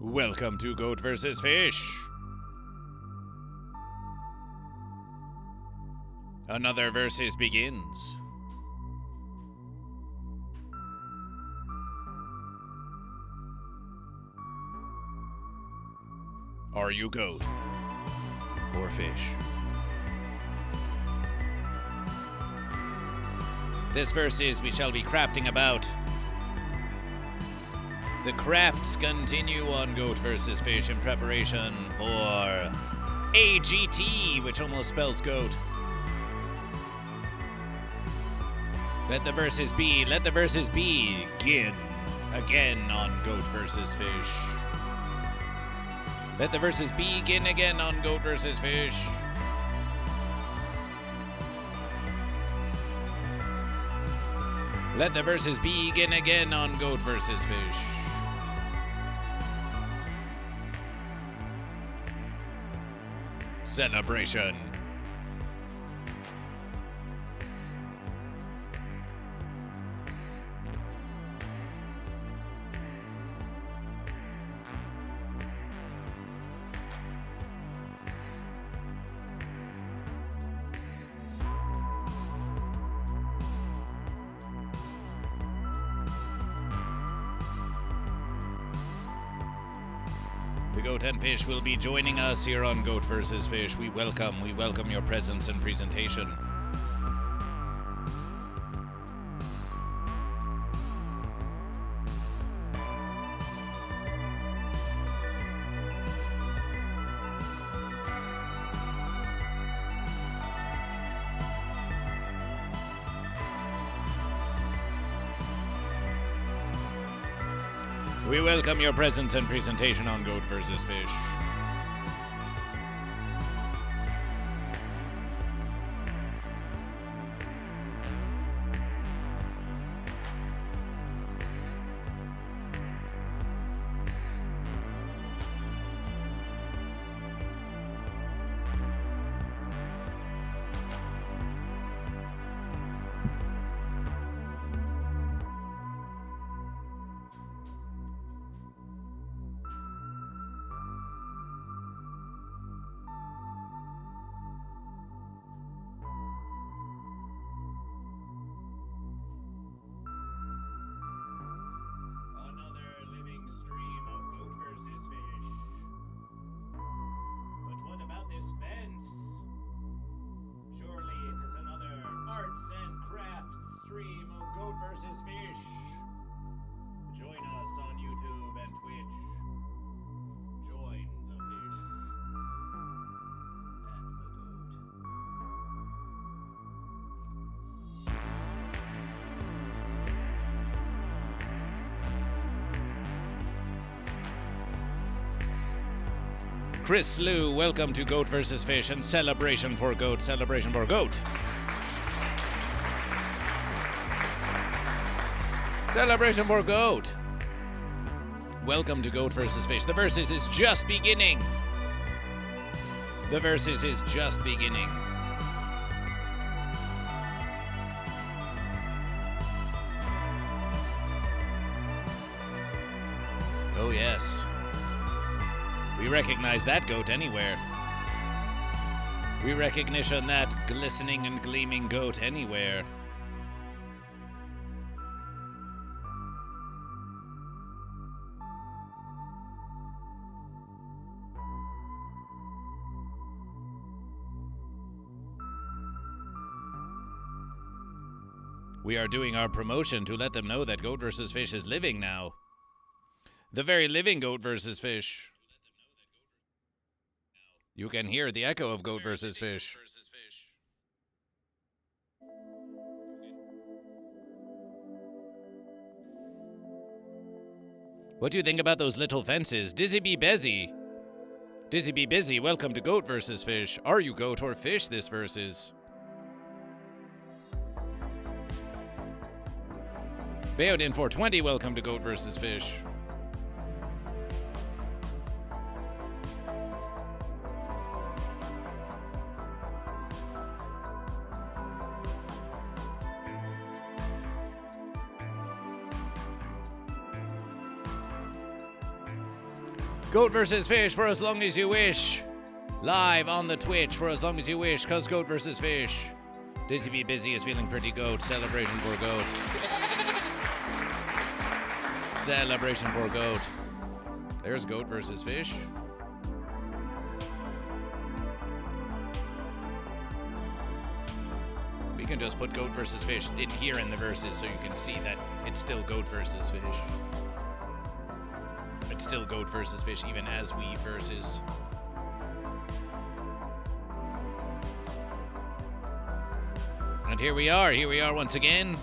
Welcome to Goat vs. Fish. Another versus begins. Are you goat or fish? This versus we shall be crafting about. The crafts continue on Goat vs. Fish in preparation for AGT, which almost spells goat. Let the versus begin again on Goat vs. Fish. Let the versus begin again on Goat vs. Fish. Let the versus begin again on Goat vs. Fish. Celebration. The Goat and Fish will be joining us here on Goat vs. Fish. We welcome your presence and presentation. We welcome your presence and presentation on Goat vs. Fish. Stream of Goat vs. Fish. Join us on YouTube and Twitch. Join the fish and the goat. Chris Slew, welcome to Goat vs. Fish and Celebration for Goat. Celebration for Goat. Celebration for Goat. Welcome to Goat vs. Fish. The versus is just beginning. The versus is just beginning. Oh yes. We recognize that goat anywhere. We recognition that glistening and gleaming goat anywhere. We are doing our promotion to let them know that Goat vs. Fish is living now. The very living Goat vs. Fish. You can hear the echo of Goat vs. Fish. What do you think about those little fences? Dizzy be busy. Dizzy be busy, welcome to Goat vs. Fish. Are you goat or fish this versus? Bayonin 420, welcome to Goat vs. Fish. Goat vs. Fish for as long as you wish. Live on the Twitch for as long as you wish, cause Goat vs. Fish. Dizzy Be Busy is feeling pretty goat. Celebration for goat. Celebration for goat. There's Goat vs. Fish. We can just put Goat vs. Fish in here in the verses so you can see that it's still Goat vs. Fish. It's still Goat vs. Fish even as we versus. And here we are once again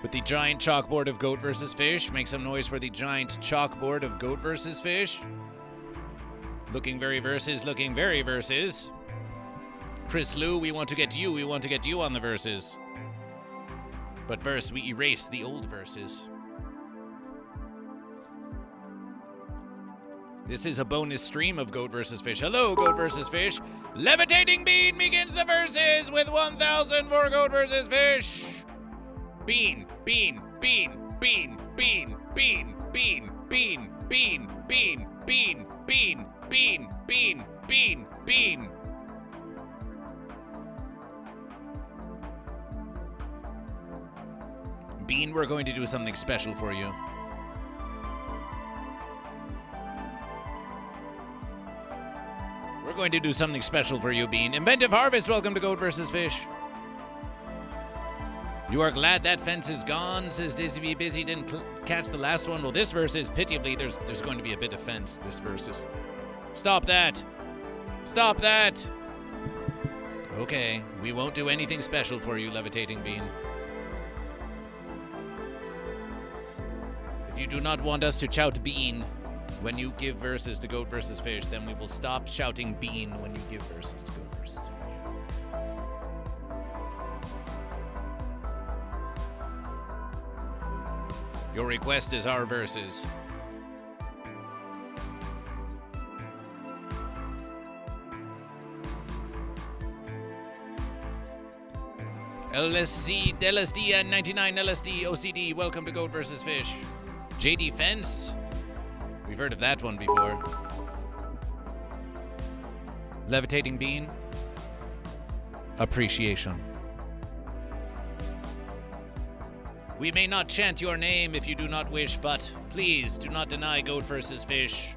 with the giant chalkboard of Goat vs. Fish. Make some noise for the giant chalkboard of Goat vs. Fish. Looking very versus. Chris Lou, we want to get you on the verses. But first, we erase the old verses. This is a bonus stream of Goat vs. Fish. Hello, Goat vs. Fish. Levitating Bean begins the verses with 1,000 for Goat vs. Fish. Bean, bean, bean, bean, bean, bean, bean, bean, bean, bean, bean, bean, bean, bean, bean, bean. Bean, we're going to do something special for you. We're going to do something special for you, Bean. Inventive Harvest, welcome to Goat vs. Fish. You are glad that fence is gone, says Dizzy Be Busy. Didn't catch the last one. Well, this verse is pitiably, there's going to be a bit of fence, this verse is. Stop that. Stop that. Okay, we won't do anything special for you, Levitating Bean. If you do not want us to shout Bean when you give verses to Goat vs. Fish, then we will stop shouting Bean when you give verses to Goat vs. Fish. Your request is our verses. LSD and 99 LSD OCD, welcome to Goat vs. Fish. JD Fence, we've heard of that one before. Levitating Bean, appreciation. We may not chant your name if you do not wish, but please do not deny Goat vs. Fish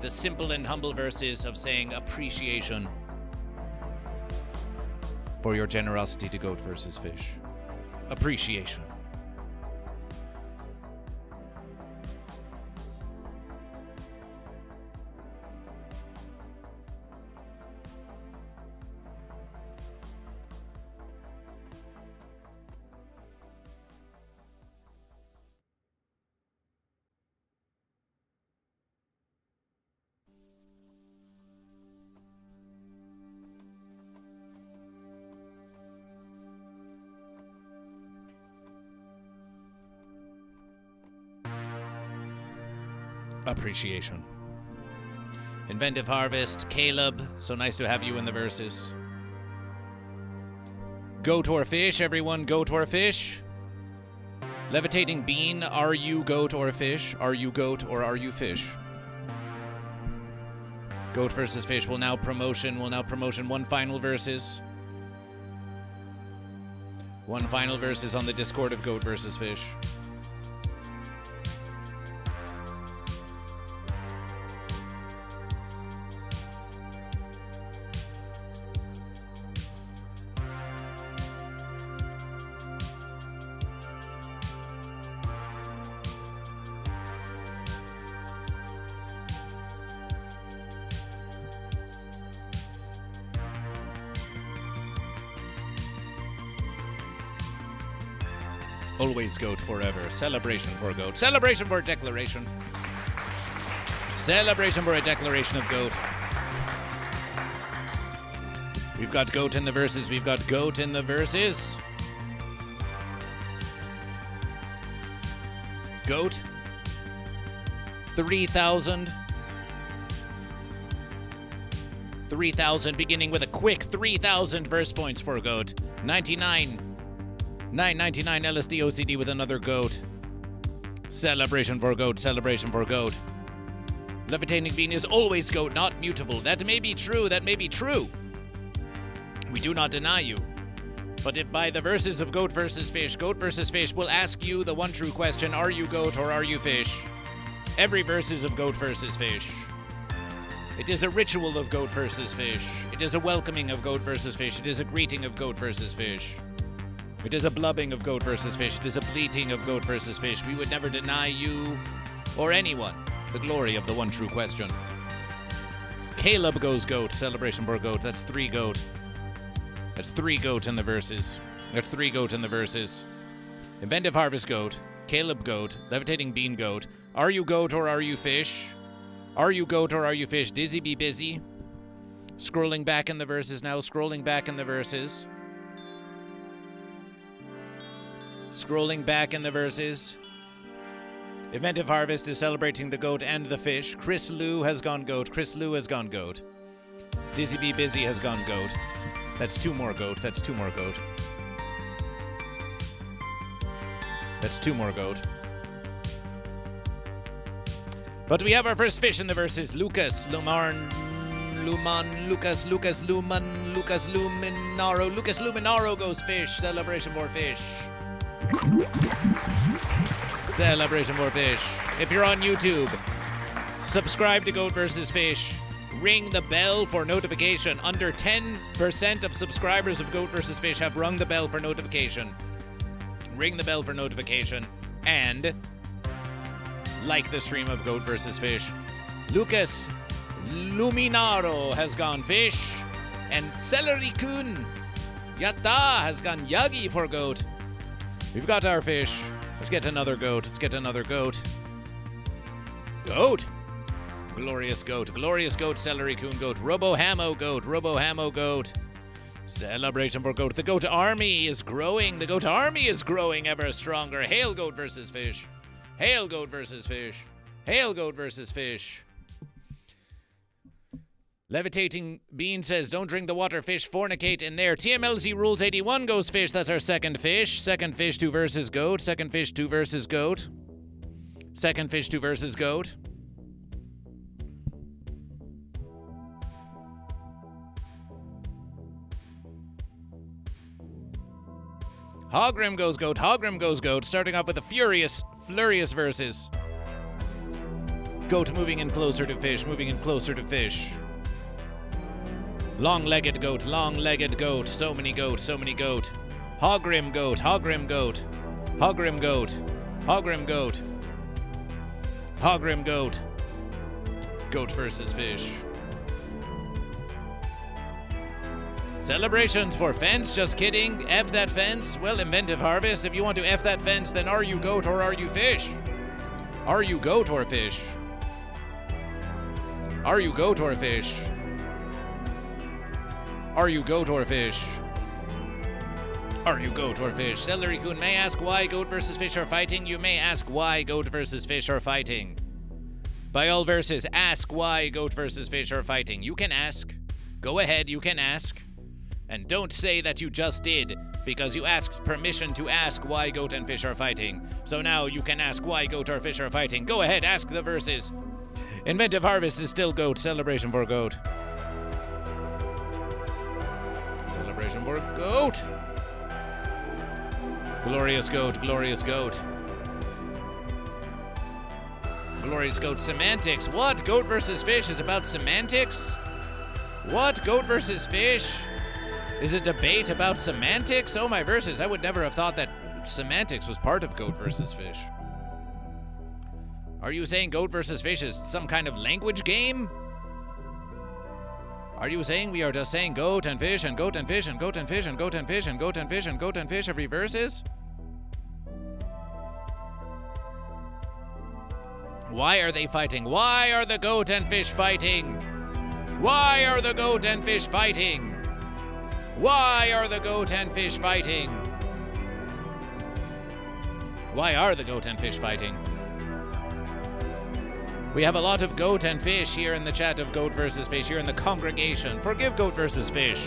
the simple and humble verses of saying appreciation for your generosity to Goat vs. Fish. Appreciation. Appreciation. Inventive Harvest, Caleb, so nice to have you in the verses. Goat or fish, everyone, goat or fish? Levitating Bean, are you goat or fish? Are you goat or are you fish? Goat versus Fish will now promotion one final verses. One final verses on the Discord of Goat versus Fish. Always goat forever. Celebration for goat. Celebration for a declaration. Celebration for a declaration of goat. We've got goat in the verses. We've got goat in the verses. Goat. 3,000. 3,000, beginning with a quick 3,000 verse points for goat. 99. 999 LSD OCD with another goat. Celebration for goat. Celebration for goat. Levitating bean is always goat, not mutable. That may be true, that may be true. We do not deny you. But if by the verses of Goat vs. Fish, Goat vs. Fish will ask you the one true question, are you goat or are you fish? Every verse is of Goat vs. Fish. It is a ritual of Goat vs. Fish. It is a welcoming of Goat vs. Fish. It is a greeting of Goat vs. Fish. It is a blubbing of Goat vs. Fish. It is a bleating of Goat vs. Fish. We would never deny you or anyone the glory of the one true question. Caleb goes goat. Celebration for goat. That's 3 goat. That's 3 goat in the verses. That's 3 goat in the verses. Inventive harvest goat. Caleb goat. Levitating bean goat. Are you goat or are you fish? Are you goat or are you fish? Dizzy be busy. Scrolling back in the verses now. Scrolling back in the verses. Scrolling back in the verses. Inventive Harvest is celebrating the goat and the fish. Chris Lou has gone goat. Chris Lou has gone goat. Dizzy be busy has gone goat. That's 2 more goat. That's 2 more goat. That's 2 more goat. But we have our first fish in the verses. Lucas, Lumarn, Luman, Lucas, Luman, Lucas Luminaro. Lucas Luminaro goes fish. Celebration for fish. Celebration for fish. If you're on YouTube, subscribe to Goat vs. Fish. Ring the bell for notification. Under 10% of subscribers of Goat vs. Fish have rung the bell for notification. Ring the bell for notification. And like the stream of Goat vs. Fish. Lucas Luminaro has gone fish. And Celery Kun Yatta has gone Yagi for goat. We've got our fish. Let's get another goat. Let's get another goat. Goat. Glorious goat. Glorious goat. Celery Kun goat. Robo-Hamo goat. Robo-Hamo goat. Celebration for goat. The goat army is growing. The goat army is growing ever stronger. Hail Goat vs. Fish. Hail Goat vs. Fish. Hail Goat vs. Fish. Levitating Bean says, don't drink the water, fish, fornicate in there. TMLZ Rules 81 goes fish. That's our second fish. Second fish, 2 versus goat. Second fish, 2 versus goat. Second fish, 2 versus goat. Hogrim goes goat. Hogrim goes goat. Starting off with a furious verses. Goat moving in closer to fish. Moving in closer to fish. Long-legged goat. Long-legged goat. So many goat. So many goat. Hogrim goat. Hogrim goat. Hogrim goat. Hogrim goat. Hogrim goat. Goat versus fish. Celebrations for fence, just kidding. F that fence. Well, Inventive Harvest, if you want to F that fence, then are you goat or are you fish? Are you goat or fish? Are you goat or fish? Are you goat or fish? Are you goat or fish? Celery Kun may ask why goat versus fish are fighting. You may ask why goat versus fish are fighting. By all verses, ask why goat versus fish are fighting. You can ask. Go ahead, you can ask. And don't say that you just did, because you asked permission to ask why goat and fish are fighting. So now you can ask why goat or fish are fighting. Go ahead, ask the verses. Inventive Harvest is still goat. Celebration for goat. Celebration for goat. Glorious goat, glorious goat. Glorious goat semantics. What? Goat versus fish is about semantics? What? Goat versus fish? Is a debate about semantics? Oh my verses, I would never have thought that semantics was part of goat versus fish. Are you saying goat versus fish is some kind of language game? Are you saying we are just saying goat and fish and goat and fish and goat and fish and goat and fish and goat and fish and goat and fish every verses? Why are they fighting? Why are the goat and fish fighting? Why are the goat and fish fighting? Why are the goat and fish fighting? Why are the goat and fish fighting? We have a lot of goat and fish here in the chat of Goat versus Fish, here in the congregation. Forgive Goat versus Fish.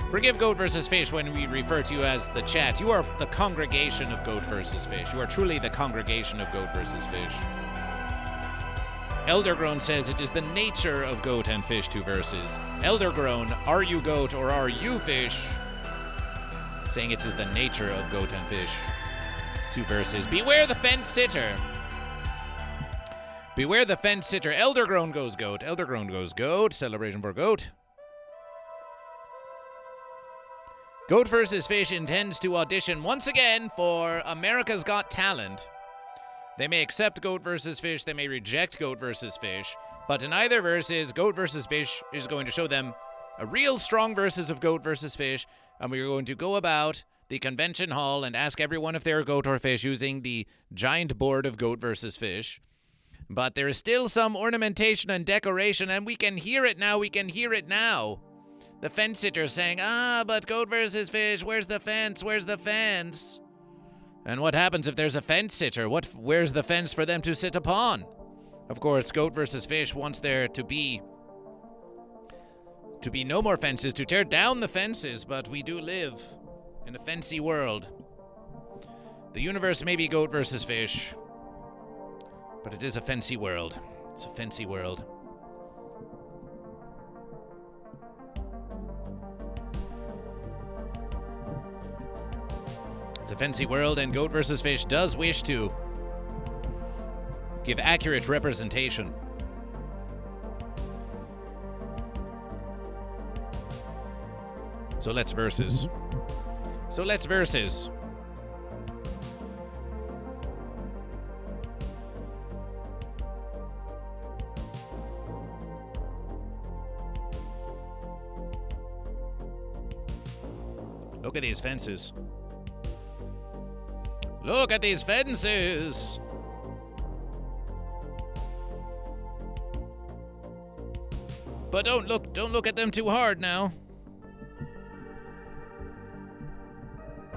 Forgive Goat versus Fish when we refer to you as the chat. You are the congregation of Goat versus Fish. You are truly the congregation of Goat versus Fish. Eldergrown says it is the nature of goat and fish to verses. Eldergrown, are you goat or are you fish? Saying it is the nature of goat and fish to verses. Beware the fence sitter. Beware the fence sitter. Eldergrown goes goat. Eldergrown goes goat. Celebration for goat. Goat vs. Fish intends to audition once again for America's Got Talent. They may accept Goat vs. Fish, they may reject Goat vs. Fish, but in either versus, Goat vs. Fish is going to show them a real strong versus of Goat vs. Fish, and we're going to go about the convention hall and ask everyone if they're goat or fish using the giant board of Goat vs. Fish. But there is still some ornamentation and decoration, and we can hear it now, The fence sitter saying, but goat versus fish, where's the fence, where's the fence? And what happens if there's a fence sitter? Where's the fence for them to sit upon? Of course, goat versus fish wants there to be no more fences, to tear down the fences, but we do live in a fancy world. The universe may be goat versus fish, but it is a fancy world. It's a fancy world. It's a fancy world, and Goat vs. Fish does wish to give accurate representation. So let's versus. Look at these fences. Look at these fences! But don't look at them too hard now.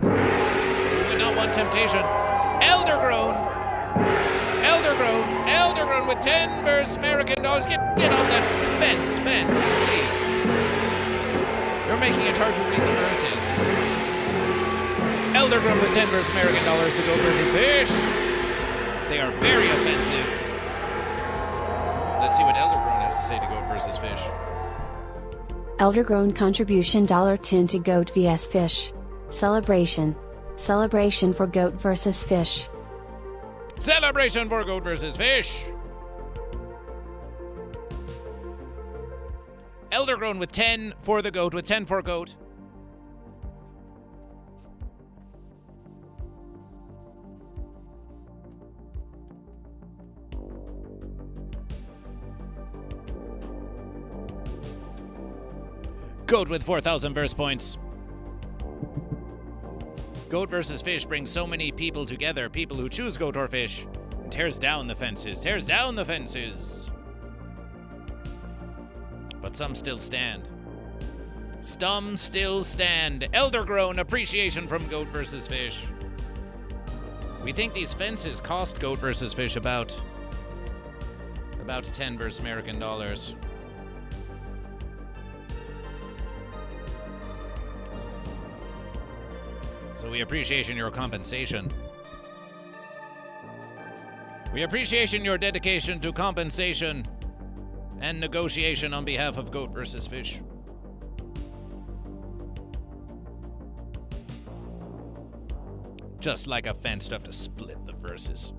We would not want temptation. Eldergrown with 10 verse American dollars. Get off that fence, please. You're making it hard to read the verses. Eldergrown with 10 verse American dollars to Goat vs. Fish. They are very offensive. Let's see what Eldergrown has to say to Goat vs. Fish. Eldergrown contribution $10 to Goat vs. Fish. Celebration for Goat vs. Fish. Celebration for Goat vs. Fish. Eldergrown with 10 for the goat, with 10 for goat. Goat with 4,000 verse points. Goat vs. Fish brings so many people together, people who choose goat or fish, and tears down the fences. But some still stand. Eldergrown appreciation from Goat vs. Fish. We think these fences cost Goat vs. Fish about 10 verse American dollars. So we appreciate your compensation. We appreciate your dedication to compensation and negotiation on behalf of Goat vs. Fish. Just like a fence to have to split the verses.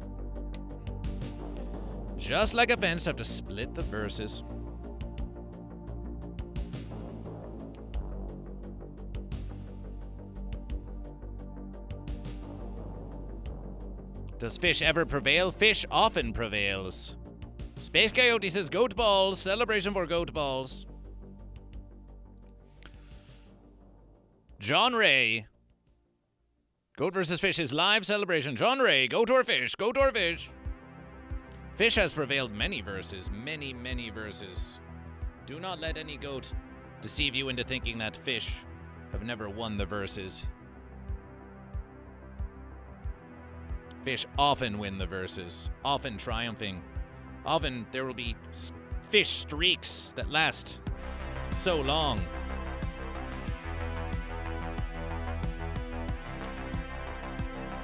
Does fish ever prevail? Fish often prevails. Space Coyote says goat balls. Celebration for goat balls. John Ray. Goat vs. Fish is live celebration. John Ray, goat or fish? Goat or fish? Fish has prevailed many verses. Many verses. Do not let any goat deceive you into thinking that fish have never won the verses. Fish often win the verses, often triumphing. Often there will be fish streaks that last so long.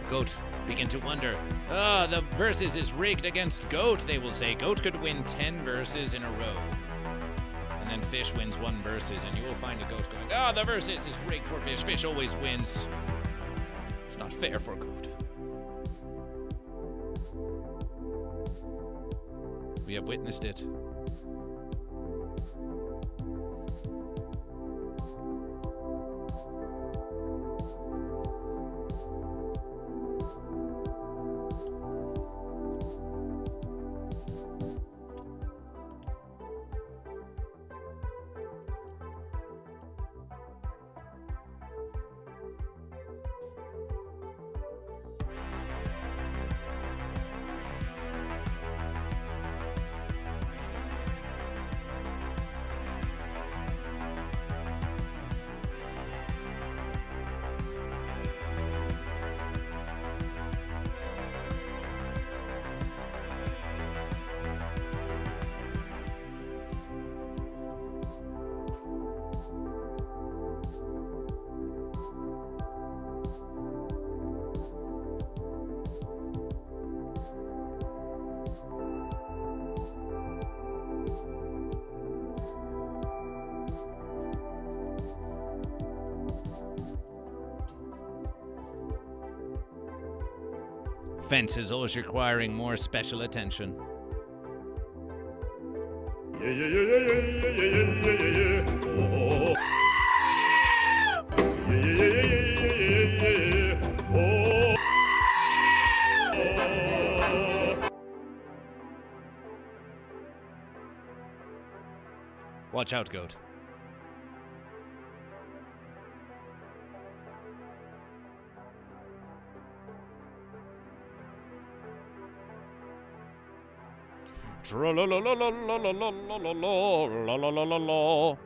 Goat begin to wonder, the versus is rigged against Goat, they will say. Goat could win 10 verses in a row. And then Fish wins 1 versus, and you will find a Goat going, the versus is rigged for Fish. Fish always wins. It's not fair for Goat. We have witnessed it. Fence is always requiring more special attention. Watch out, Goat. Tra-la-la-la-la-la-la-la-la-la-la-la-la.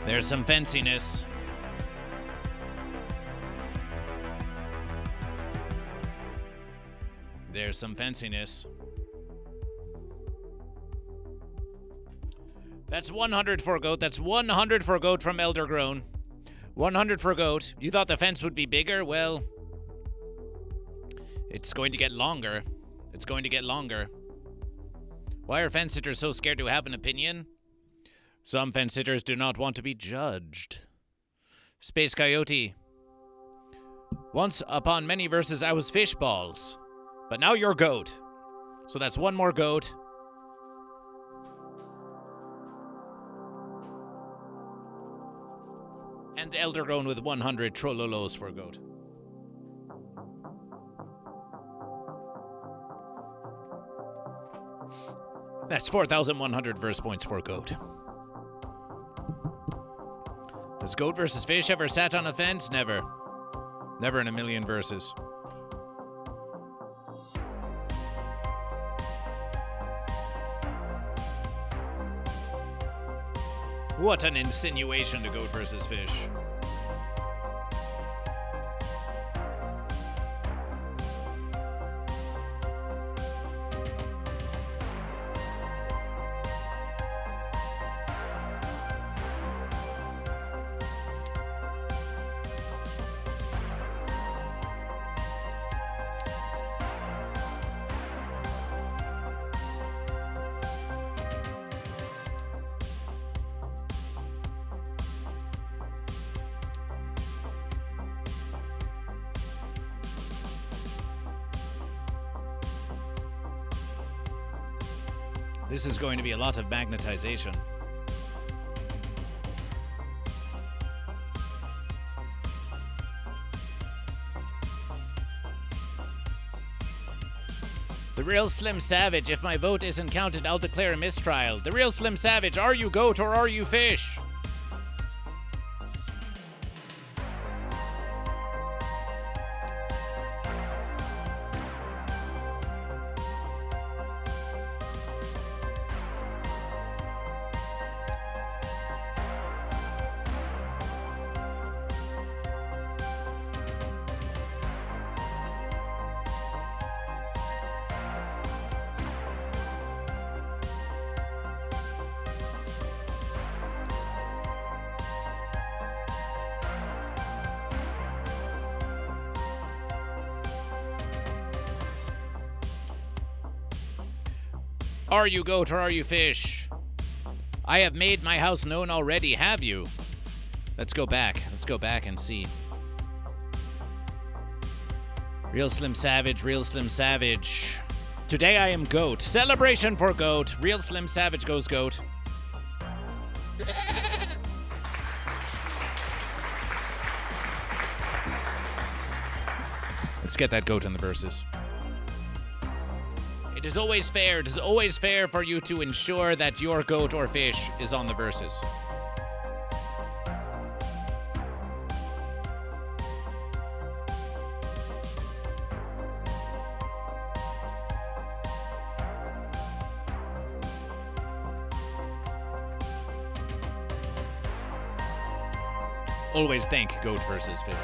There's some fanciness. There's some fanciness. That's 100 for Goat. That's 100 for Goat from Eldergrown. 100 for Goat. You thought the fence would be bigger? Well, it's going to get longer. It's going to get longer. Why are fence sitters so scared to have an opinion? Some fence sitters do not want to be judged. Space Coyote. Once upon many verses, I was fish balls. But now you're Goat. So that's 1 more Goat. And Eldergrown with 100 Trollolos for Goat. That's 4,100 verse points for Goat. Has Goat versus Fish ever sat on a fence? Never. Never in a million verses. What an insinuation to Goat versus Fish. This is going to be a lot of magnetization. The real Slim Savage, if my vote isn't counted, I'll declare a mistrial. The real Slim Savage, are you Goat or are you Fish? Are you goat or are you fish? I have made my house known already, have you? Let's go back. Let's go back and see. Real Slim Savage, Real Slim Savage. Today I am goat. Celebration for goat. Real Slim Savage goes goat. Let's get that goat in the verses. It is always fair. It is always fair for you to ensure that your goat or fish is on the verses. Always thank Goat versus Fish.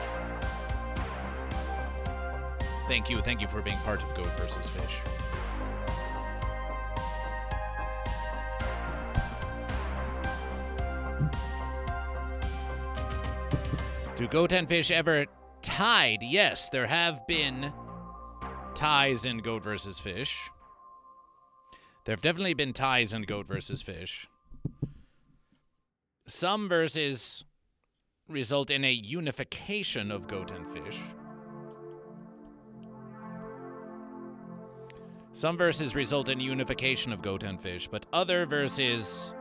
Thank you for being part of Goat versus Fish. Do Goat and Fish ever tied? Yes, there have been ties in Goat versus Fish. There have definitely been ties in Goat versus Fish. Some verses result in a unification of Goat and Fish. Some verses result in unification of Goat and Fish, but other verses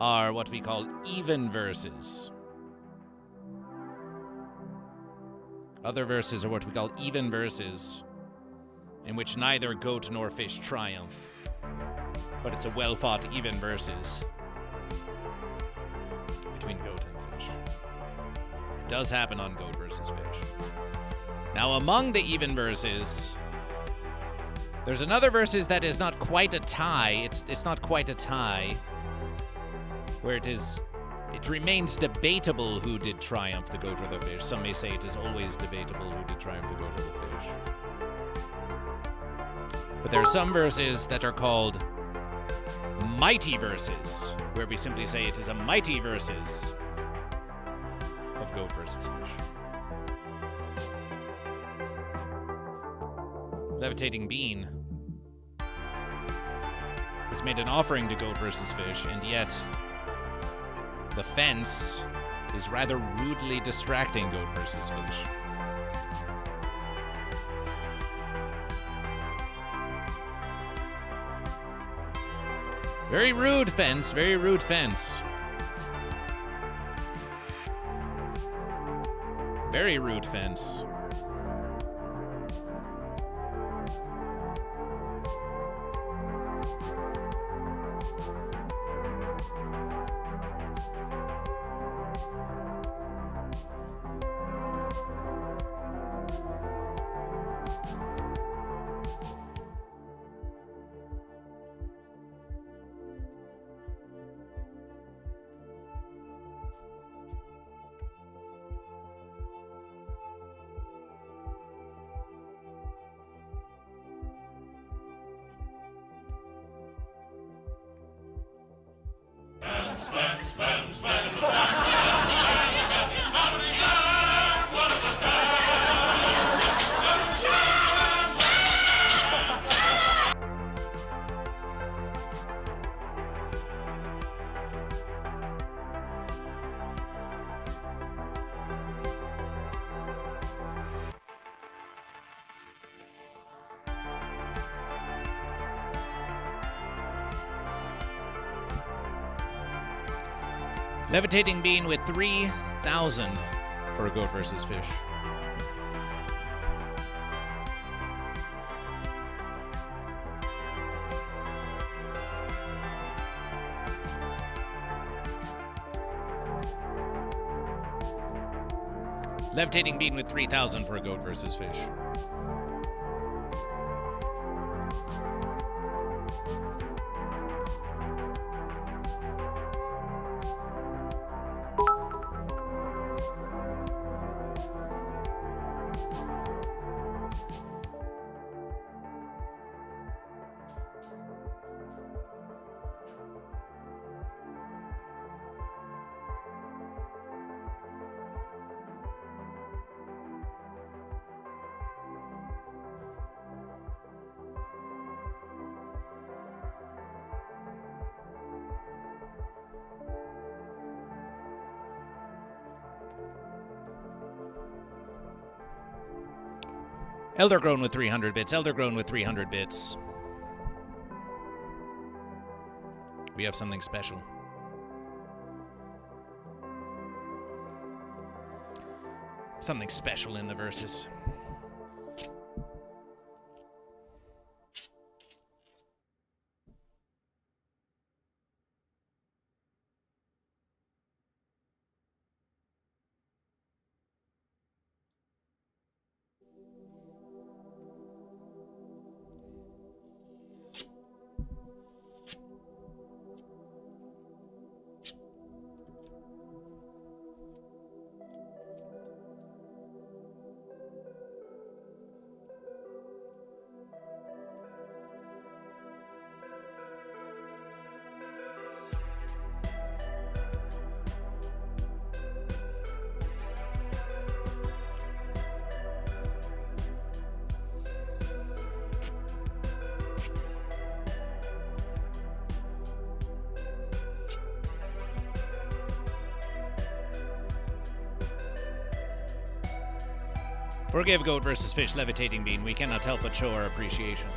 are what we call even verses. Other verses are what we call even verses, in which neither goat nor fish triumph, but it's a well-fought even verses between goat and fish. It does happen on Goat versus Fish. Now, among the even verses, there's another versus that is not quite a tie. It's not quite a tie, where it remains debatable who did triumph, the goat or the fish. Some may say it is always debatable who did triumph, the goat or the fish. But there are some verses that are called mighty verses, where we simply say it is a mighty versus of Goat versus Fish. Levitating Bean has made an offering to Goat versus Fish, and yet the fence is rather rudely distracting Goat versus Fish. Very rude fence, very rude fence. Very rude fence. Levitating Bean with 3,000 for Goat versus Fish. Levitating Bean with 3,000 for Goat versus Fish. Eldergrown with 300 bits. Eldergrown with 300 bits. We have something special. Something special in the verses. Forgive Goat vs. Fish, Levitating Bean. We cannot help but show our appreciation.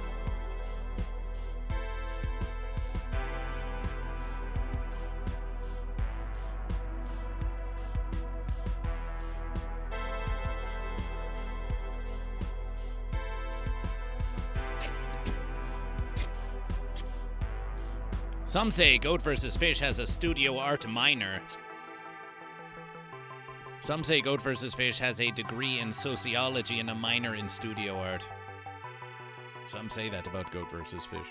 Some say Goat vs. Fish has a studio art minor. Some say Goat vs. Fish has a degree in sociology and a minor in studio art. Some say that about Goat vs. Fish.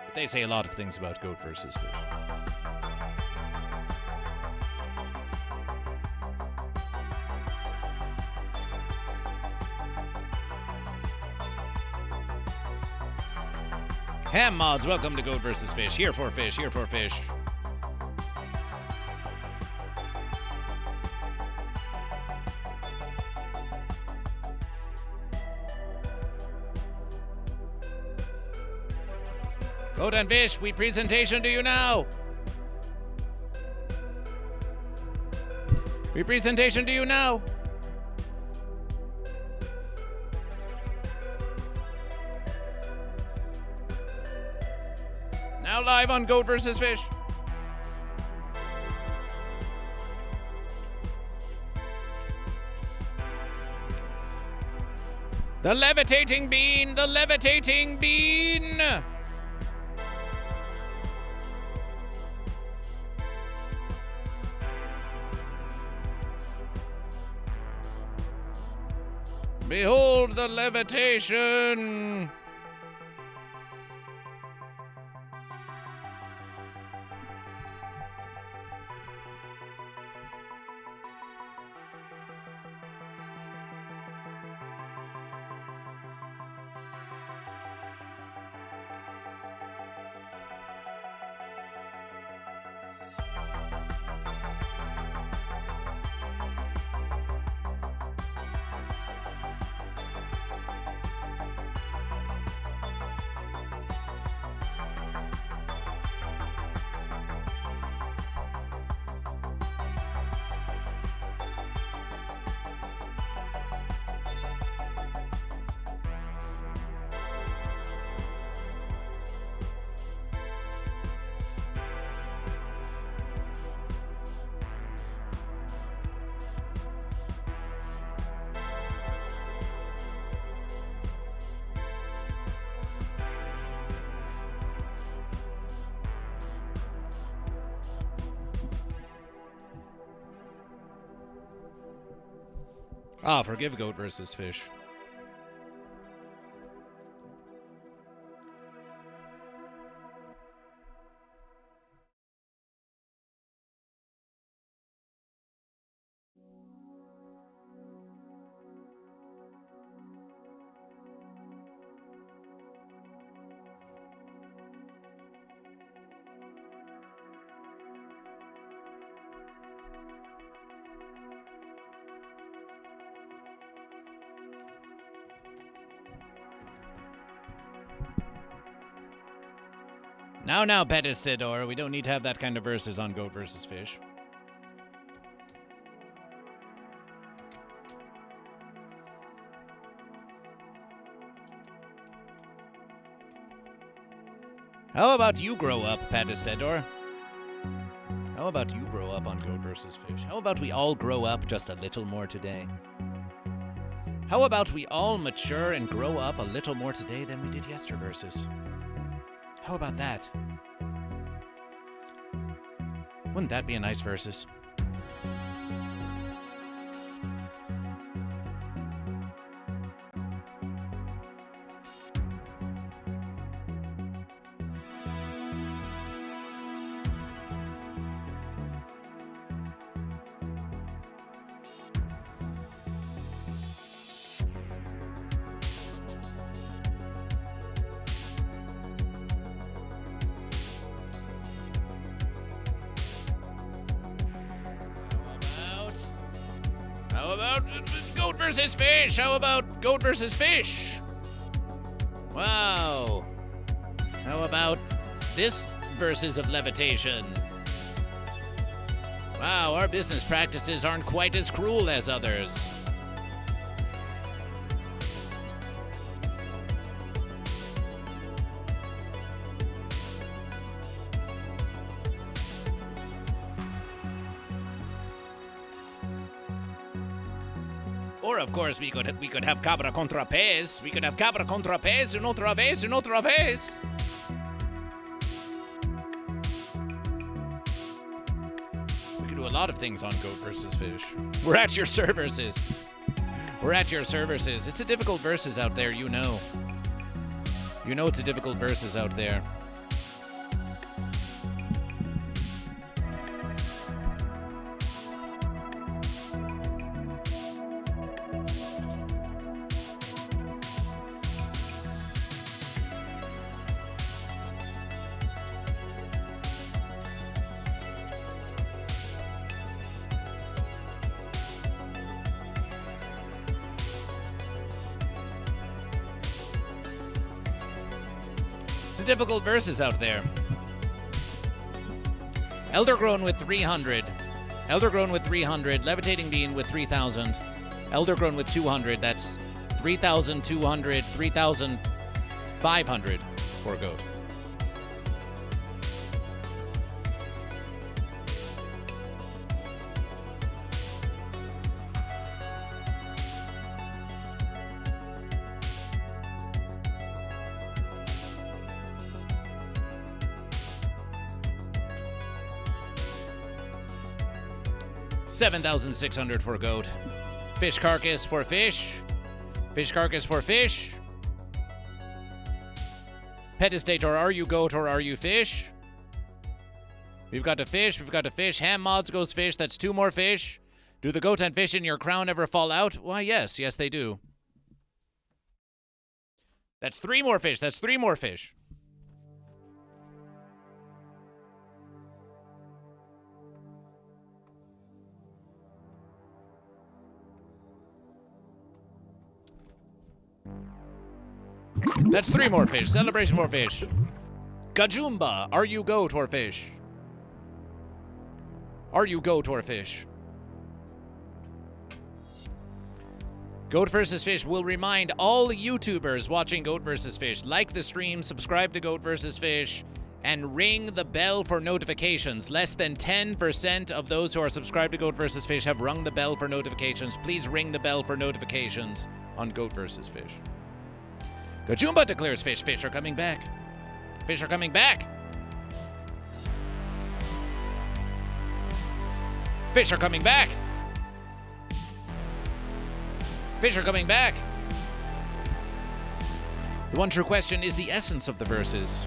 But they say a lot of things about Goat vs. Fish. Ham mods, welcome to Goat vs. Fish. Here for fish, here for fish. Goat and Fish, we presentation to you now. We presentation to you now. Now live on Goat vs. Fish. The levitating bean, the levitating bean. Behold the levitation. Ah, forgive Goat vs. Fish. Now, Petistador. We don't need to have that kind of versus on Goat versus Fish. How about you grow up, Petistador? How about you grow up on Goat vs. Fish? How about we all grow up just a little more today? How about we all mature and grow up a little more today than we did yesterday versus? How about that? Wouldn't that be a nice versus? How about Goat versus Fish? How about Goat versus Fish? Wow. How about this versus of levitation? Wow, our business practices aren't quite as cruel as others. Or, of course, we could have cabra contra pez. We could have cabra contra pez, une otra vez, une otra vez. We could do a lot of things on Goat versus Fish. We're at your services. We're at your services. It's a difficult versus out there, you know. You know it's a difficult versus out there. It's a difficult versus out there. Eldergrown with 300. Eldergrown with 300. Levitating Bean with 3,000. Eldergrown with 200. That's 3,200. 3,500 for Goat. $7,600 for Goat. Fish carcass for Fish. Fish carcass for Fish. Petistator, are you Goat or are you Fish? We've got a Fish, we've got a Fish. Ham mods goes Fish, that's 2 more Fish. Do the Goat and Fish in your crown ever fall out? Why, yes, they do. That's 3 more Fish, that's 3 more Fish. That's 3 more Fish. Celebration for Fish. Gajumba, are you Goat or Fish? Are you Goat or Fish? Goat vs. Fish will remind all YouTubers watching Goat vs. Fish, like the stream, subscribe to Goat vs. Fish, and ring the bell for notifications. Less than 10% of those who are subscribed to Goat vs. Fish have rung the bell for notifications. Please ring the bell for notifications on Goat vs. Fish. Gajumba declares Fish. Fish are coming back. Fish are coming back. Fish are coming back. Fish are coming back. The one true question is the essence of the verses.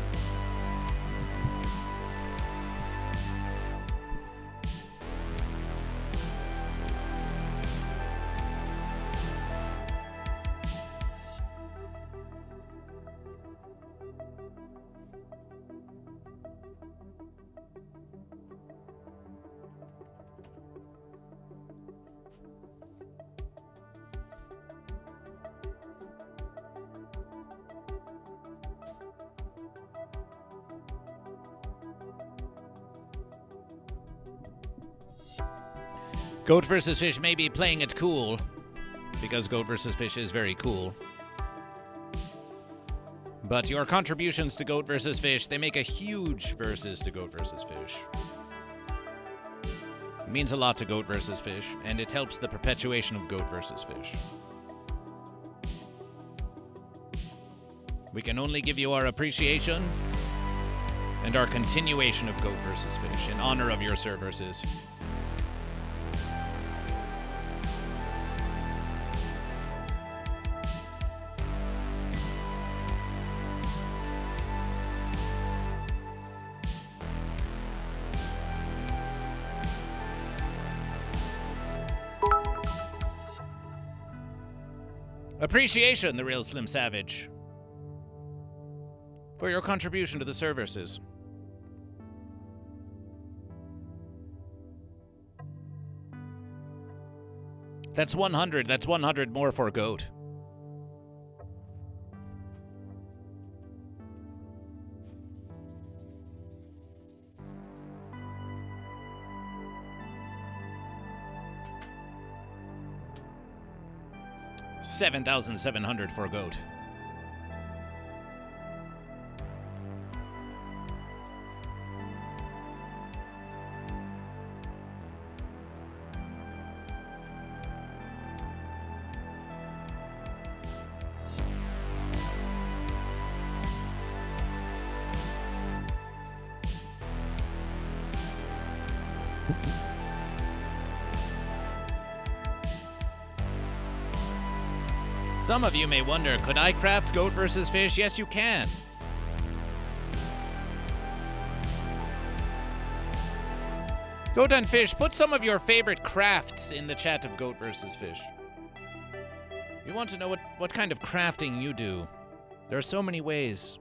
Goat vs. Fish may be playing it cool, because Goat vs. Fish is very cool. But your contributions to Goat vs. Fish, they make a huge versus to Goat vs. Fish. It means a lot to Goat vs. Fish, and it helps the perpetuation of Goat vs. Fish. We can only give you our appreciation and our continuation of Goat vs. Fish in honor of your services. Appreciation, the real Slim Savage, for your contribution to the services. That's 100. That's 100 more for Goat. $7,700 for Goat. Some of you may wonder, could I craft Goat vs. Fish? Yes, you can. Goat and Fish, put some of your favorite crafts in the chat of Goat vs. Fish. We want to know what kind of crafting you do. There are so many ways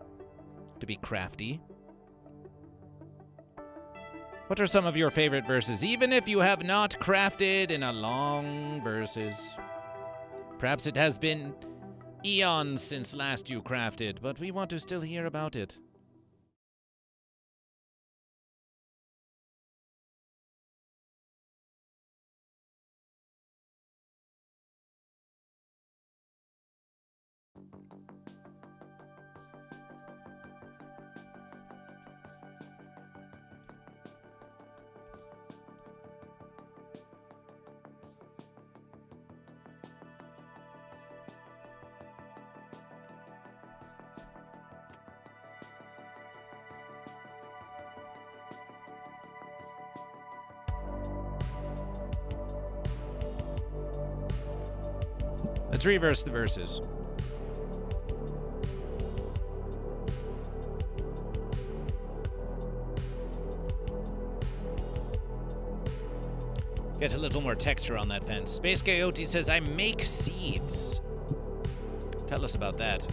to be crafty. What are some of your favorite verses, even if you have not crafted in a long verses? Perhaps it has been eons since last you crafted, but we want to still hear about it. Let's reverse the verses. Get a little more texture on that fence. Space Coyote says, I make seeds. Tell us about that.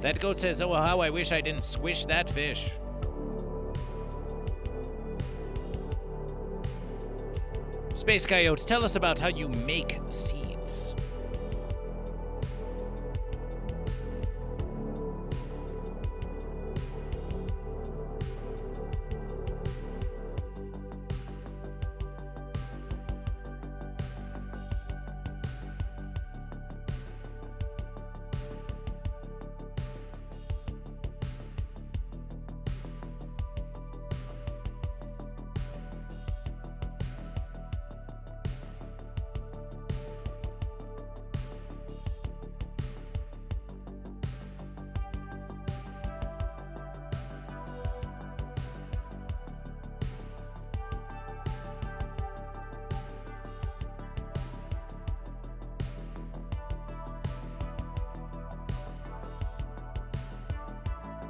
That goat says, oh, how I wish I didn't squish that fish. Space Coyote, tell us about how you make seeds.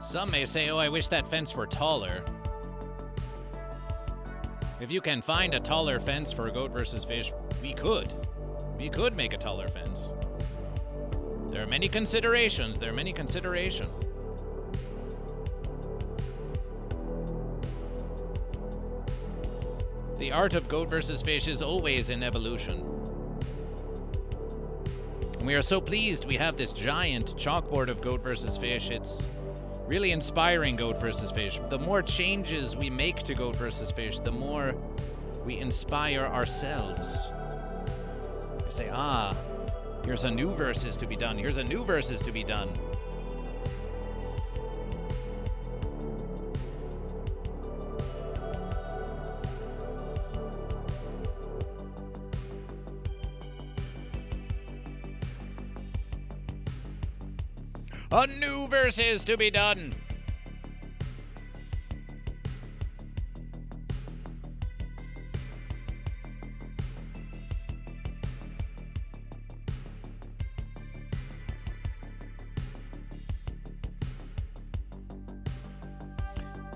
Some may say, oh, I wish that fence were taller. If you can find a taller fence for Goat vs. Fish, we could. We could make a taller fence. There are many considerations. There are many considerations. The art of Goat vs. Fish is always in evolution. And we are so pleased we have this giant chalkboard of Goat vs. Fish. It's Really inspiring Goat vs. Fish. The more changes we make to Goat vs. Fish, the more we inspire ourselves. We say, here's a new versus to be done. Here's a new versus to be done. A new versus to be done.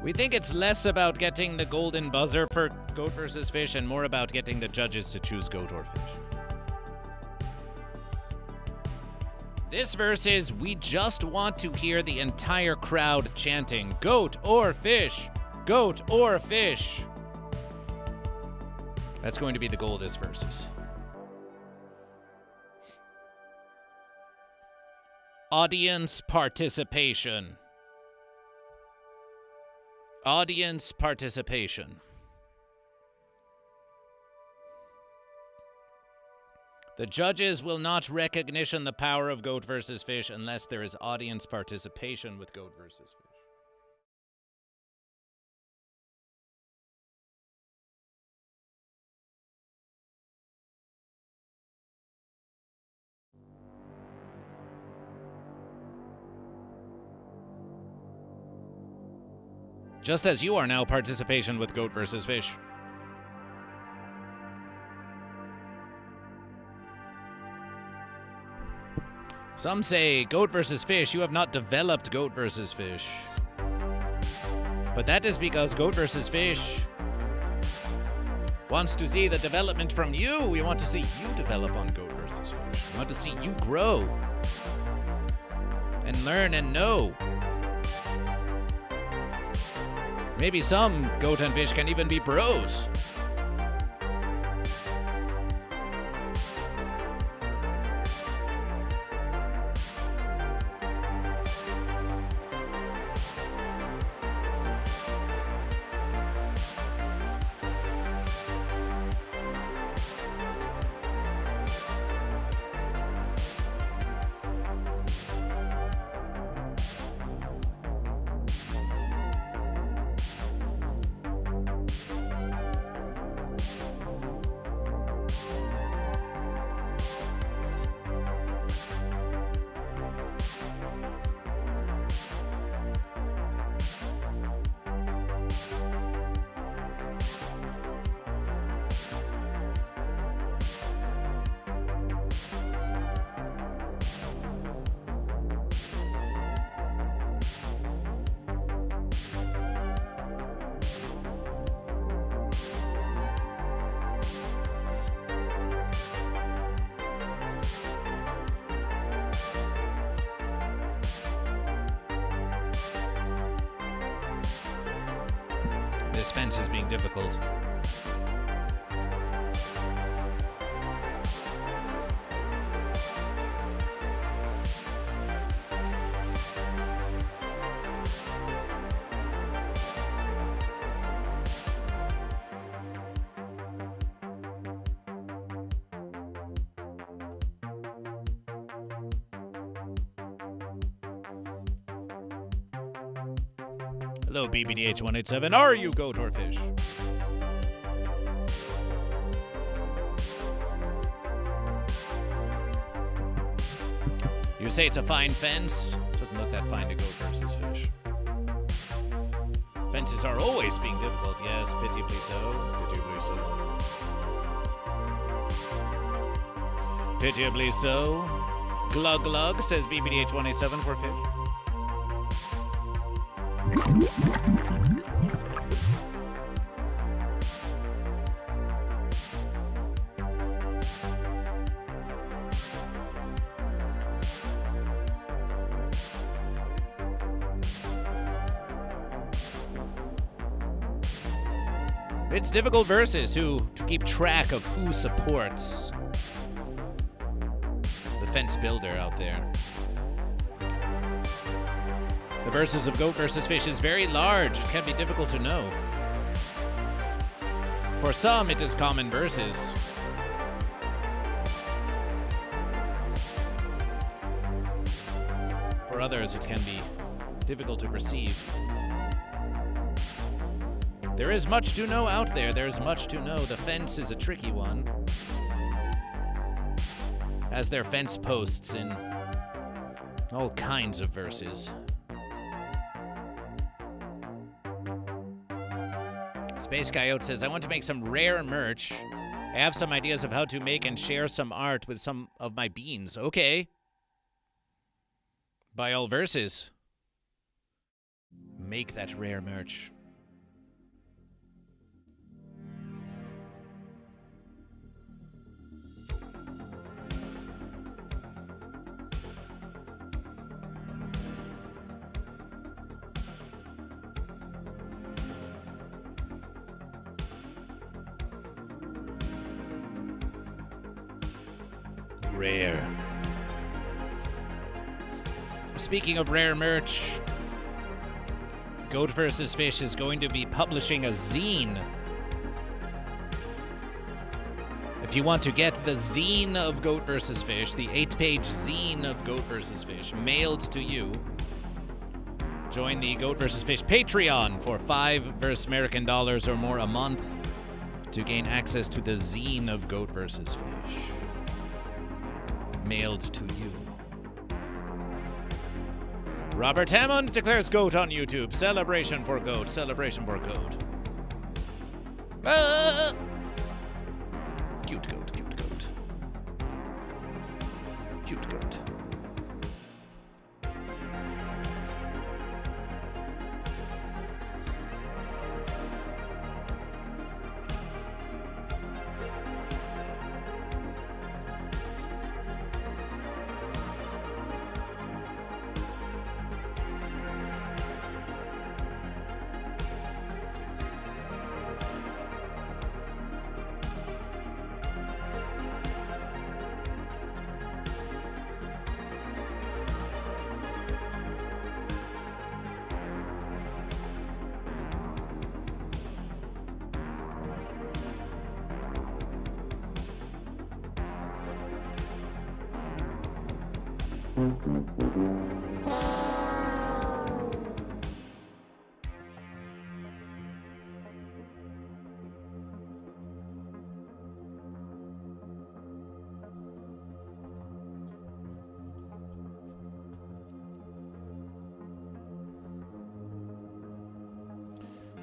We think it's less about getting the golden buzzer for Goat vs. Fish and more about getting the judges to choose goat or fish. This versus, we just want to hear the entire crowd chanting, goat or fish, goat or fish. That's going to be the goal of this versus. Audience participation. Audience participation. The judges will not recognition the power of Goat vs. Fish unless there is audience participation with Goat vs. Fish. Just as you are now participation with Goat vs. Fish. Some say, Goat vs. Fish, you have not developed Goat vs. Fish. But that is because Goat vs. Fish wants to see the development from you. We want to see you develop on Goat vs. Fish. We want to see you grow and learn and know. Maybe some goat and fish can even be bros. This fence is being difficult. Hello, BBDH187. Are you goat or fish? You say it's a fine fence. Doesn't look that fine to goat versus fish. Fences are always being difficult. Yes, pitiably so. Pitiably so. Pitiably so. Glug glug, says BBDH187 for fish. It's difficult versus to keep track of who supports the fence builder out there. The verses of Goat vs. Fish is very large. It can be difficult to know. For some, it is common verses. For others, it can be difficult to perceive. There is much to know out there. There's much to know. The fence is a tricky one. As their fence posts in all kinds of verses. Space Coyote says, I want to make some rare merch. I have some ideas of how to make and share some art with some of my beans. Okay. By all verses. Make that rare merch. Rare. Speaking of rare merch, Goat vs. Fish is going to be publishing a zine. If you want to get the zine of Goat vs. Fish, the 8-page zine of Goat vs. Fish, mailed to you, join the Goat vs. Fish Patreon for $5 American dollars or more a month to gain access to the zine of Goat vs. Fish. Mailed to you. Robert Hammond declares goat on YouTube. Celebration for goat. Celebration for goat. Ah! Cute goat, cute goat. Cute goat.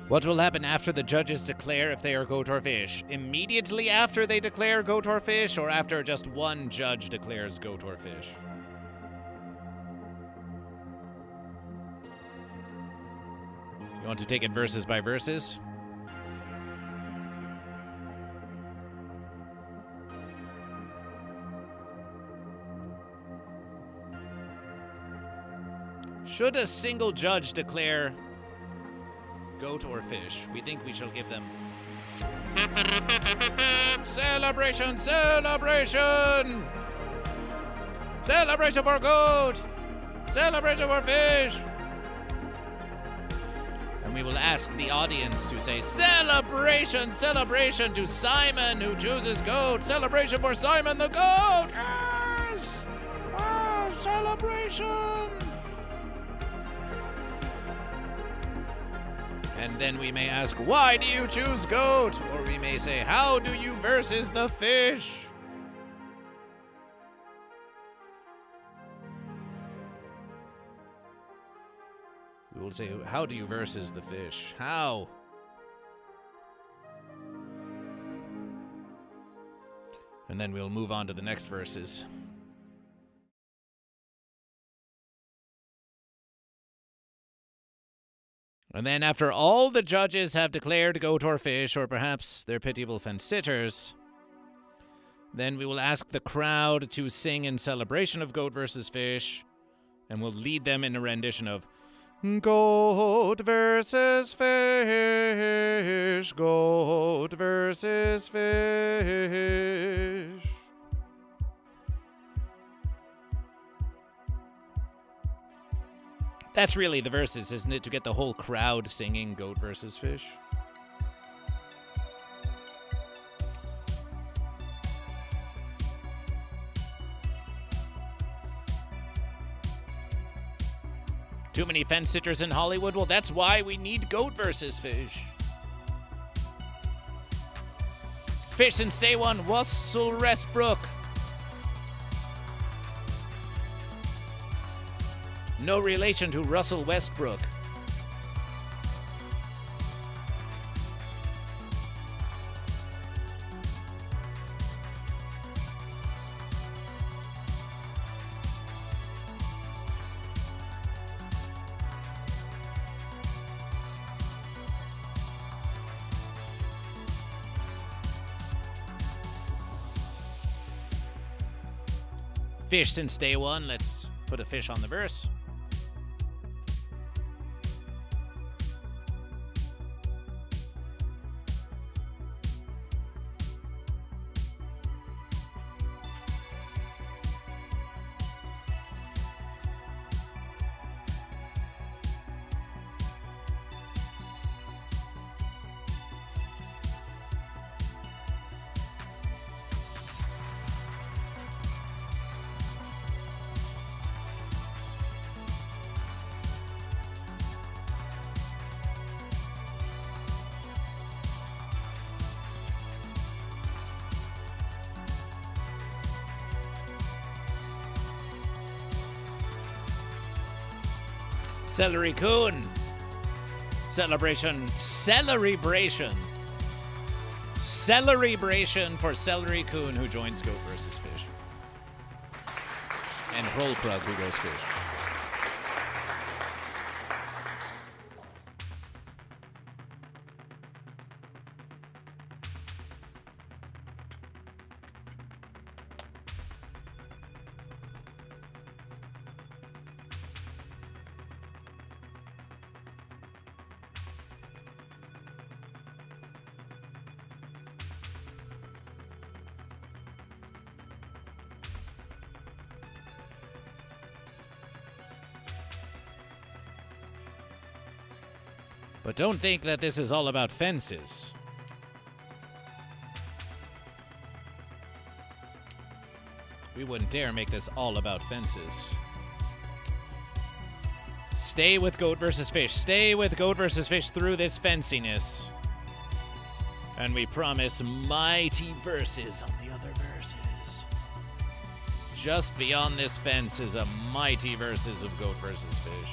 What will happen after the judges declare if they are goat or fish? Immediately after they declare goat or fish, or after just one judge declares goat or fish? You want to take it verses by verses? Should a single judge declare goat or fish, we think we shall give them celebration, celebration, celebration for goat, celebration for fish. And we will ask the audience to say celebration, celebration to Simon who chooses goat, celebration for Simon the goat. Yes! Oh, celebration. And then we may ask, why do you choose goat? Or we may say, how do you versus the fish? We will say, how do you versus the fish? How? And then we'll move on to the next verses. And then after all the judges have declared goat or fish, or perhaps their pitiable fence-sitters, then we will ask the crowd to sing in celebration of goat versus fish, and we'll lead them in a rendition of Goat versus fish, goat versus fish. That's really the verses, isn't it? To get the whole crowd singing Goat versus Fish. Too many fence sitters in Hollywood? Well, that's why we need Goat versus Fish. Fish and Stay One, Russell Westbrook. No relation to Russell Westbrook. Fish since day one. Let's put a fish on the verse. Celery Coon. Celebration. Celebration. Celebration for Celery Coon, who joins Goat versus Fish. And Rollkrug, who goes fish. But don't think that this is all about fences. We wouldn't dare make this all about fences. Stay with Goat versus Fish. Stay with Goat versus Fish through this fenciness. And we promise mighty verses on the other verses. Just beyond this fence is a mighty verses of Goat versus Fish.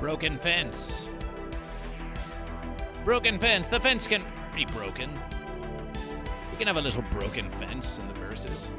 Broken fence. Broken fence. The fence can be broken. We can have a little broken fence in the verses.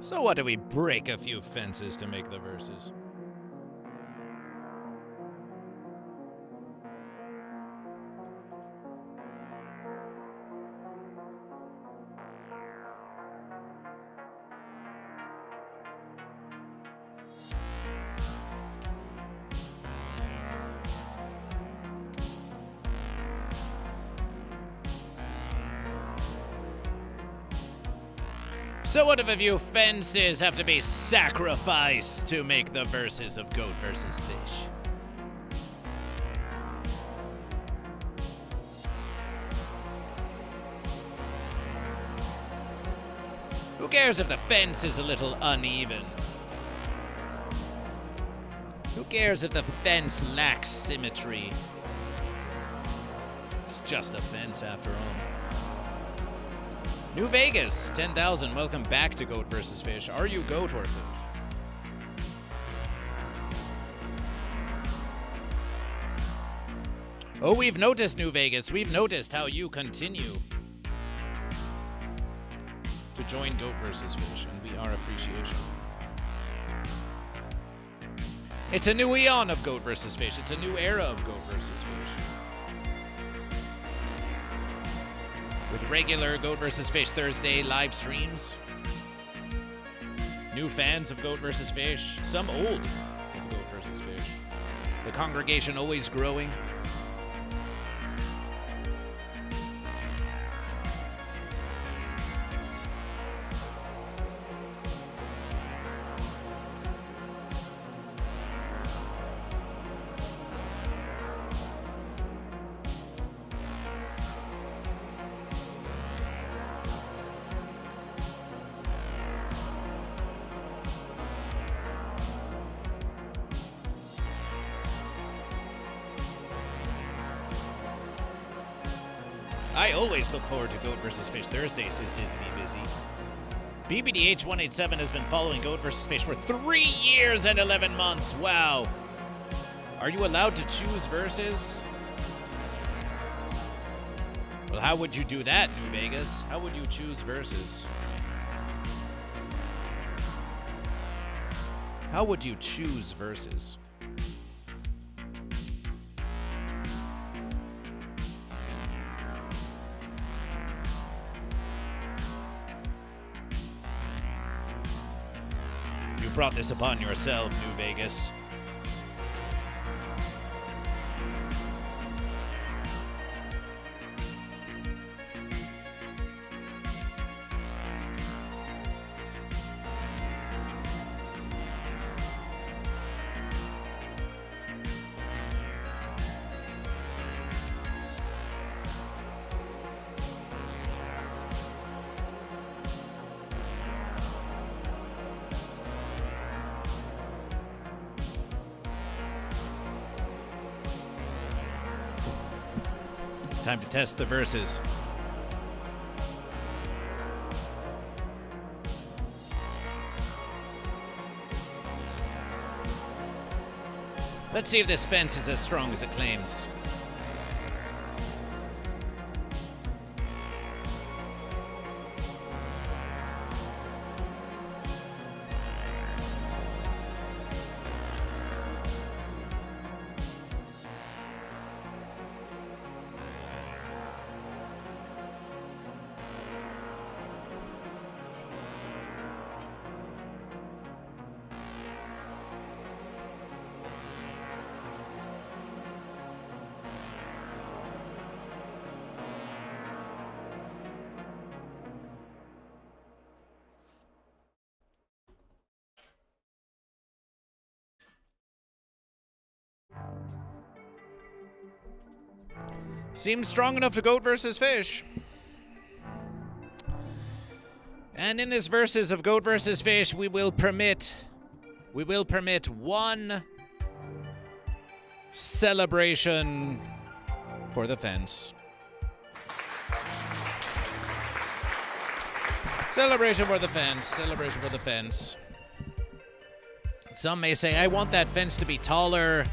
So what do we break a few fences to make the verses? So what if a few fences have to be sacrificed to make the verses of Goat vs. Fish? Who cares if the fence is a little uneven? Who cares if the fence lacks symmetry? It's just a fence after all. New Vegas, 10,000. Welcome back to Goat vs. Fish. Are you goat or fish? Oh, we've noticed, New Vegas. We've noticed how you continue to join Goat vs. Fish, and we are appreciation. It's a new eon of Goat vs. Fish. It's a new era of Goat vs. Fish. With regular Goat vs. Fish Thursday live streams. New fans of Goat vs. Fish. Some old of Goat vs. Fish. The congregation always growing. I always look forward to Goat vs. Fish Thursday, says Disney Busy. BBDH187 has been following Goat vs. Fish for 3 years and 11 months. Wow. Are you allowed to choose verses? Well, how would you do that, New Vegas? How would you choose verses? How would you choose verses? You brought this upon yourself, New Vegas. Time to test the verses. Let's see if this fence is as strong as it claims. Seems strong enough to goat versus fish. And in this versus of goat versus fish, we will permit one celebration for the fence. Celebration for the fence. Celebration for the fence. Some may say, I want that fence to be taller.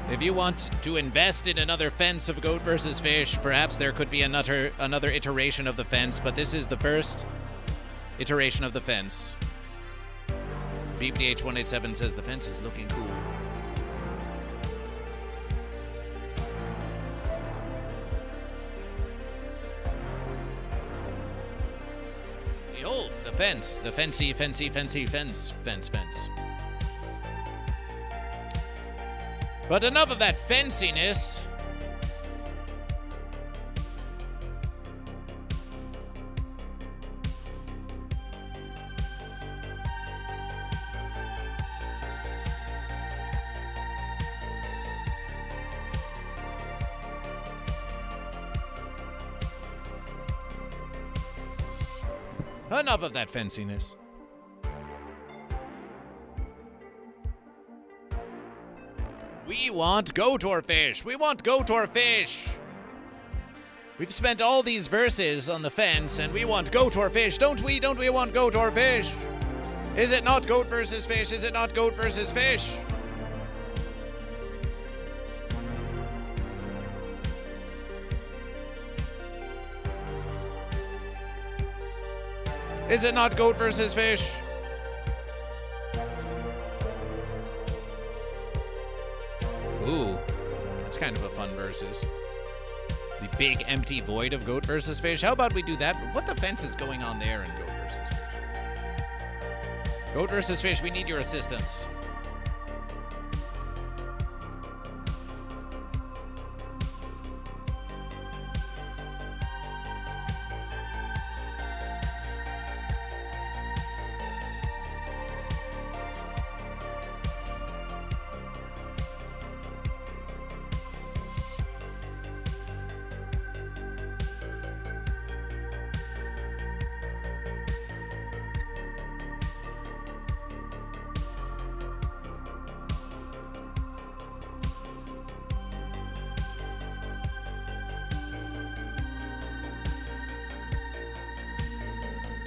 If you want to invest in another fence of goat versus fish, perhaps there could be another iteration of the fence, but this is the first iteration of the fence. BBDH187 says the fence is looking cool. Behold, the fence. The fancy fence. But enough of that fenciness. Enough of that fenciness. We want goat or fish. We want goat or fish. We've spent all these verses on the fence, and we want goat or fish, don't we? Don't we want goat or fish? Is it not goat versus fish? Is it not goat versus fish? Is it not goat versus fish? Ooh, that's kind of a fun versus. The big empty void of goat versus fish. How about we do that? What the fence is going on there in goat versus fish? Goat versus fish, we need your assistance.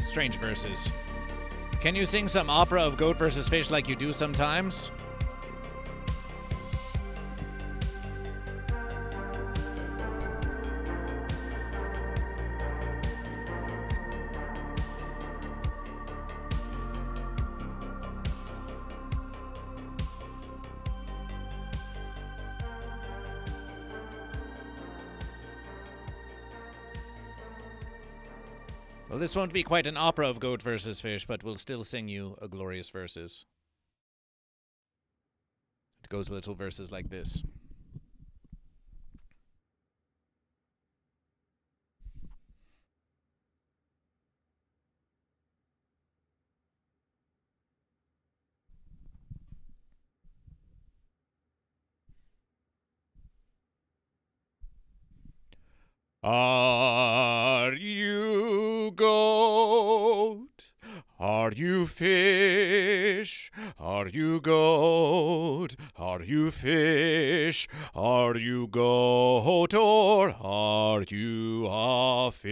Strange verses. Can you sing some opera of goat versus fish like you do sometimes? Well, this won't be quite an opera of goat versus fish, but we'll still sing you a glorious verses. It goes little verses like this. Are you goat? Are you fish? Are you goat? Are you fish? Are you goat? Or are you a fish?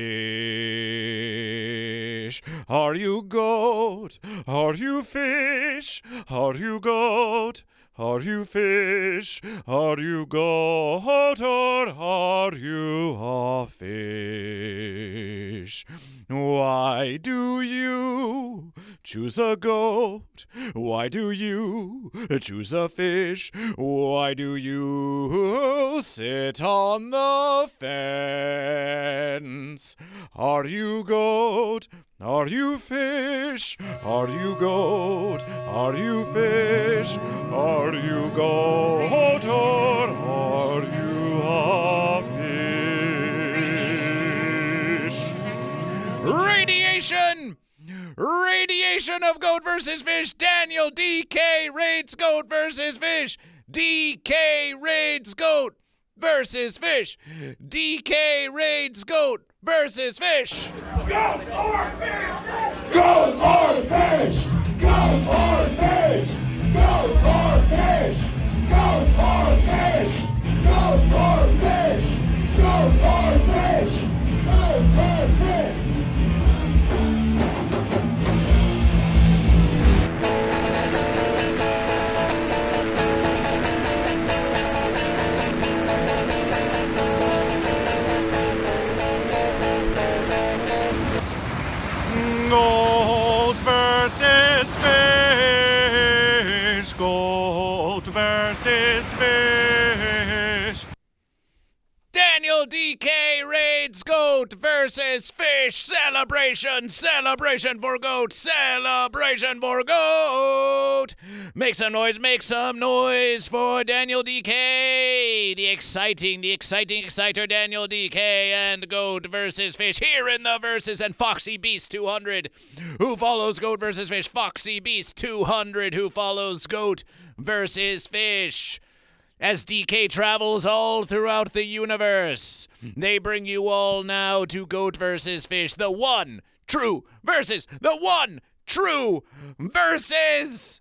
Are you goat? Are you fish? Are you goat? Are you fish? Are you goat? Or are you a fish? Why do you choose a goat? Why do you choose a fish? Why do you sit on the fence? Are you goat? Are you fish? Are you goat? Are you fish? Are you goat? Or are you a fish? Radiation! Radiation of Goat vs. Fish. Daniel DK rates Goat vs. Fish. DK rates Goat versus Fish. DK rates Goat versus Fish. Goat or fish! Goat or fish! Goat or fish! Goat or fish! Goat or fish! Goat or fish! Goat or fish! Goat or fish! Goat versus fish. Goat versus fish. Daniel DK raids Goat versus Fish. Celebration, celebration for Goat, celebration for Goat. Make some noise for Daniel DK. The exciting exciter Daniel DK and Goat versus Fish here in the verses, and Foxy Beast 200 who follows Goat versus Fish. Foxy Beast 200 who follows Goat versus Fish. As DK travels all throughout the universe, they bring you all now to Goat vs. Fish, the one true versus the one true versus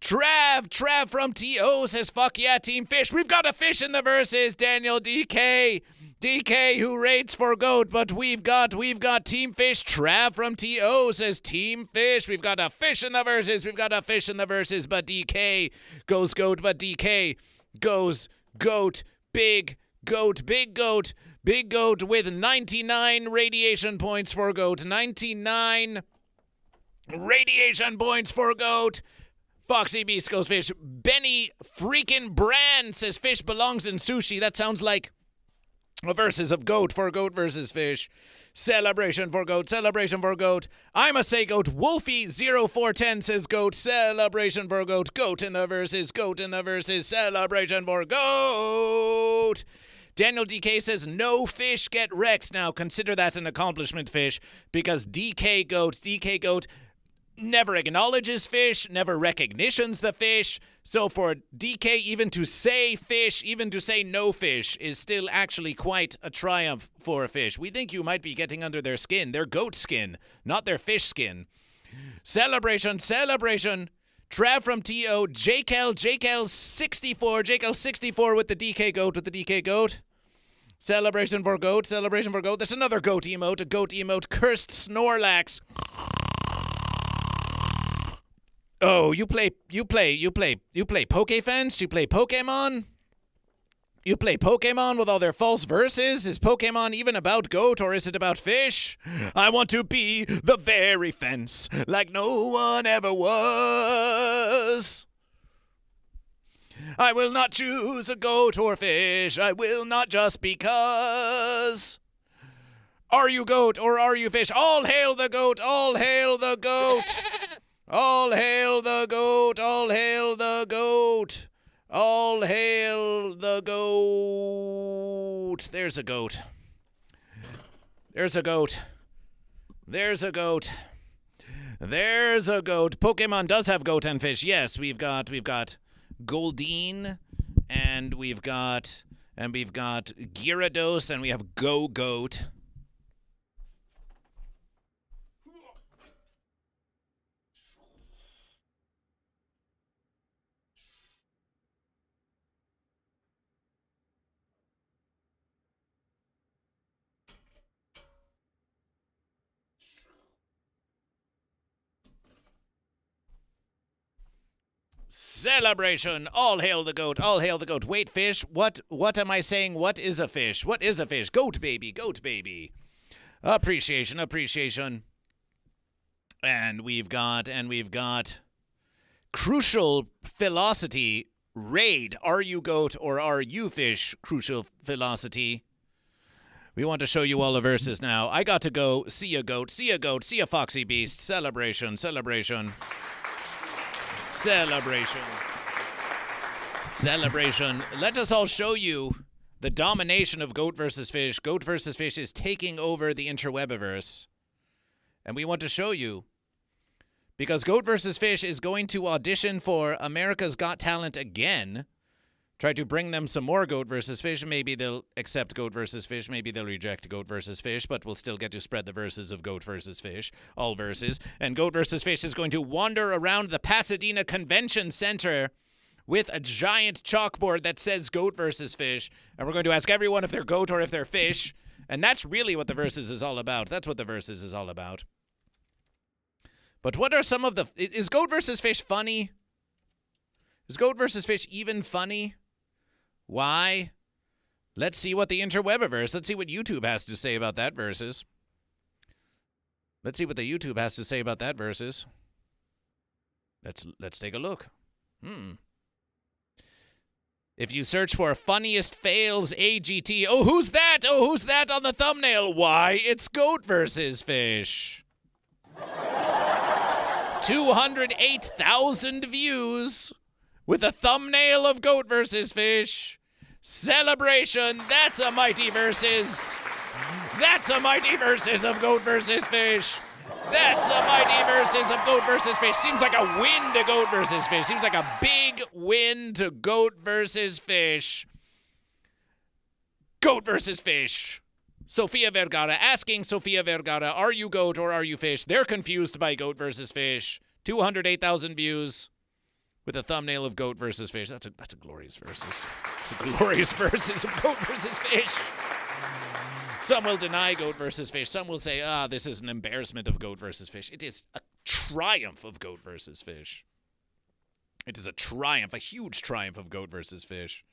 Trav. Trav from TO says, fuck yeah, Team Fish. We've got a fish in the verses, Daniel DK. DK who rates for Goat, but we've got Team Fish. Trav from TO says Team Fish. We've got a fish in the verses. But DK goes Goat, but DK goes Goat, big Goat with 99 radiation points for Goat. 99 radiation points for Goat. Foxy Beast goes Fish. Benny freaking Brand says Fish belongs in sushi. That sounds like a verses of Goat for Goat versus Fish. Celebration for Goat, celebration for Goat. I must say Goat. Wolfie0410 says Goat, celebration for Goat. Goat in the verses, celebration for Goat. Daniel DK says no fish get wrecked. Now consider that an accomplishment, Fish, because DK Goat never acknowledges fish, never recognitions the fish. So for DK even to say fish, even to say no fish, is still actually quite a triumph for a fish. We think you might be getting under their skin, their goat skin, not their fish skin. Celebration. Trav from TO, JKL64 with the DK Goat, Celebration for Goat. That's another Goat emote, a Goat emote, Cursed Snorlax. Oh, you play Pokefence? You play Pokemon? You play Pokemon with all their false verses? Is Pokemon even about Goat, or is it about fish? I want to be the very fence, like no one ever was. I will not choose a goat or fish. I will not just because. Are you goat or are you fish? All hail the goat, all hail the goat. All hail the goat, all hail the goat. All hail the goat. There's a goat. There's a goat. There's a goat. There's a goat. Pokemon does have goat and fish. Yes, we've got Goldeen, and we've got Gyarados, and we have Goat. Celebration. All hail the goat. All hail the goat. Wait, fish. What am I saying? What is a fish? What is a fish? Goat baby. Goat baby. Appreciation. Appreciation. And we've got crucial velocity raid. Are you goat or are you fish? Crucial velocity. We want to show you all the verses now. I got to go. See ya goat. See ya goat. See ya foxy beast. Celebration. Celebration. Celebration. Celebration. Let us all show you the domination of Goat vs. Fish. Goat vs. Fish is taking over the interwebiverse. And we want to show you because Goat vs. Fish is going to audition for America's Got Talent again. Try to bring them some more Goat vs. Fish. Maybe they'll accept Goat vs. Fish. Maybe they'll reject Goat vs. Fish, but we'll still get to spread the verses of Goat vs. Fish. All verses. And Goat vs. Fish is going to wander around the Pasadena Convention Center with a giant chalkboard that says Goat vs. Fish. And we're going to ask everyone if they're goat or if they're fish. And that's really what the verses is all about. That's what the verses is all about. But what are some of the... Is Goat vs. Fish funny? Is Goat vs. Fish even funny? Why? Let's see what the interwebiverse, let's see what YouTube has to say about that versus. Let's see what the YouTube has to say about that versus. Let's take a look. If you search for funniest fails AGT, oh, who's that? Oh, who's that on the thumbnail? Why, it's Goat vs. Fish. 208,000 views. With a thumbnail of Goat vs. Fish. Celebration. That's a mighty versus. That's a mighty versus of Goat vs. Fish. That's a mighty versus of Goat vs. Fish. Seems like a win to Goat vs. Fish. Seems like a big win to Goat vs. Fish. Goat vs. Fish. Sofia Vergara asking Sofia Vergara, are you goat or are you fish? They're confused by Goat vs. Fish. 208,000 views. With a thumbnail of Goat vs. Fish. That's a glorious versus. It's a glorious versus of Goat vs. Fish. Some will deny Goat vs. Fish. Some will say, this is an embarrassment of Goat vs. Fish. It is a triumph of Goat vs. Fish. It is a triumph, a huge triumph of Goat vs. Fish.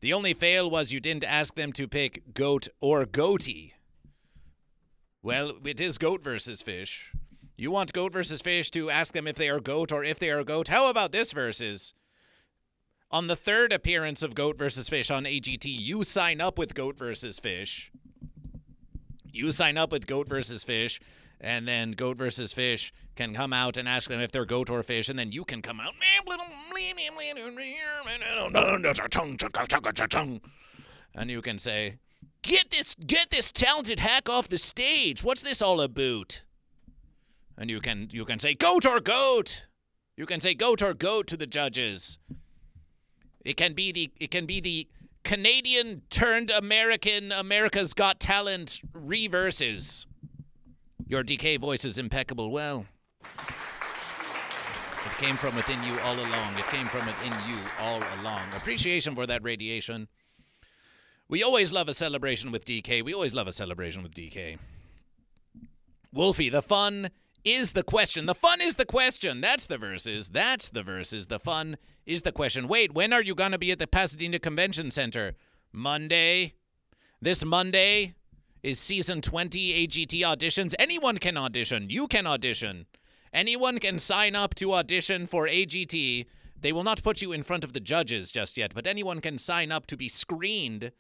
The only fail was you didn't ask them to pick goat or goatee. Well, it is Goat vs. Fish. You want Goat vs. Fish to ask them if they are goat or if they are goat. How about this versus? On the third appearance of Goat vs. Fish on AGT, you sign up with Goat vs. Fish. You sign up with Goat vs. Fish, and then Goat vs. Fish can come out and ask them if they're goat or fish, and then you can come out. And you can say, get this talented hack off the stage. What's this all about? And you can say goat or goat. You can say goat or goat to the judges. It can be the Canadian turned American America's Got Talent reverses. Your DK voice is impeccable. Well, it came from within you all along. It came from within you all along. Appreciation for that radiation. We always love a celebration with DK. We always love a celebration with DK. Wolfie, the fun is the question. The fun is the question. That's the verses. That's the verses. The fun is the question. Wait, when are you going to be at the Pasadena Convention Center? Monday. This Monday is season 20 AGT auditions. Anyone can audition. You can audition. Anyone can sign up to audition for AGT. They will not put you in front of the judges just yet, but anyone can sign up to be screened,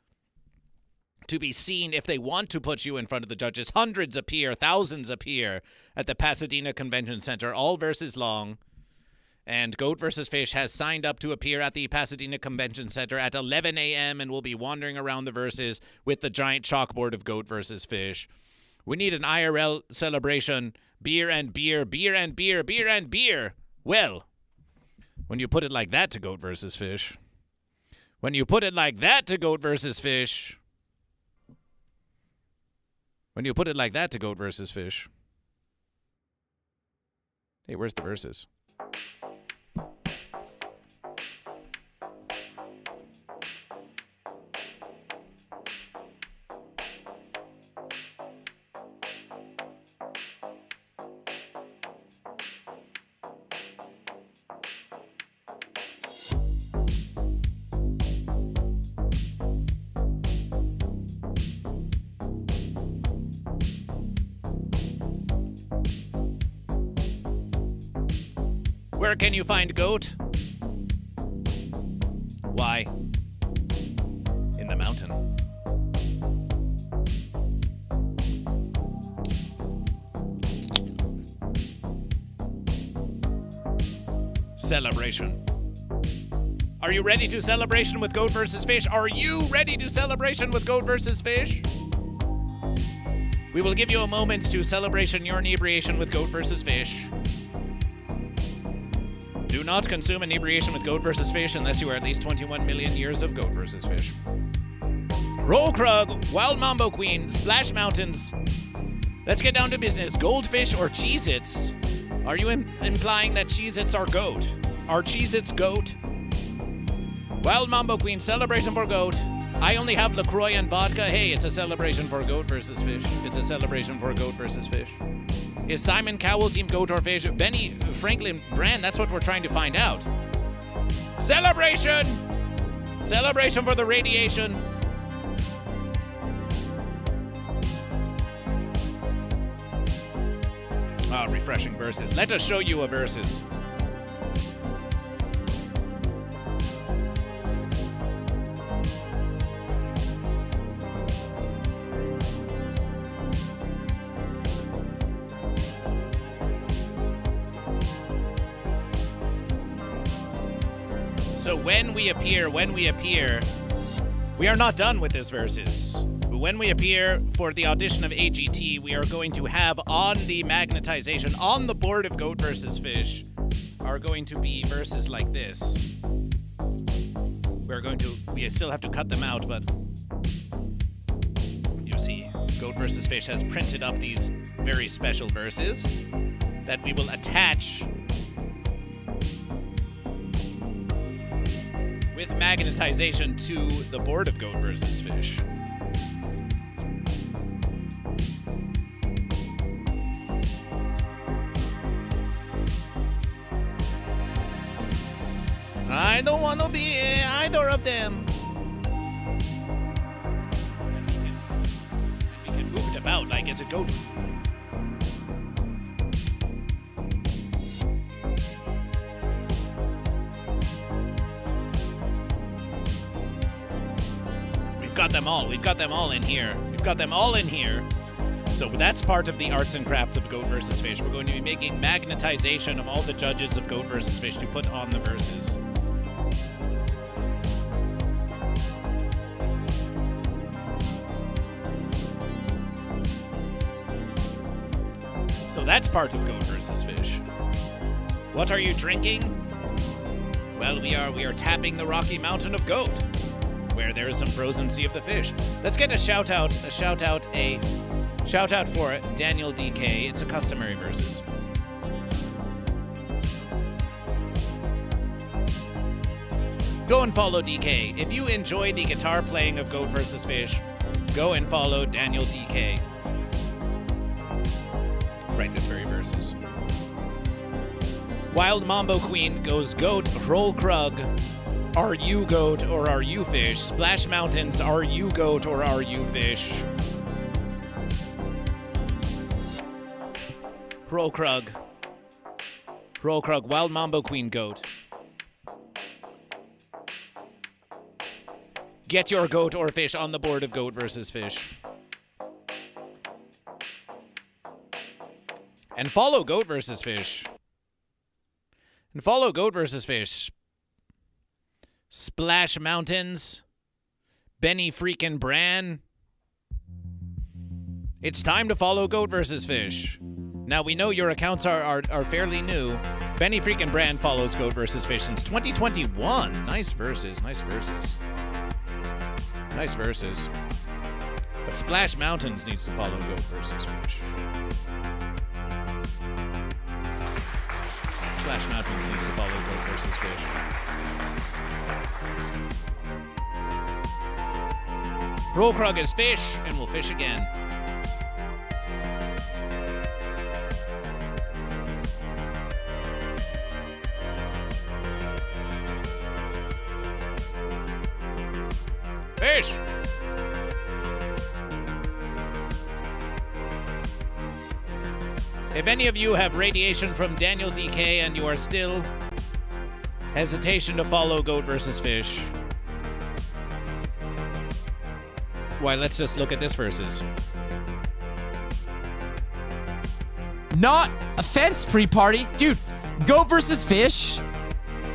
to be seen if they want to put you in front of the judges. Hundreds appear, thousands appear at the Pasadena Convention Center, all verses long. And Goat vs. Fish has signed up to appear at the Pasadena Convention Center at 11 a.m. and will be wandering around the verses with the giant chalkboard of Goat vs. Fish. We need an IRL celebration. Beer and beer, beer and beer, beer and beer. Well, when you put it like that to Goat vs. Fish. When you put it like that to Goat vs. Fish. When you put it like that to Goat vs. Fish. Hey, where's the verses? Where can you find goat? Why? In the mountain. Celebration. Are you ready to celebration with Goat vs. Fish? Are you ready to celebration with Goat vs. Fish? We will give you a moment to celebration your inebriation with Goat vs. Fish. Do not consume inebriation with Goat vs. Fish unless you are at least 21 million years of Goat vs. Fish. Roll Krug, Wild Mambo Queen, Splash Mountains. Let's get down to business. Goldfish or Cheez-Its? Are you implying that Cheez-Its are goat? Are Cheez-Its goat? Wild Mambo Queen, celebration for goat. I only have LaCroix and vodka. Hey, it's a celebration for Goat vs. Fish. It's a celebration for Goat vs. Fish. Is Simon Cowell team goat or fish? Benny Franklin Brand, that's what we're trying to find out. Celebration! Celebration for the radiation. Ah, refreshing verses. Let us show you a verses. So when we appear, we are not done with this verses. When we appear for the audition of AGT, we are going to have on the magnetization, on the board of Goat vs. Fish, are going to be verses like this. We still have to cut them out, but you see, Goat vs. Fish has printed up these very special verses that we will attach with magnetization to the board of Goat vs. Fish. I don't want to be either of them. And we can move it about like as it goes. We've got them all in here. We've got them all in here. So that's part of the arts and crafts of Goat vs. Fish. We're going to be making magnetization of all the judges of Goat vs. Fish to put on the verses. So that's part of Goat vs. Fish. What are you drinking? Well, we are tapping the Rocky Mountain of Goat, where there is some frozen sea of the fish. Let's get a shout out for Daniel DK. It's a customary verses. Go and follow DK. If you enjoy the guitar playing of Goat vs. Fish, go and follow Daniel DK. Write this very verses. Wild Mambo Queen goes goat, roll krug. Are you goat or are you fish? Splash Mountains, are you goat or are you fish? Roll krug. Roll krug, Wild Mambo Queen goat. Get your goat or fish on the board of Goat vs. Fish. And follow Goat vs. Fish. And follow Goat vs. Fish. Splash Mountains. Benny freaking Bran. It's time to follow Goat vs. Fish. Now we know your accounts are fairly new. Benny freaking Bran follows Goat vs. Fish since 2021. Nice verses, nice verses. Nice verses. But Splash Mountains needs to follow Goat vs. Fish. Splash Mountains needs to follow Goat vs. Fish. Roll Krug is fish, and we'll fish again. Fish! If any of you have radiation from Daniel DK and you are still hesitation to follow Goat vs. Fish, why, let's just look at this versus. Not a fence pre-party. Dude, Goat vs. Fish,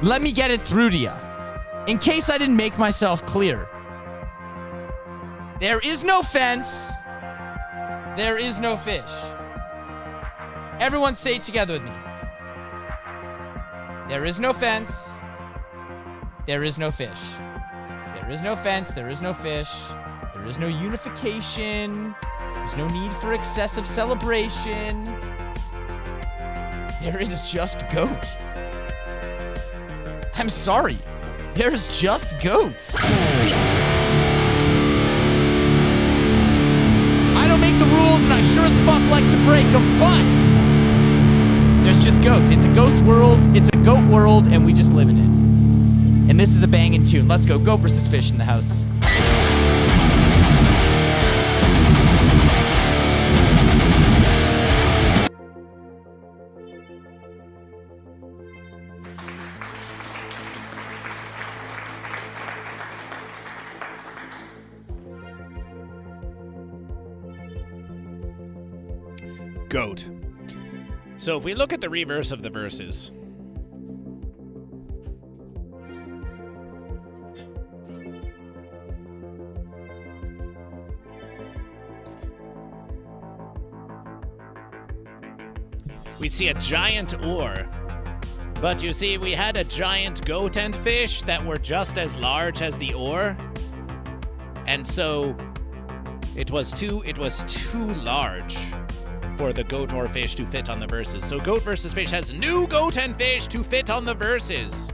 let me get it through to you. In case I didn't make myself clear. There is no fence. There is no fish. Everyone say it together with me. There is no fence. There is no fish. There is no fence. There is no fish. There is no unification. There's no need for excessive celebration. There is just goat. I'm sorry. There's just goats. I don't make the rules and I sure as fuck like to break them, but there's just goats. It's a ghost world. It's a goat world and we just live in it. And this is a banging tune. Let's go. Goat vs. Fish in the house. Goat. So if we look at the reverse of the verses, we see a giant oar. But you see, we had a giant goat and fish that were just as large as the oar. And so it was too large for the goat or fish to fit on the verses. So Goat vs. Fish has new goat and fish to fit on the verses.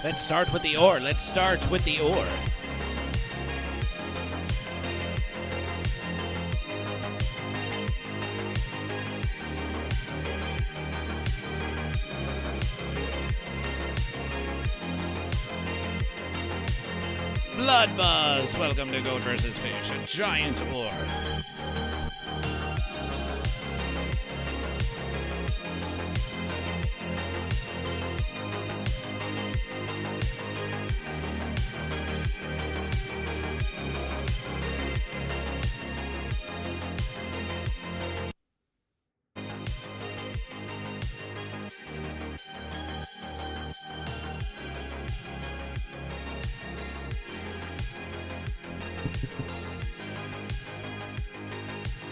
Let's start with the ore. Let's start with the ore. Blood Buzz, welcome to Goat vs. Fish, a giant ore.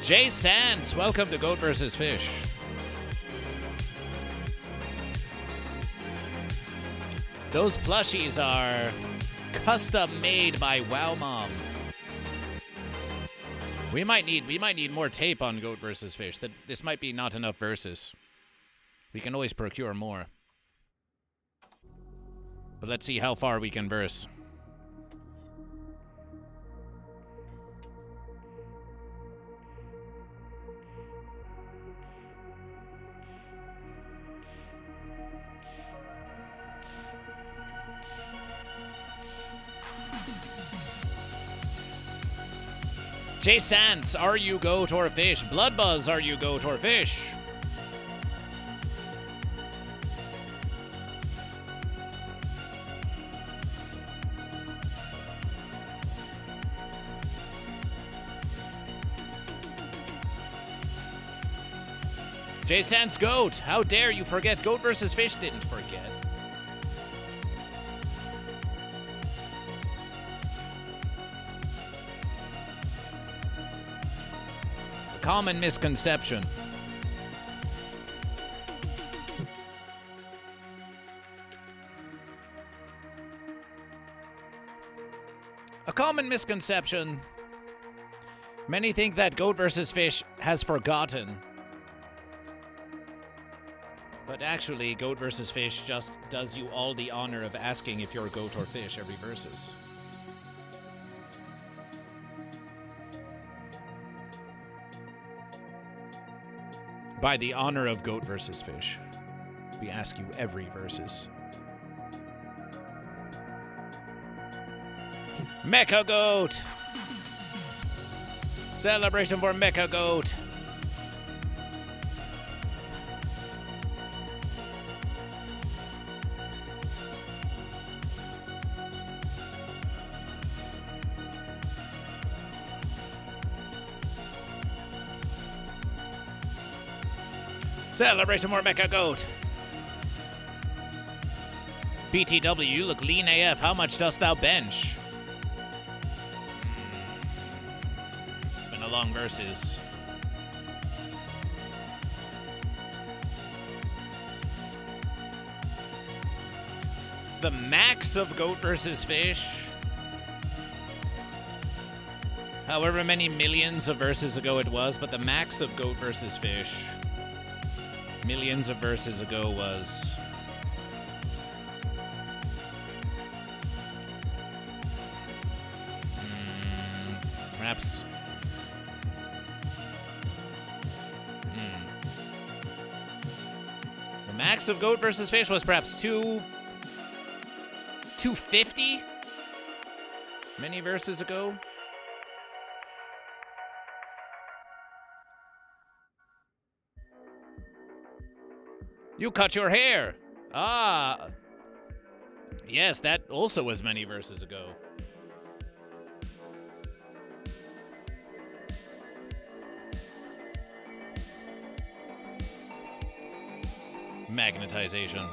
Jay Sands, welcome to Goat vs. Fish. Those plushies are custom made by Wow Mom. We might need more tape on Goat vs. Fish. This might be not enough verses. We can always procure more. But let's see how far we can verse. Jay Sands, are you goat or fish? Blood Buzz, are you goat or fish? Jay Sands, goat. How dare you forget? Goat vs. Fish didn't forget. Common misconception. A common misconception. Many think that Goat vs. Fish has forgotten. But actually, Goat vs. Fish just does you all the honor of asking if you're goat or fish every versus. By the honor of Goat vs. Fish, we ask you every versus. Mecha Goat! Celebration for Mecha Goat! Celebration for Mecha Goat! BTW, you look lean AF. How much dost thou bench? It's been a long versus. The max of Goat vs. Fish. However many millions of verses ago it was, but the max of Goat vs. Fish millions of verses ago was perhaps the max of Goat vs. Fish was perhaps 250 many verses ago. You cut your hair. Ah. Yes, that also was many verses ago. Magnetization.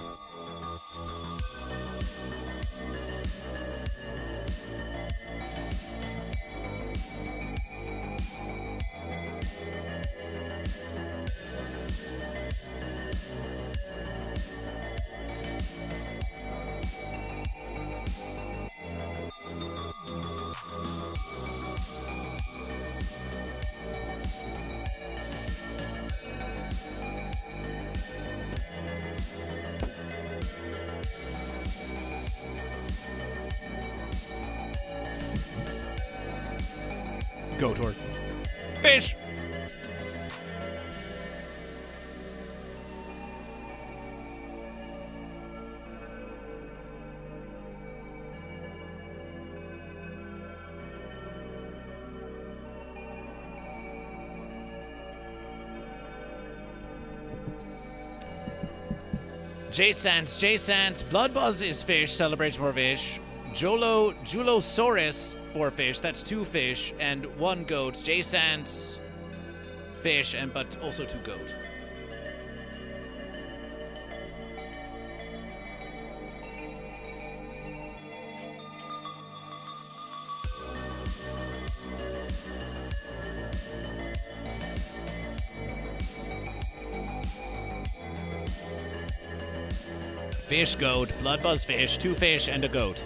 Goat or fish. J-Sans, Blood Buzz is fish, celebrates for fish. Julosaurus for fish, that's 2 fish and 1 goat. J-Sans, fish, and but also 2 goat. Fish, goat, Blood Buzz fish, 2 fish, and a goat.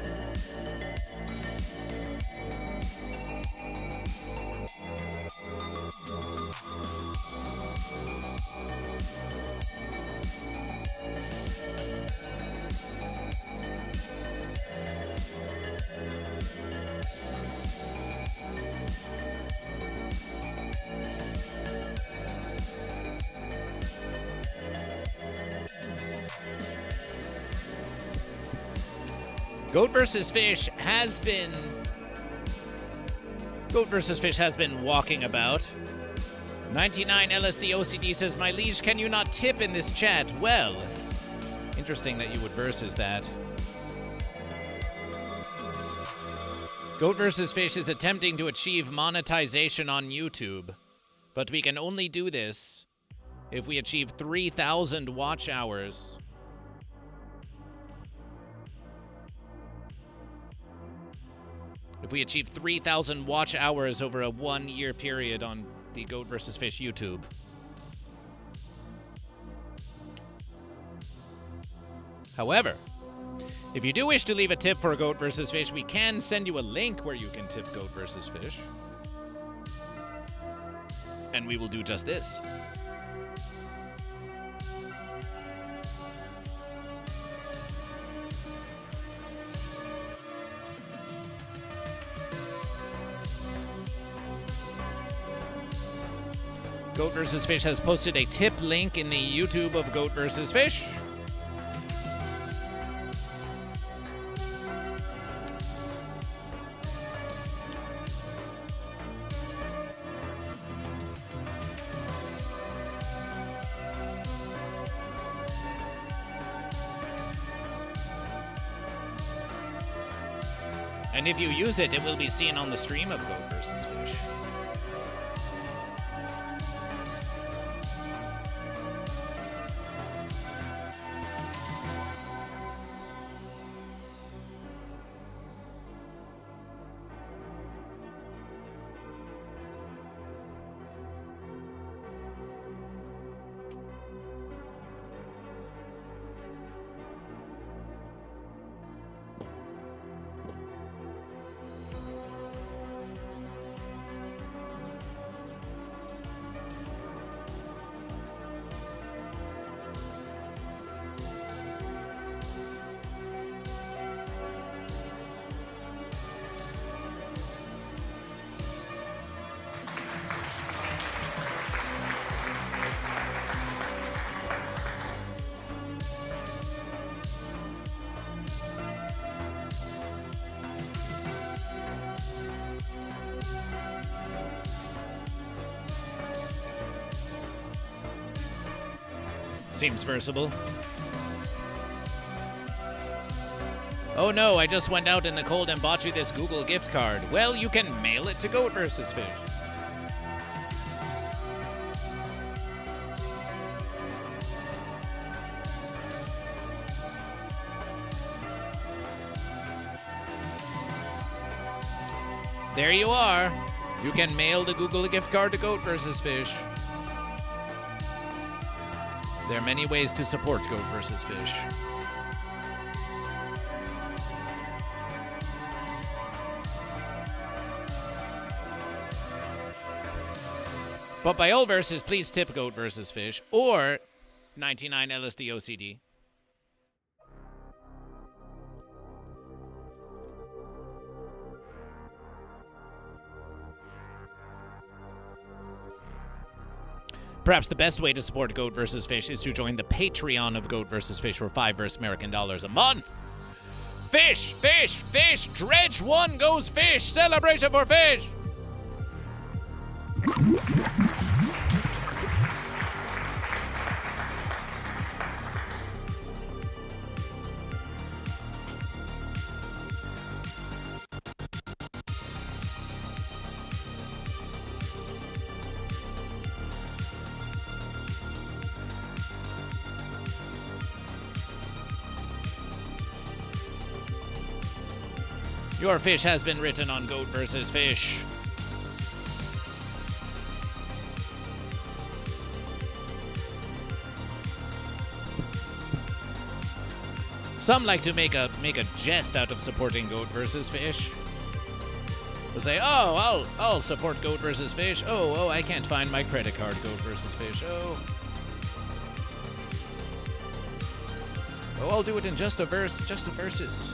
Goat vs. Fish has been walking about. 99 LSD OCD says, my liege, can you not tip in this chat? Well, interesting that you would versus that. Goat vs. Fish is attempting to achieve monetization on YouTube, but we can only do this if we achieve 3,000 watch hours. If we achieve 3,000 watch hours over a 1-year period on the Goat vs. Fish YouTube. However, if you do wish to leave a tip for Goat vs. Fish, we can send you a link where you can tip Goat vs. Fish. And we will do just this. Goat vs. Fish has posted a tip link in the YouTube of Goat vs. Fish. And if you use it, it will be seen on the stream of Goat vs. Fish. Seems versatile. Oh no, I just went out in the cold and bought you this Google gift card. Well, you can mail it to Goat vs. Fish. There you are. You can mail the Google gift card to Goat vs. Fish. There are many ways to support Goat vs. Fish. But by all verses, please tip Goat vs. Fish or 99 LSD OCD. Perhaps the best way to support Goat vs. Fish is to join the Patreon of Goat vs. Fish for $5 American dollars a month. Fish, fish, fish, dredge one goes fish, celebration for fish. Your fish has been written on Goat vs. Fish. Some like to make a jest out of supporting Goat vs. Fish. They'll say, "Oh, I'll support Goat vs. Fish. Oh, I can't find my credit card. Goat vs. Fish. Oh, I'll do it in just a verses."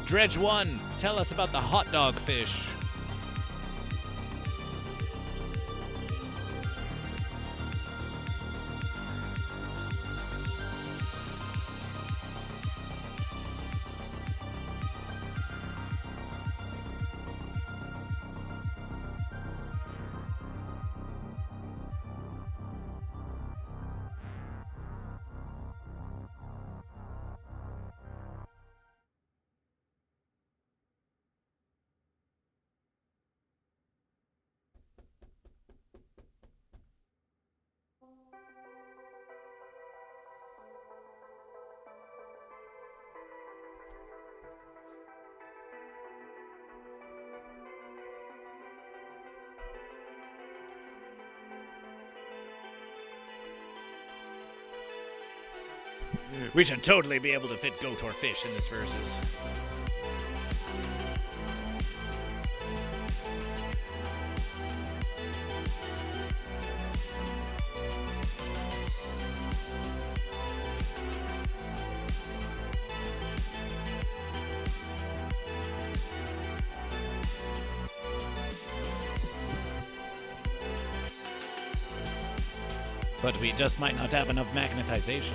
Dredge 1, tell us about the hot dog fish. We should totally be able to fit goat or fish in this versus. But we just might not have enough magnetization.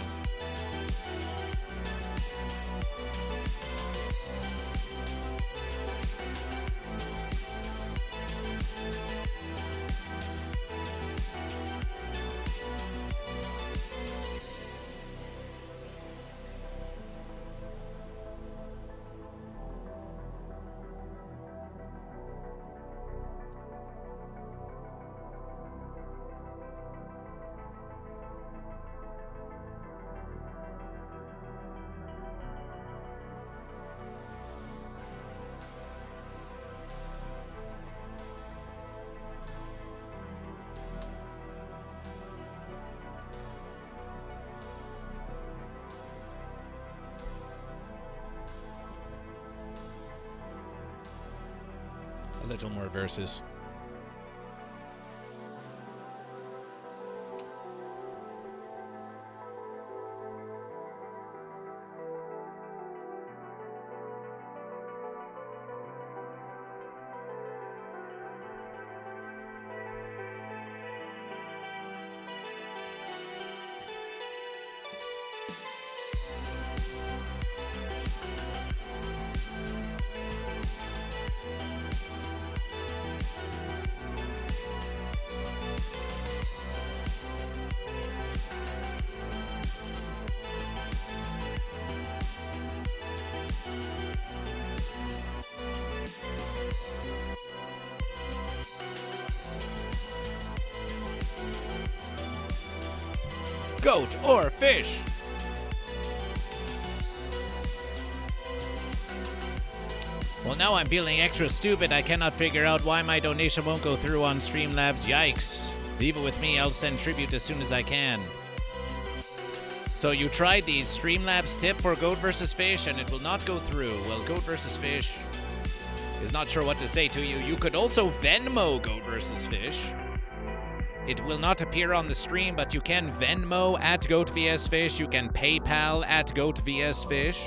A little more verses. Goat or fish? Well, now I'm feeling extra stupid. I cannot figure out why my donation won't go through on Streamlabs. Yikes. Leave it with me. I'll send tribute as soon as I can. So you tried the Streamlabs tip for Goat vs. Fish and it will not go through. Well, Goat vs. Fish is not sure what to say to you. You could also Venmo Goat vs. Fish. It will not appear on the stream, but you can Venmo at GoatVsFish. You can PayPal at GoatVsFish.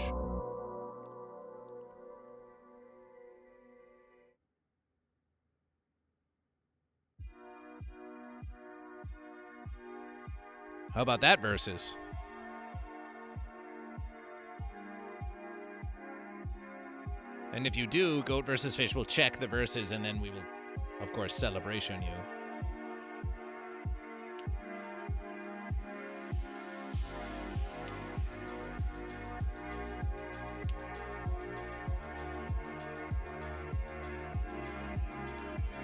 How about that versus? And if you do, Goat vs. Fish will check the verses, and then we will, of course, celebration you.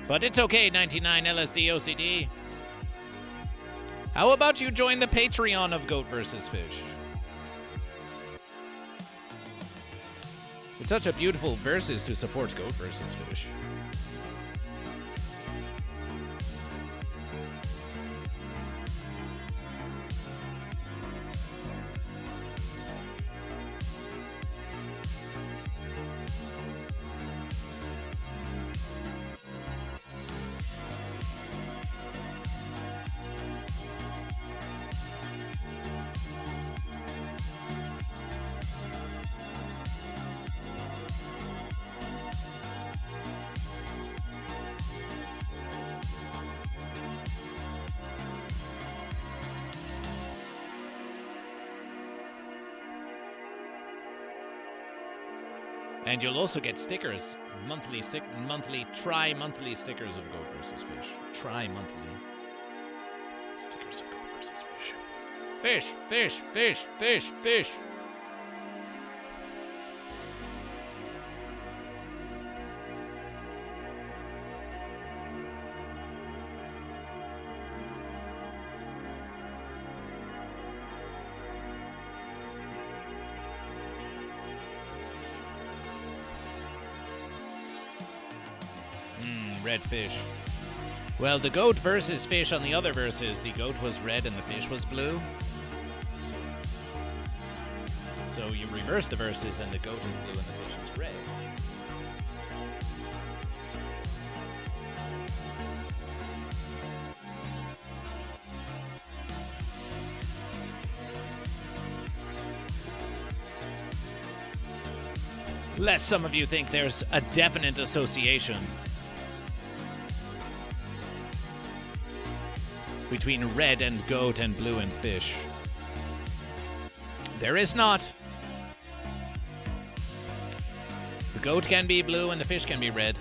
But it's okay, 99 LSD OCD. How about you join the Patreon of Goat vs. Fish? It's such a beautiful verses to support Goat vs. Fish. And you'll also get stickers, monthly tri-monthly stickers of Goat vs. Fish. Tri-monthly stickers of Goat vs. Fish. Fish, fish, fish, fish, fish. Red fish. Well, the goat versus fish on the other verses, the goat was red and the fish was blue. So you reverse the verses and the goat is blue and the fish is red. Lest some of you think there's a definite association between red and goat and blue and fish. There is not. The goat can be blue and the fish can be red.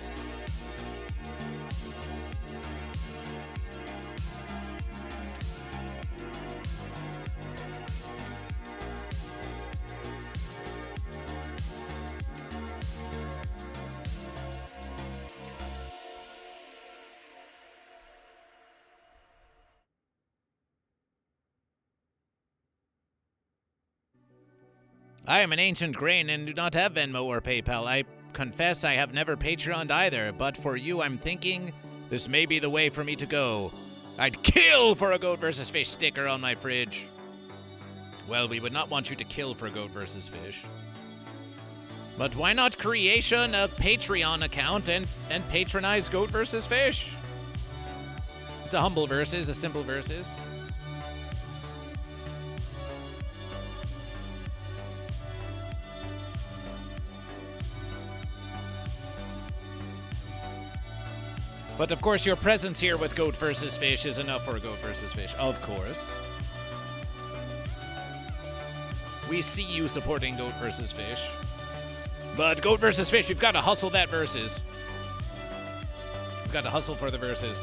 I am an ancient grain and do not have Venmo or PayPal. I confess I have never Patreoned either, but for you I'm thinking this may be the way for me to go. I'd kill for a Goat vs. Fish sticker on my fridge. Well, we would not want you to kill for Goat vs. Fish. But why not creation a Patreon account and patronize Goat vs. Fish? It's a humble versus, a simple versus. But of course, your presence here with Goat vs. Fish is enough for Goat vs. Fish, of course. We see you supporting Goat vs. Fish. But Goat vs. Fish, we've got to hustle that versus. We've got to hustle for the versus.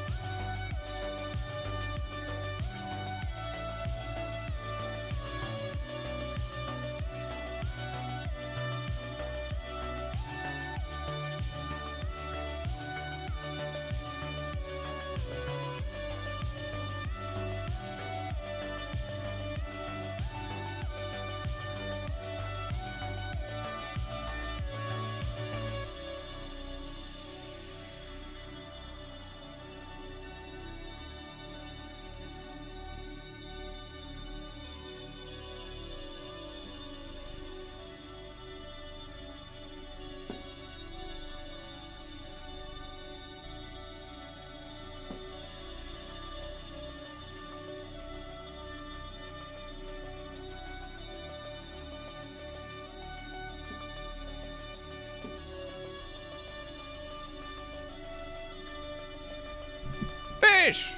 fish.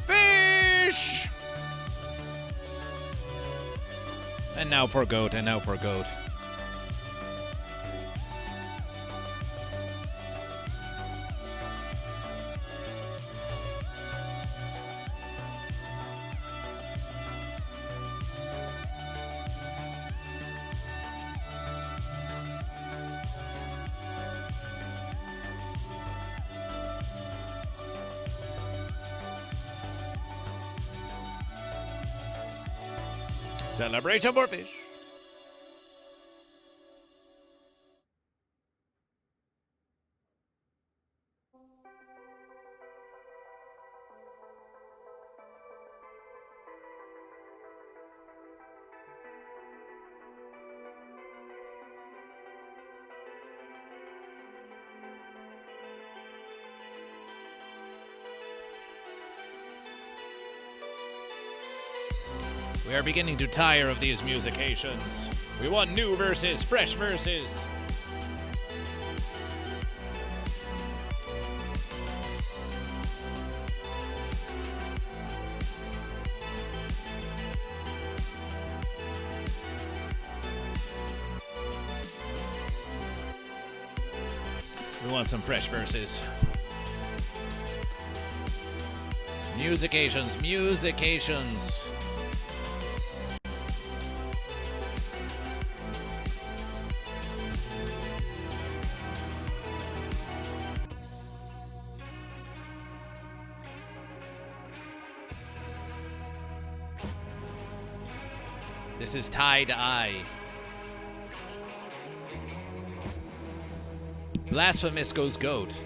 Fish! And now for goat, and now for goat. Celebration for fish. We are beginning to tire of these musications. We want new verses, fresh verses. We want some fresh verses. Musications, musications. This is tie-to-eye. Blasphemous goes goat.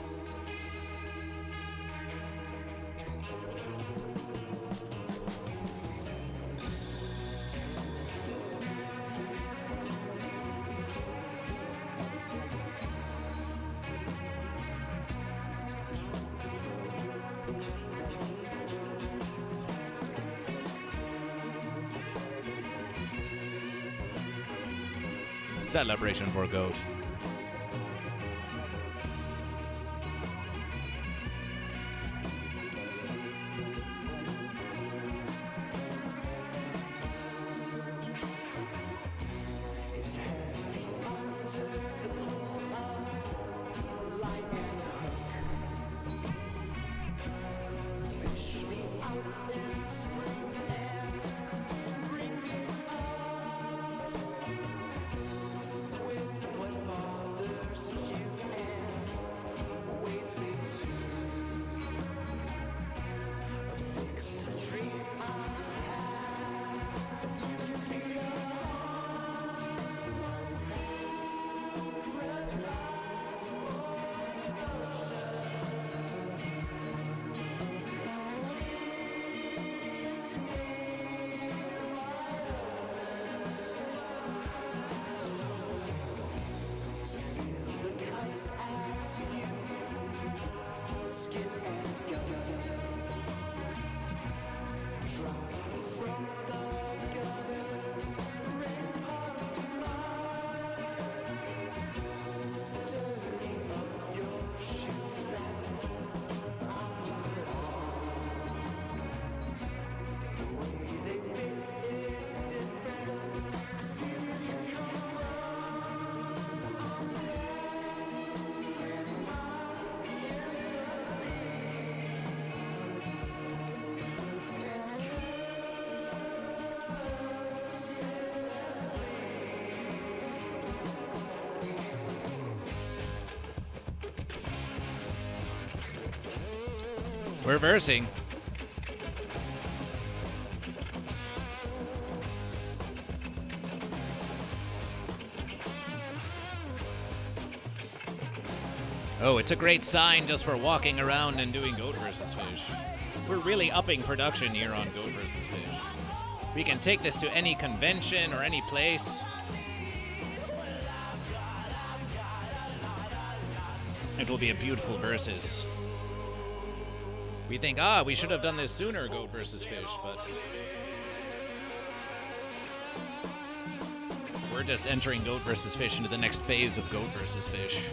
Celebration for goat. We're versing. Oh, it's a great sign just for walking around and doing Goat vs. Fish. We're really upping production here on Goat vs. Fish. We can take this to any convention or any place. It will be a beautiful versus. We think, we should have done this sooner, Goat vs. Fish, but we're just entering Goat vs. Fish into the next phase of Goat vs. Fish.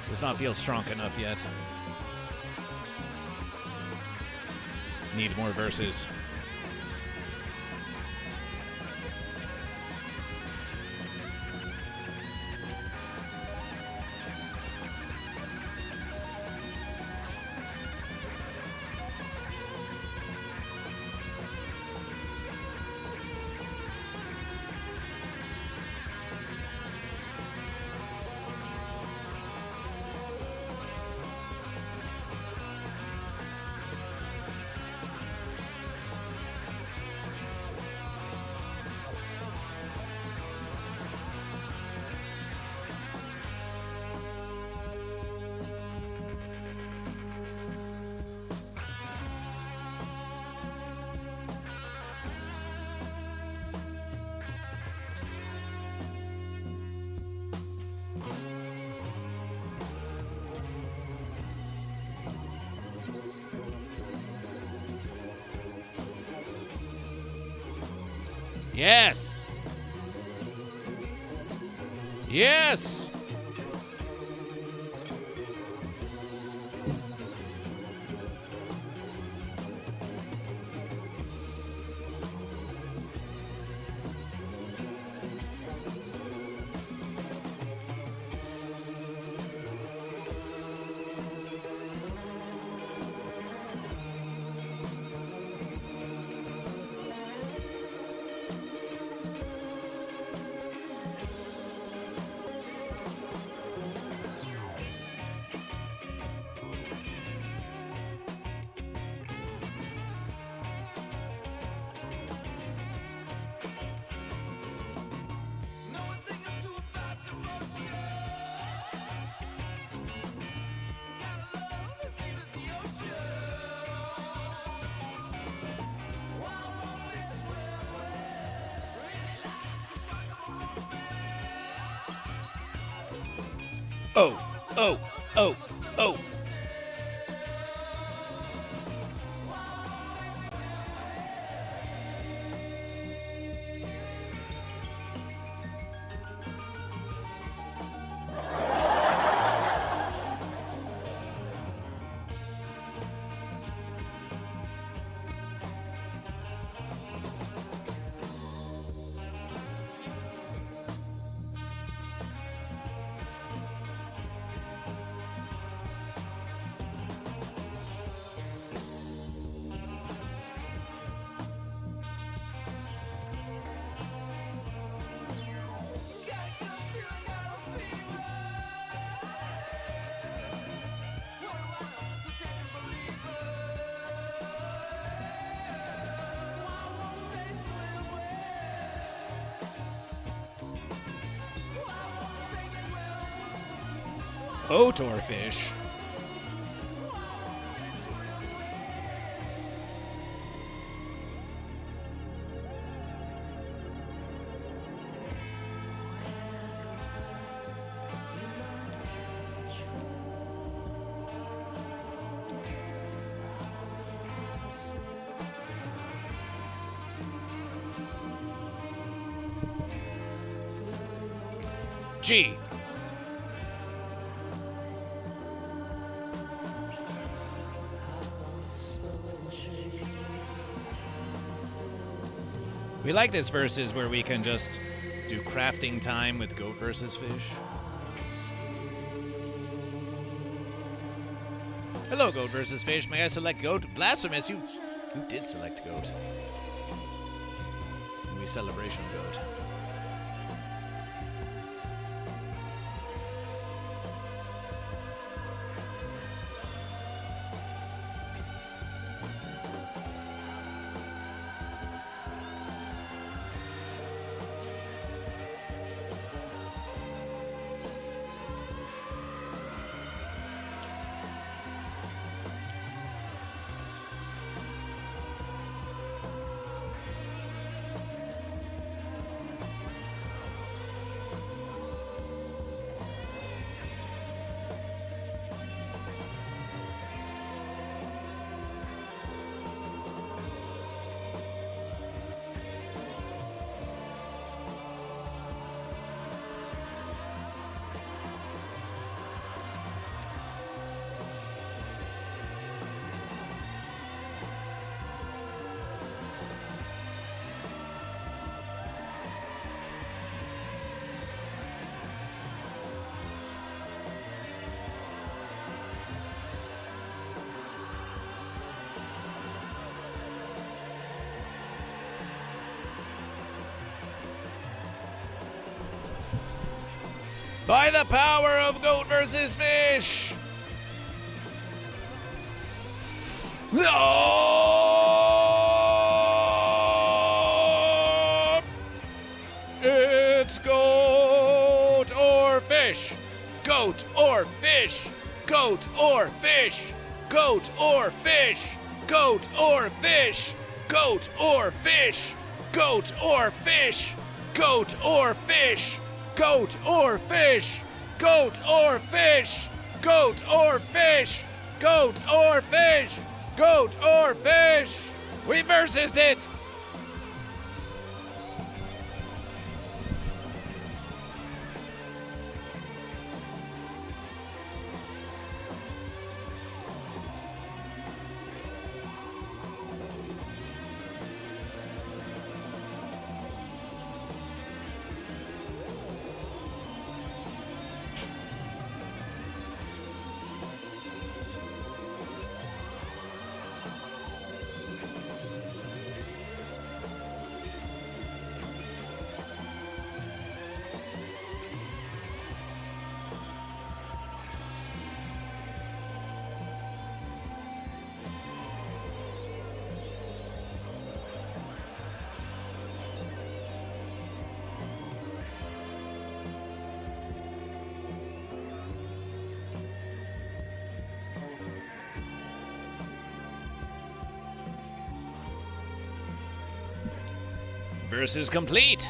Does not feel strong enough yet. Need more verses. Yes! Yes! Oh, oh, oh, oh. Otorfish. G. We like this versus where we can just do crafting time with Goat versus Fish. Hello, Goat versus Fish. May I select Goat? Blasphemous, you did select Goat. We celebration Goat. By the power of Goat versus Fish! No! It's Goat or Fish! Goat or Fish! Goat or Fish! Goat or Fish! Goat or Fish! Goat or Fish! Goat or Fish! Goat or Fish! Goat or Fish! Goat or Fish! Goat or Fish! Goat or Fish! Goat or Fish! We versus it! Versus complete.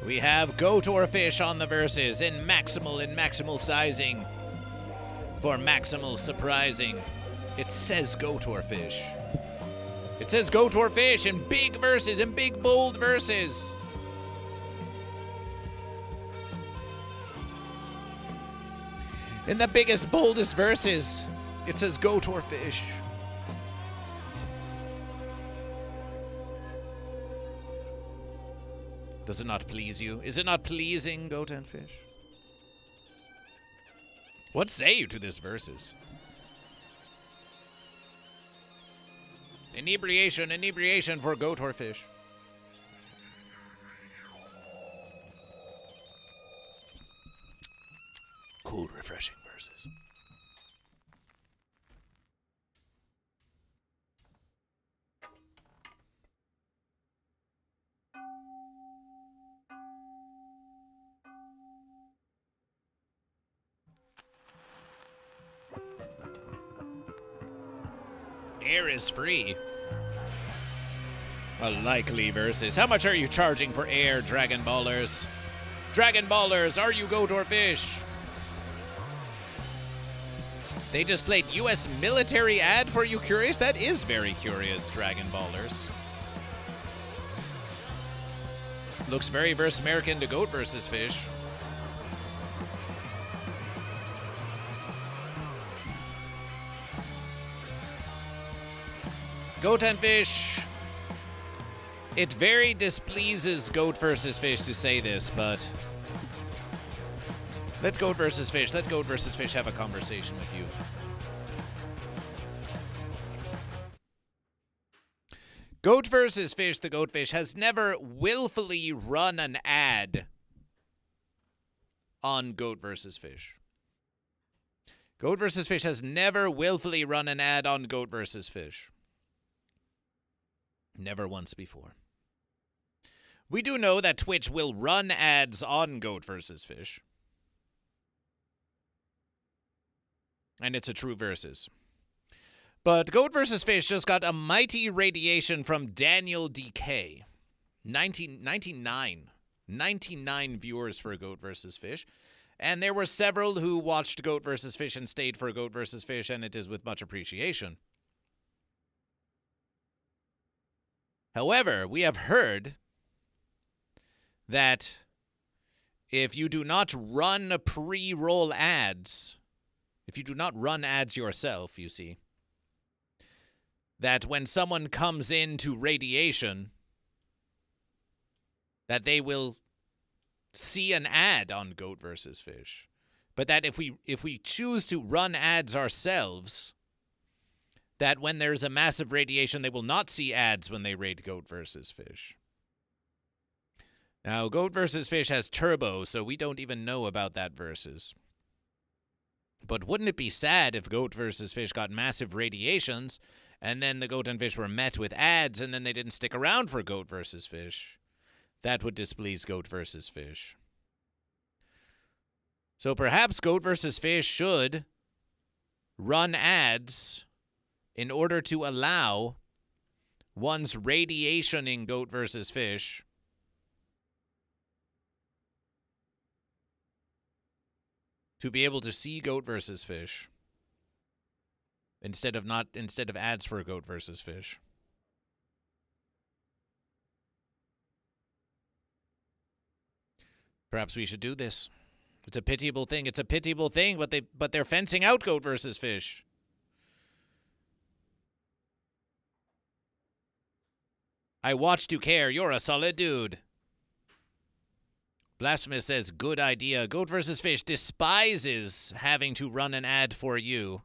We have Goat or Fish on the verses in maximal sizing. For maximal surprising, it says Goat or Fish. It says Goat or Fish in big verses, in big bold verses. In the biggest, boldest verses, it says Goat or Fish. Does it not please you? Is it not pleasing, Goat and Fish? What say you to this verses? Inebriation for Goat or Fish. Cool, refreshing verses. Air is free. A likely versus. How much are you charging for air, Dragon Ballers? Dragon Ballers, are you Goat or Fish? They just played U.S. military ad for you curious? That is very curious, Dragon Ballers. Looks very versus American to Goat versus Fish. Goat and Fish. It very displeases Goat versus Fish to say this, but let Goat versus Fish have a conversation with you. Goat versus Fish, the GoatFish, has never willfully run an ad on Goat versus Fish. Goat versus Fish has never willfully run an ad on Goat versus Fish. Never once before. We do know that Twitch will run ads on Goat versus Fish. And it's a true versus. But Goat vs. Fish just got a mighty radiation from Daniel DK. 99 viewers for Goat vs. Fish. And there were several who watched Goat vs. Fish and stayed for Goat vs. Fish, and it is with much appreciation. However, we have heard that if you do not run pre-roll ads, if you do not run ads yourself, you see, that when someone comes into radiation, that they will see an ad on Goat versus Fish. But that if we choose to run ads ourselves, that when there's a massive radiation, they will not see ads when they raid Goat versus Fish. Now, Goat versus Fish has turbo, so we don't even know about that versus. But wouldn't it be sad if Goat versus Fish got massive radiations, and then the Goat and Fish were met with ads, and then they didn't stick around for Goat versus Fish? That would displease Goat versus Fish. So perhaps Goat versus Fish should run ads in order to allow one's radiationing Goat versus Fish to be able to see Goat versus Fish instead of ads for Goat versus Fish. Perhaps we should do this. It's a pitiable thing. It's a pitiable thing, but they're fencing out Goat versus Fish. I watched you care. You're a solid dude. Blasphemous says, good idea. Goat versus Fish despises having to run an ad for you.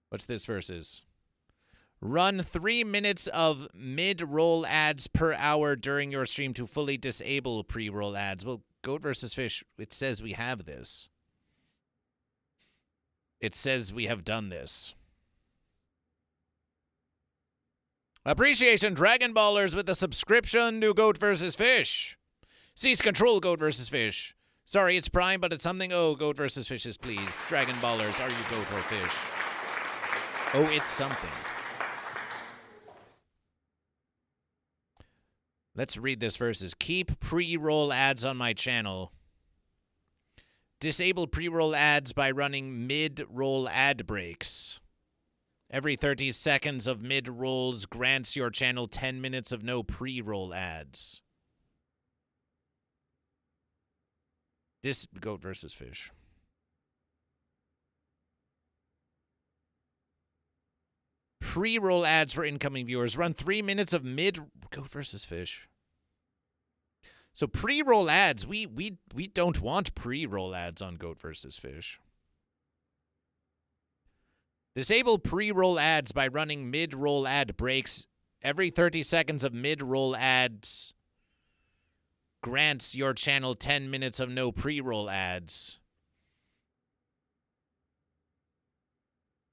What's this versus? Run 3 minutes of mid-roll ads per hour during your stream to fully disable pre-roll ads. Well, Goat versus Fish, it says we have this. It says we have done this. Appreciation, Dragon Ballers, with a subscription to Goat vs. Fish. Cease control, Goat vs. Fish. Sorry, it's Prime, but it's something. Oh, Goat vs. Fish is pleased. Dragon Ballers, are you Goat or Fish? Oh, it's something. Let's read this verses. Keep pre-roll ads on my channel. Disable pre-roll ads by running mid-roll ad breaks. Every 30 seconds of mid-rolls grants your channel 10 minutes of no pre-roll ads. This Goat versus Fish. Pre-roll ads for incoming viewers. Run 3 minutes of Goat versus Fish. So pre-roll ads, we don't want pre-roll ads on Goat versus Fish. Disable pre-roll ads by running mid-roll ad breaks. Every 30 seconds of mid-roll ads grants your channel 10 minutes of no pre-roll ads.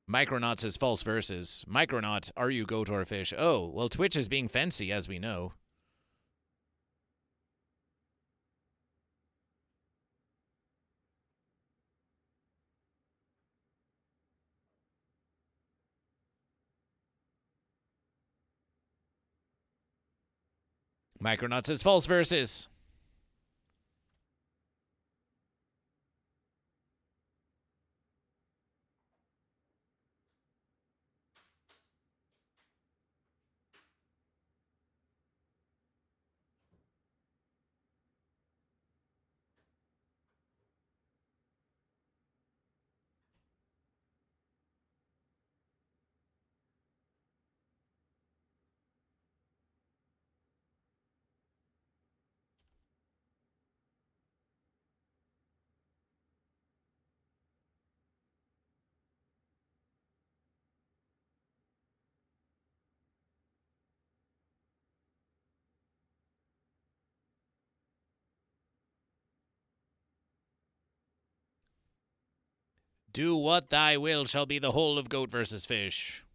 Micronaut says false verses. Micronaut, are you Goat or Fish? Oh, well, Twitch is being fancy, as we know. Micronaut says false verses. Do what thy will shall be the whole of Goat vs. Fish.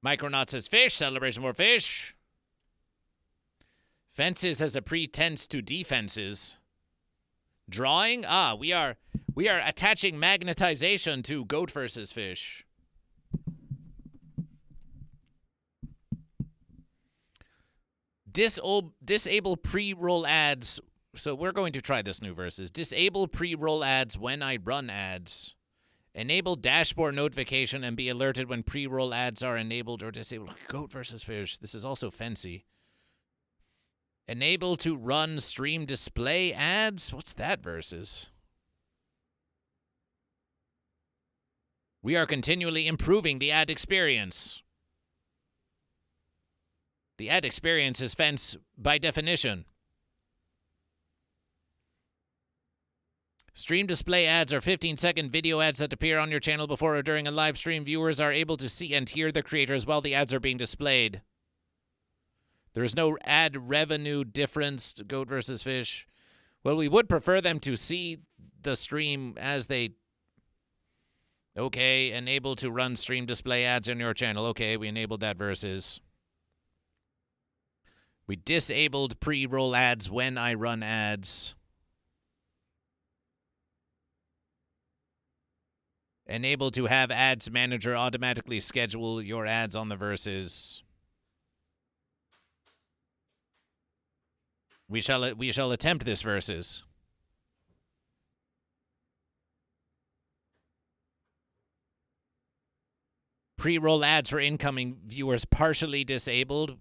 Micronaut says fish. Celebration for fish. Fences as a pretense to defenses. Drawing? We are attaching magnetization to Goat vs. Fish. Disable pre-roll ads. So we're going to try this new versus. Disable pre-roll ads when I run ads. Enable dashboard notification and be alerted when pre-roll ads are enabled or disabled. Goat vs. Fish. This is also fancy. Enable to run stream display ads? What's that versus? We are continually improving the ad experience. The ad experience is fence by definition. Stream display ads are 15-second video ads that appear on your channel before or during a live stream. Viewers are able to see and hear the creators while the ads are being displayed. There is no ad revenue difference to Goat vs. Fish. Well, we would prefer them to see the stream as they... Okay, enable to run stream display ads on your channel. Okay, we enabled that versus... We disabled pre-roll ads when I run ads. Enable to have ads manager automatically schedule your ads on the verses. We shall attempt this versus. Pre-roll ads for incoming viewers partially disabled.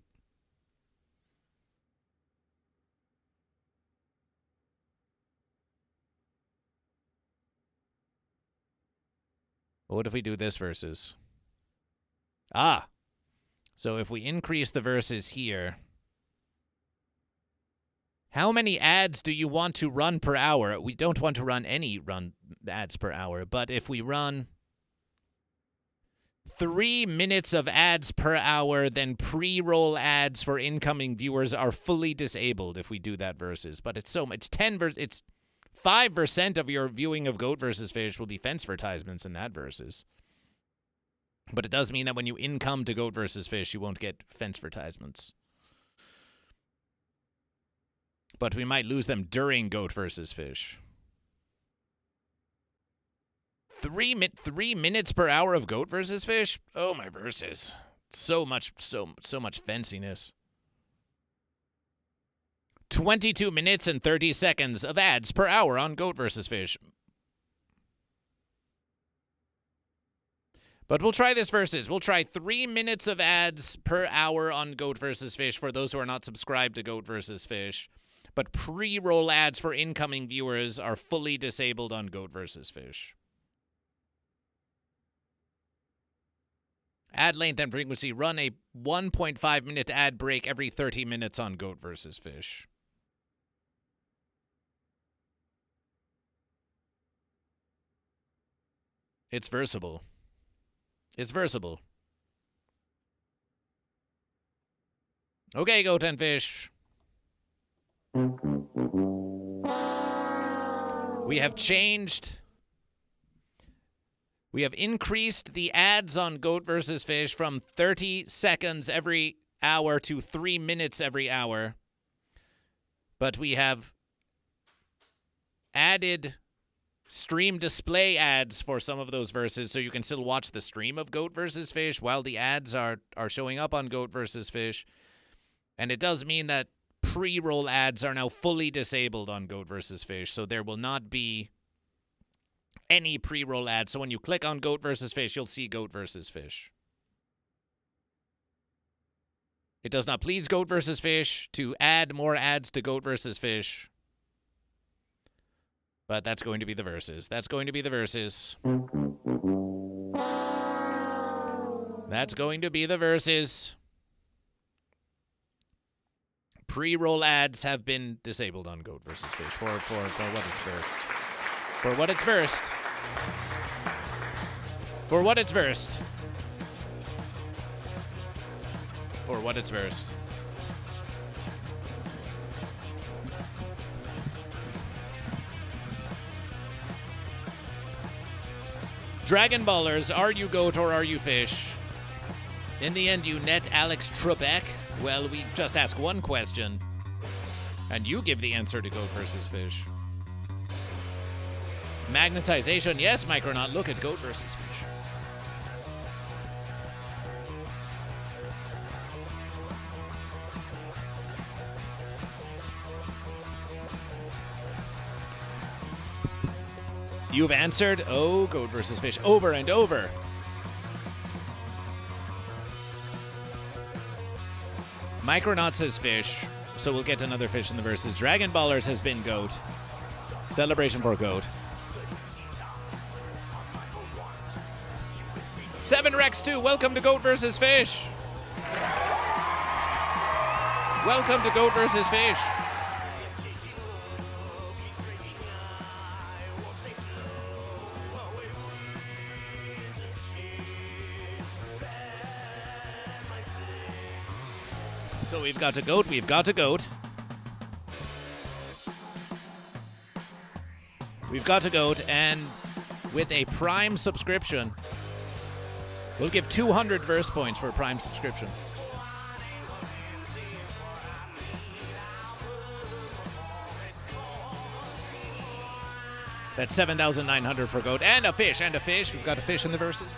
What if we do this versus? So if we increase the verses here, how many ads do you want to run per hour? We don't want to run any ads per hour, but if we run 3 minutes of ads per hour, then pre-roll ads for incoming viewers are fully disabled if we do that versus. But it's 5% of your viewing of Goat vs. Fish will be fence advertisements in that versus. But it does mean that when you income to Goat vs. Fish, you won't get fence advertisements. But we might lose them during Goat vs. Fish. 3 minutes per hour of Goat vs. Fish? Oh, my versus. So much fenciness. 22 minutes and 30 seconds of ads per hour on Goat vs. Fish. But we'll try this versus. We'll try 3 minutes of ads per hour on Goat vs. Fish for those who are not subscribed to Goat vs. Fish. But pre-roll ads for incoming viewers are fully disabled on Goat vs. Fish. Ad length and frequency. Run a 1.5 minute ad break every 30 minutes on Goat vs. Fish. It's versatile. It's versatile. Okay, Goat and Fish. We have changed. We have increased the ads on Goat vs. Fish from 30 seconds every hour to 3 minutes every hour. But we have added stream display ads for some of those verses, so you can still watch the stream of Goat vs. Fish while the ads are showing up on Goat vs. Fish. And it does mean that pre-roll ads are now fully disabled on Goat vs. Fish, so there will not be any pre-roll ads. So when you click on Goat vs. Fish, you'll see Goat vs. Fish. It does not please Goat vs. Fish to add more ads to Goat vs. Fish. But that's going to be the verses. That's going to be the verses. That's going to be the verses. Pre-roll ads have been disabled on Goat vs. Fish for what it's versed. For what it's versed. For what it's versed. For what it's versed. Dragon Ballers, are you goat or are you fish? In the end, you net Alex Trebek. Well, we just ask one question, and you give the answer to goat versus fish. Magnetization, yes, Micronaut, look at goat versus fish. You've answered, oh, goat versus fish, over and over. Micronaut says fish, so we'll get another fish in the verses. Dragon Ballers has been goat. Celebration for goat. 7 Rex 2, welcome to Goat versus Fish. Welcome to Goat versus Fish. So we've got a goat, we've got a goat. We've got a goat, and with a Prime subscription, we'll give 200 verse points for a Prime subscription. That's 7,900 for goat, and a fish, and a fish. We've got a fish in the verses.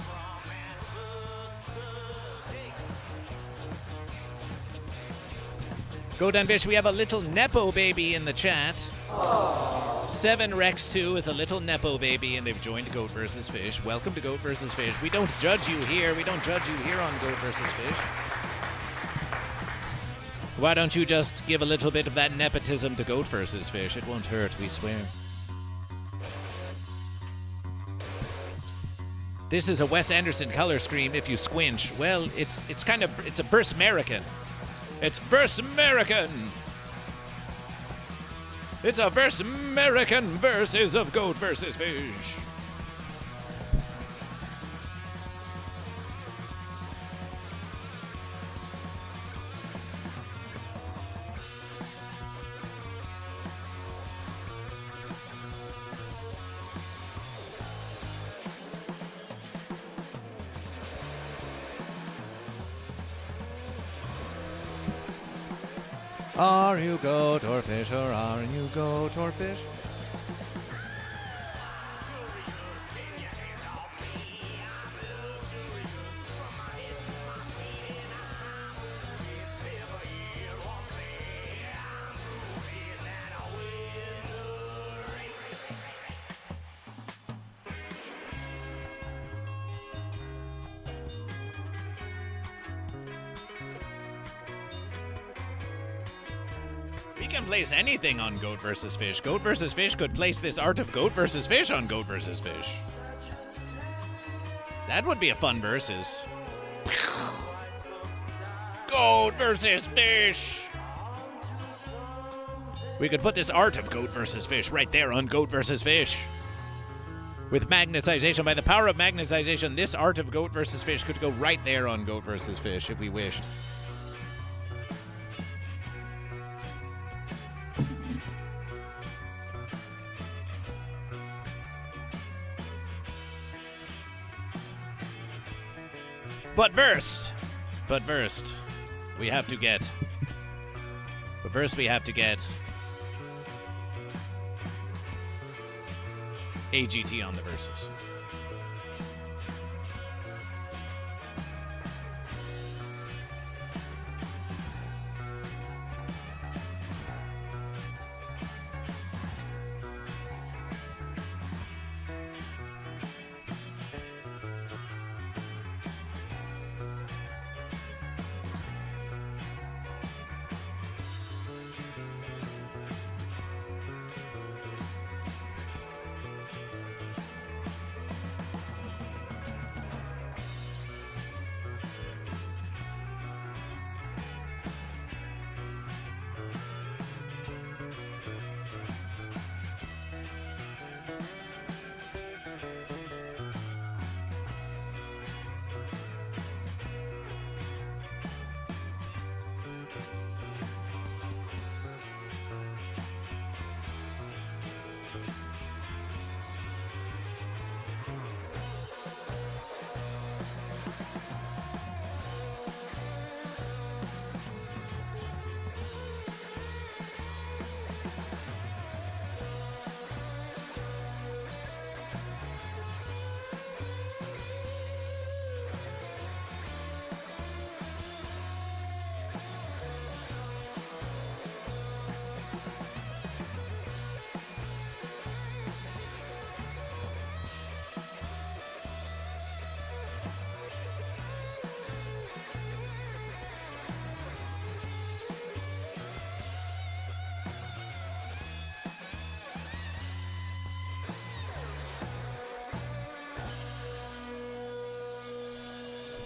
Goat and fish, we have a little Nepo baby in the chat. Aww. 7 Rex 2 is a little Nepo baby, and they've joined Goat versus Fish. Welcome to Goat versus Fish. We don't judge you here. We don't judge you here on Goat versus Fish. Why don't you just give a little bit of that nepotism to Goat versus Fish? It won't hurt, we swear. This is a Wes Anderson color scheme if you squinch. Well, it's a verse American. It's verse American. It's a verse American versus of Goat versus Fish. Are you goat or fish, or are you goat or fish? We can place anything on Goat versus Fish. Goat versus Fish could place this art of Goat versus Fish on Goat versus Fish. That would be a fun versus. Goat versus Fish. We could put this art of Goat versus Fish right there on Goat versus Fish. With magnetization, by the power of magnetization, this art of Goat versus Fish could go right there on Goat versus Fish if we wished. But first, we have to get AGT on the verses.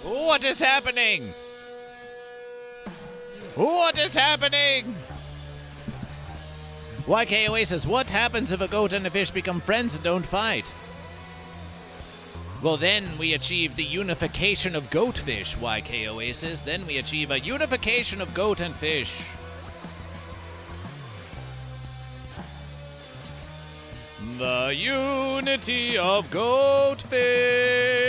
What is happening? What is happening? YK Oasis, what happens if a goat and a fish become friends and don't fight? Well, then we achieve the unification of goatfish, YK Oasis. Then we achieve a unification of goat and fish. The unity of goatfish.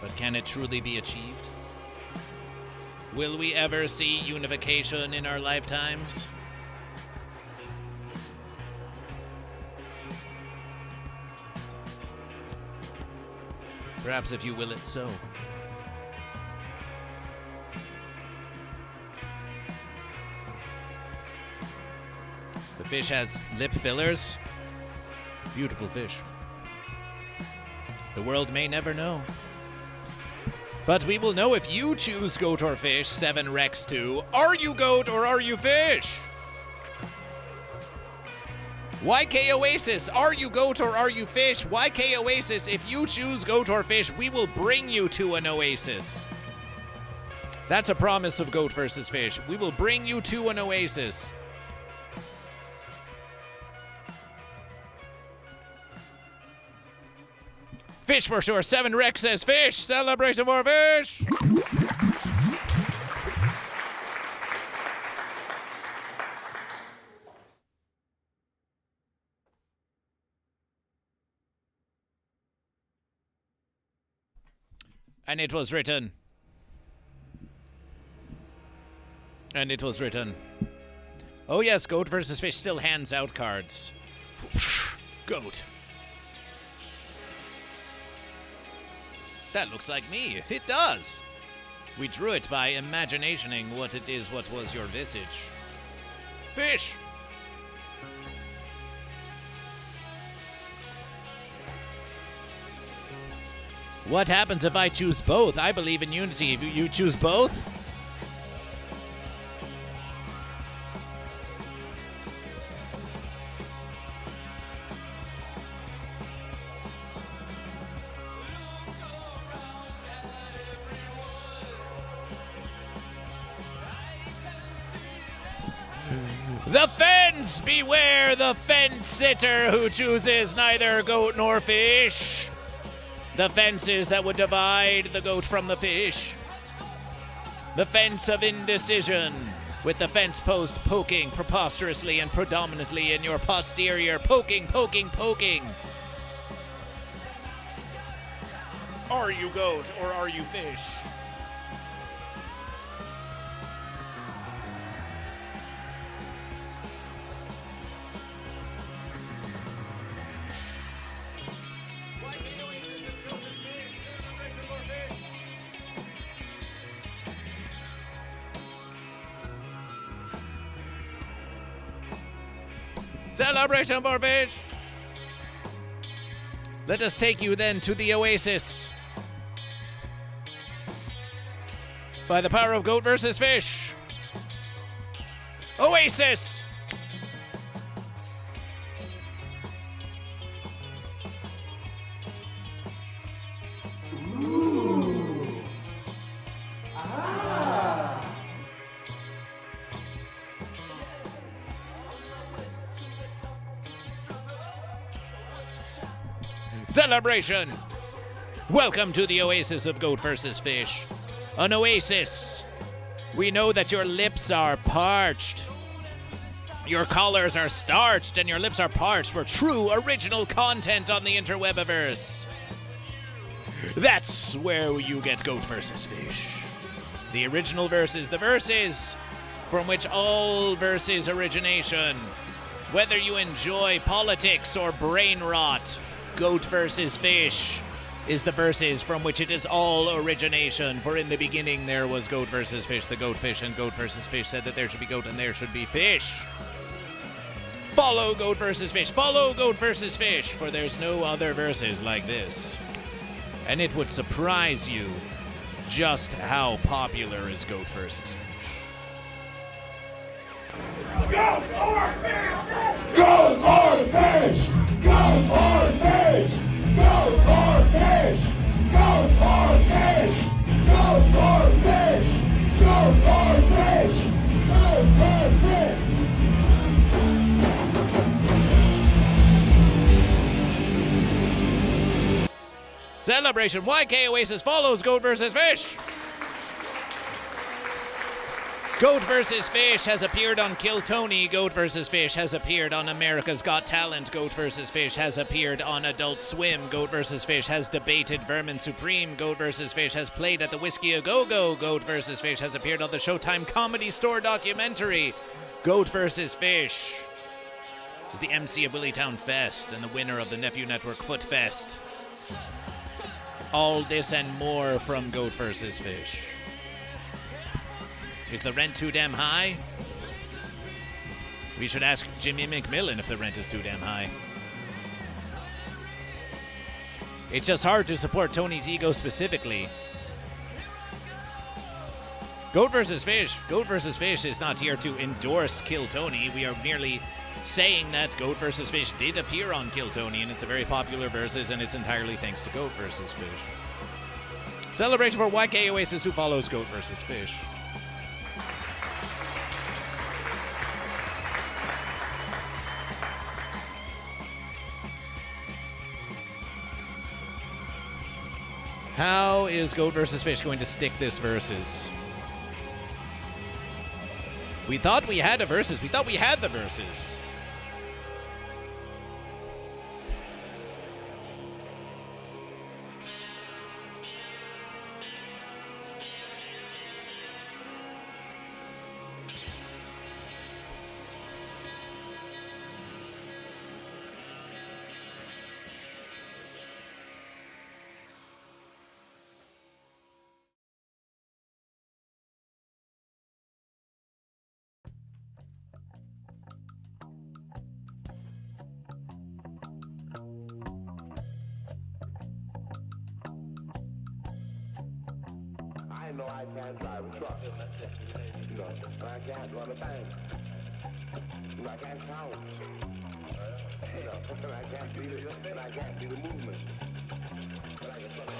But can it truly be achieved? Will we ever see unification in our lifetimes? Perhaps if you will it so. The fish has lip fillers. Beautiful fish. The world may never know. But we will know if you choose goat or fish, 7 Rex 2. Are you goat or are you fish? YK Oasis, are you goat or are you fish? YK Oasis, if you choose goat or fish, we will bring you to an oasis. That's a promise of Goat versus Fish. We will bring you to an oasis. Fish for sure. 7 Rex says fish. Celebration for fish. And it was written. And it was written. Oh yes, Goat versus Fish still hands out cards. Goat. That looks like me. It does. We drew it by imaginationing what it is, what was your visage. Fish. What happens if I choose both? I believe in unity. If you choose both? The fence! Beware the fence sitter who chooses neither goat nor fish. The fences that would divide the goat from the fish. The fence of indecision, with the fence post poking preposterously and predominantly in your posterior. Poking, poking, poking. Are you goat or are you fish? Celebration for fish! Let us take you then to the oasis. By the power of Goat versus Fish. Oasis! Celebration! Welcome to the oasis of Goat versus Fish. An oasis. We know that your lips are parched. Your collars are starched and your lips are parched for true original content on the interwebiverse. That's where you get Goat versus Fish. The original verses, the verses from which all verses origination. Whether you enjoy politics or brain rot, Goat versus Fish is the verses from which it is all origination. For in the beginning there was Goat versus Fish, the goat fish, and Goat versus Fish said that there should be goat and there should be fish. Follow Goat versus Fish, follow Goat versus Fish, for there's no other verses like this. And it would surprise you just how popular is Goat versus Fish. Goat or fish! Goat or fish! Goat or fish! Goat or fish! Goat or fish! Goat or fish! Goat or fish! Goat or fish! Celebration YK Oasis follows Goat vs. Fish. Goat vs. Fish has appeared on Kill Tony. Goat vs. Fish has appeared on America's Got Talent. Goat vs. Fish has appeared on Adult Swim. Goat vs. Fish has debated Vermin Supreme. Goat vs. Fish has played at the Whiskey A Go Go. Goat vs. Fish has appeared on the Showtime Comedy Store Documentary. Goat vs. Fish is the MC of Willytown Fest and the winner of the Nephew Network FootFest. All this and more from Goat vs. Fish. Is the rent too damn high? We should ask Jimmy McMillan if the rent is too damn high. It's just hard to support Tony's ego specifically. Goat vs. Fish. Goat vs. Fish is not here to endorse Kill Tony. We are merely saying that Goat vs. Fish did appear on Kill Tony, and it's a very popular versus, and it's entirely thanks to Goat vs. Fish. Celebration for YK Oasis, who follows Goat vs. Fish. How is Goat vs. Fish going to stick this versus? We thought we had a versus. We thought we had the versus. I know I can't drive a truck. You know, I can't run a bank. You know, I can't count. You know, I can't do the movement. But I can run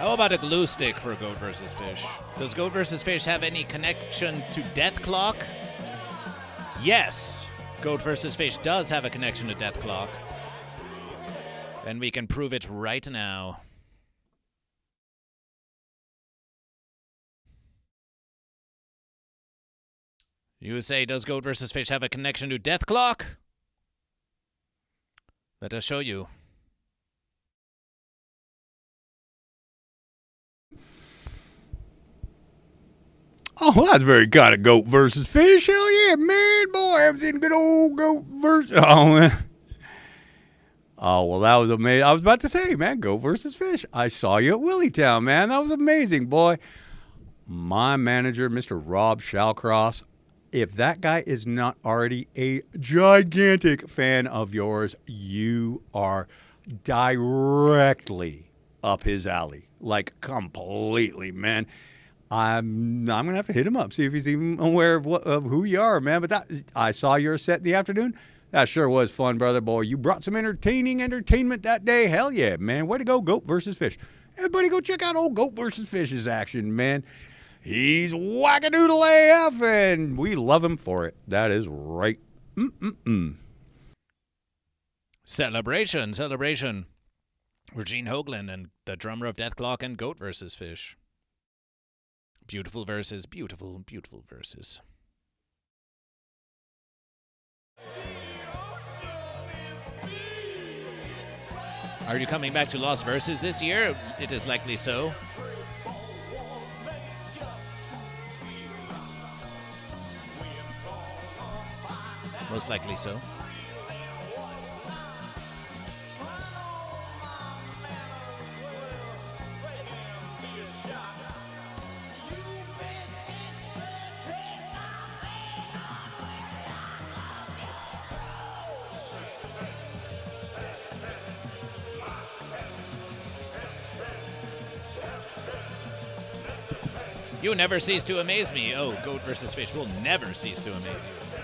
How about a glue stick for Goat vs. Fish? Does Goat vs. Fish have any connection to Death Clock? Yes, Goat vs. Fish does have a connection to Death Clock. And we can prove it right now. You say, does Goat vs. Fish have a connection to Death Clock? Let us show you. Oh, that's very kind of Goat versus Fish. Hell yeah, man. Boy, I haven't seen good old Goat versus... Oh, man. Oh, well, that was amazing. I was about to say, man, Goat versus Fish. I saw you at Willytown, man. That was amazing, boy. My manager, Mr. Rob Shallcross, if that guy is not already a gigantic fan of yours, you are directly up his alley. Like, completely, man. I'm gonna have to hit him up, see if he's even aware of who you are, man. But I saw your set in the afternoon. That sure was fun, brother boy. You brought some entertainment that day. Hell yeah, man. Way to go, Goat versus Fish. Everybody go check out old Goat versus Fish's action, man. He's wackadoodle AF, and we love him for it. That is right. Celebration. Regine Hoagland and the drummer of Deathclock and Goat versus Fish. Beautiful verses, beautiful verses. Are you coming back to Lost Verses this year? It is likely so. Most likely so. You never cease to amaze me. Oh, Goat versus Fish will never cease to amaze you.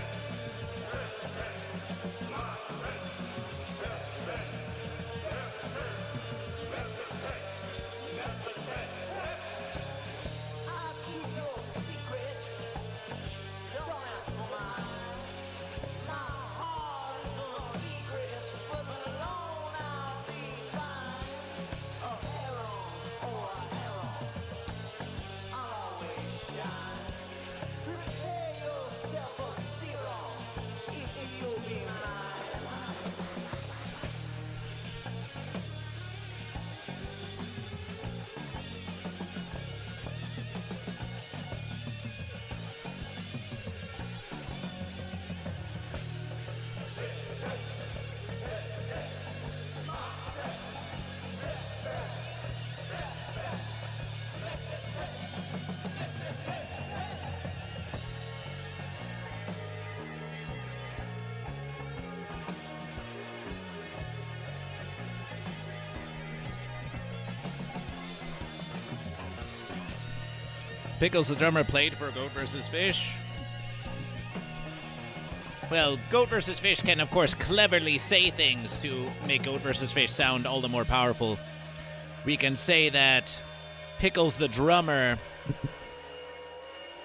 Pickles the drummer played for Goat versus Fish. Well, Goat versus Fish can, of course, cleverly say things to make Goat versus Fish sound all the more powerful. We can say that Pickles the drummer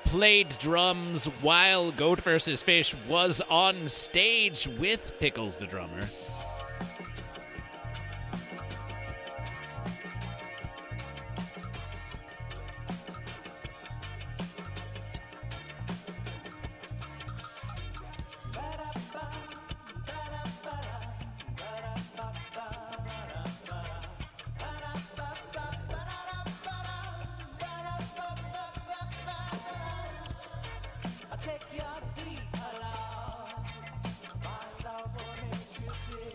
played drums while Goat versus Fish was on stage with Pickles the drummer. Take your teeth along, find out what makes you tick.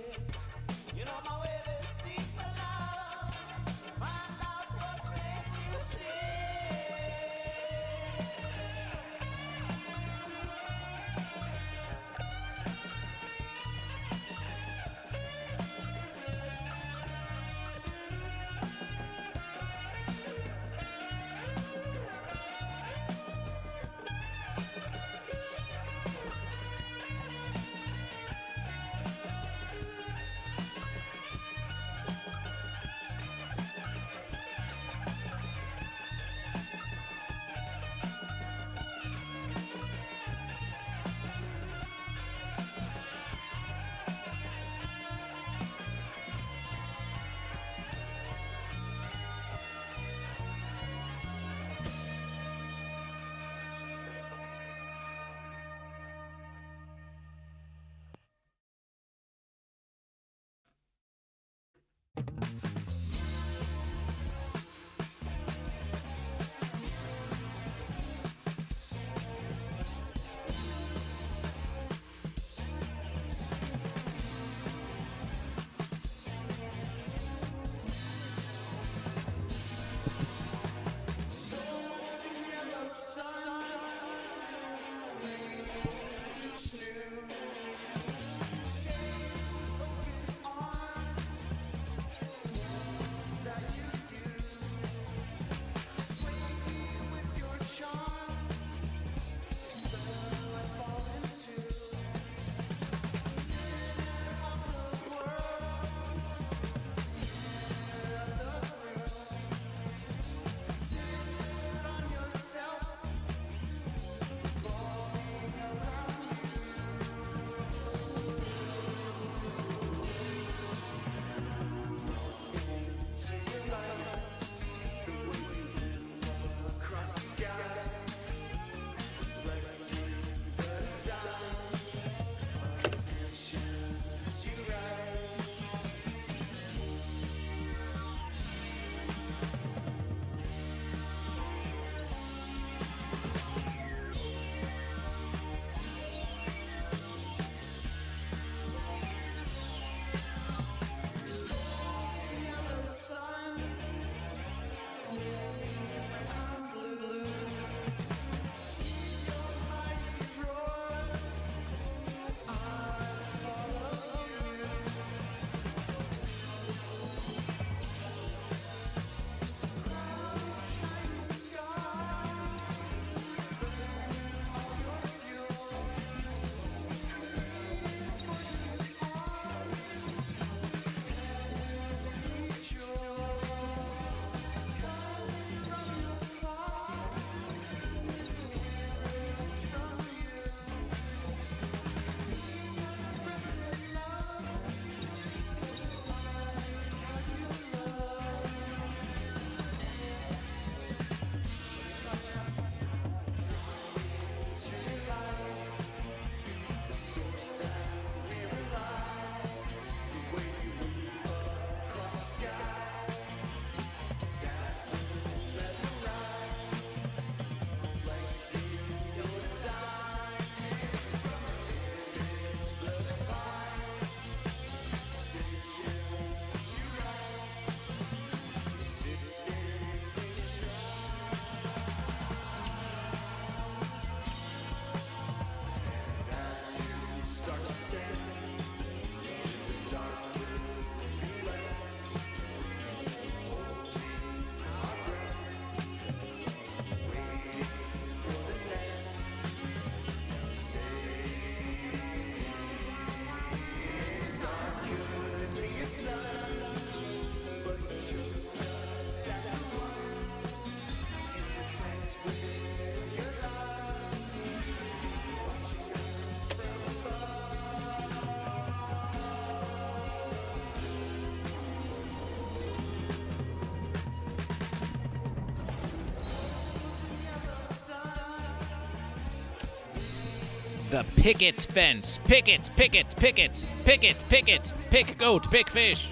The picket fence. Picket, picket, picket, picket, picket, pick goat, pick fish.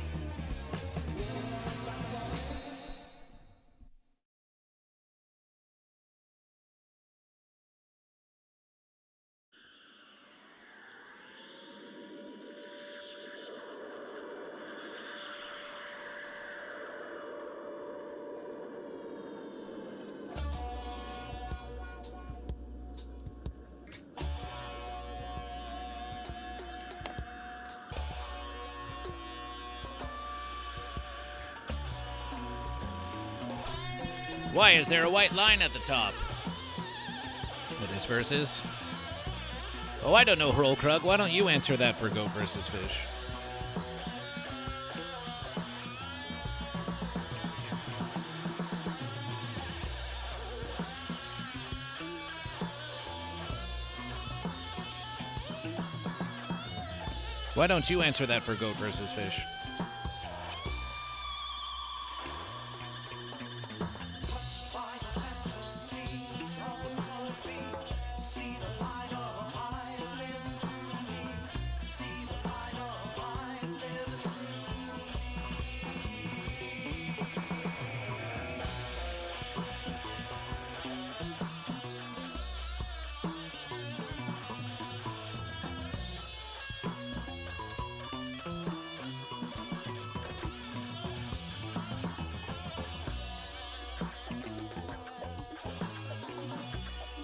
Why is there a white line at the top? With this versus? Oh, I don't know, Hurlkrug. Why don't you answer that for Goat versus Fish? Why don't you answer that for Goat versus Fish?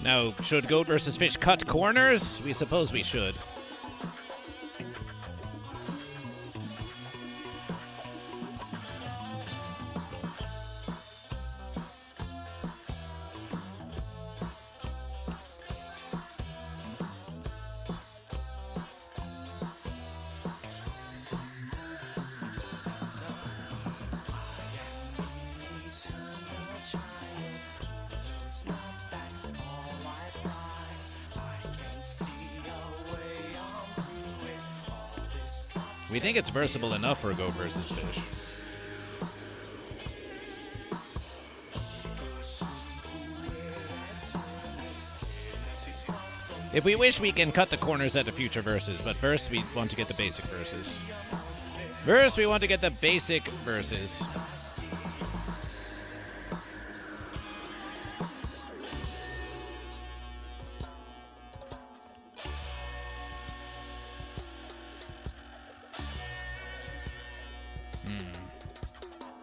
Now, should Goat versus Fish cut corners? We suppose we should. We think it's versatile enough for Goat versus Fish. If we wish, we can cut the corners at the future verses, but first we want to get the basic verses. First, we want to get the basic verses.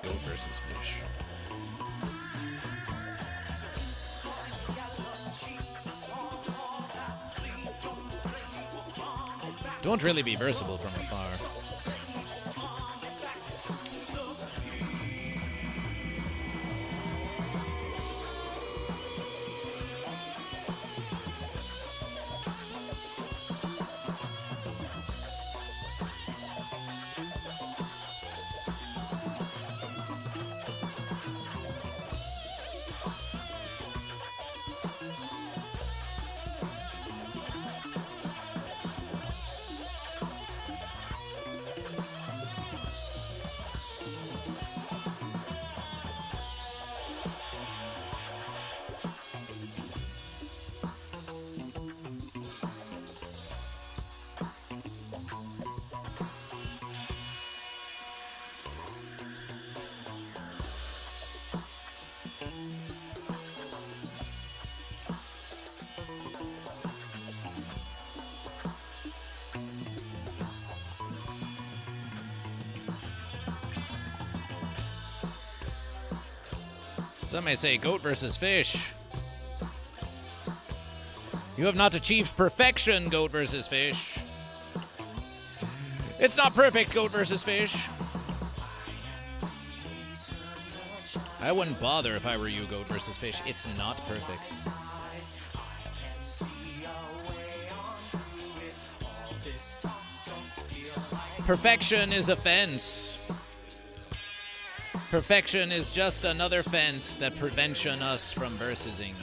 Goat versus Fish. Don't really be versatile from afar. Some may say goat versus fish. You have not achieved perfection, goat versus fish. It's not perfect, goat versus fish. I wouldn't bother if I were you, goat versus fish. It's not perfect. Perfection is a fence. Perfection is just another fence that prevents us from versing.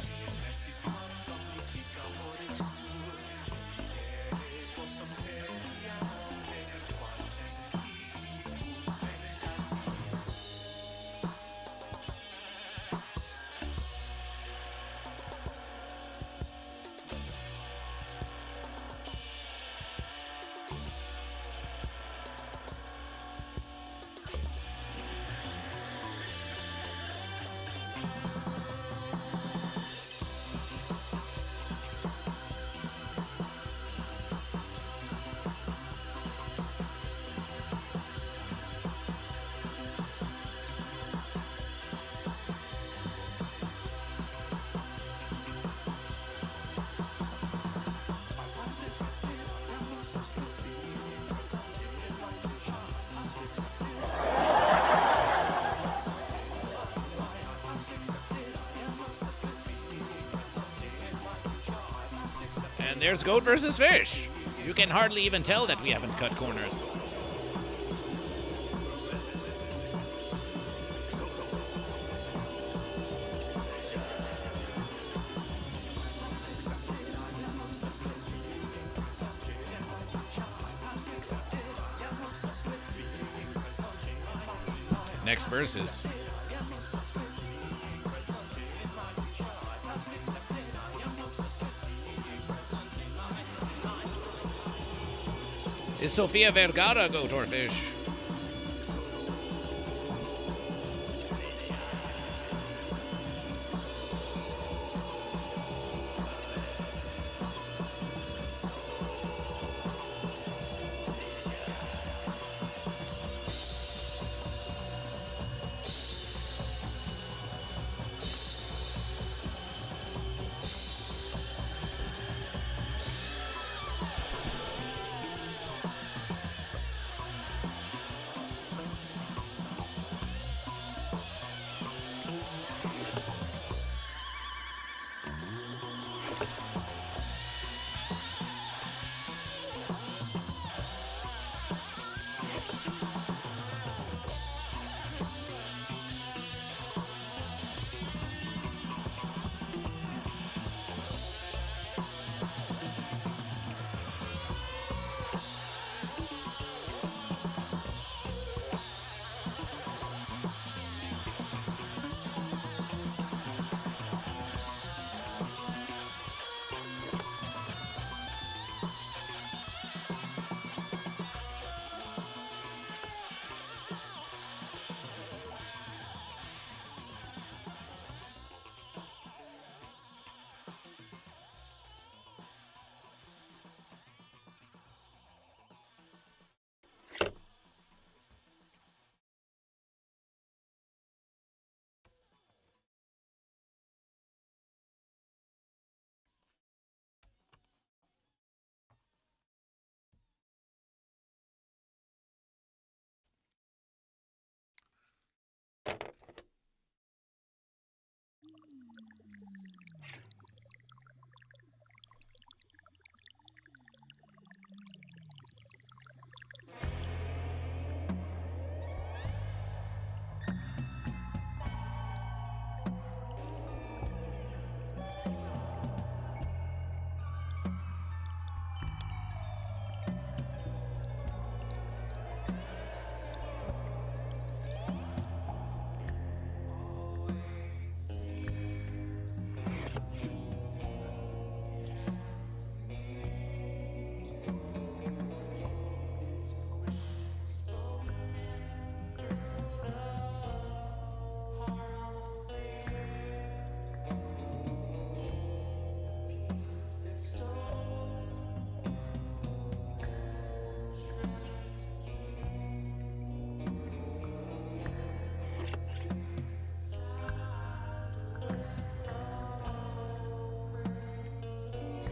And there's goat versus fish. You can hardly even tell that we haven't cut corners. Next verses. Is Sofia Vergara goat or fish?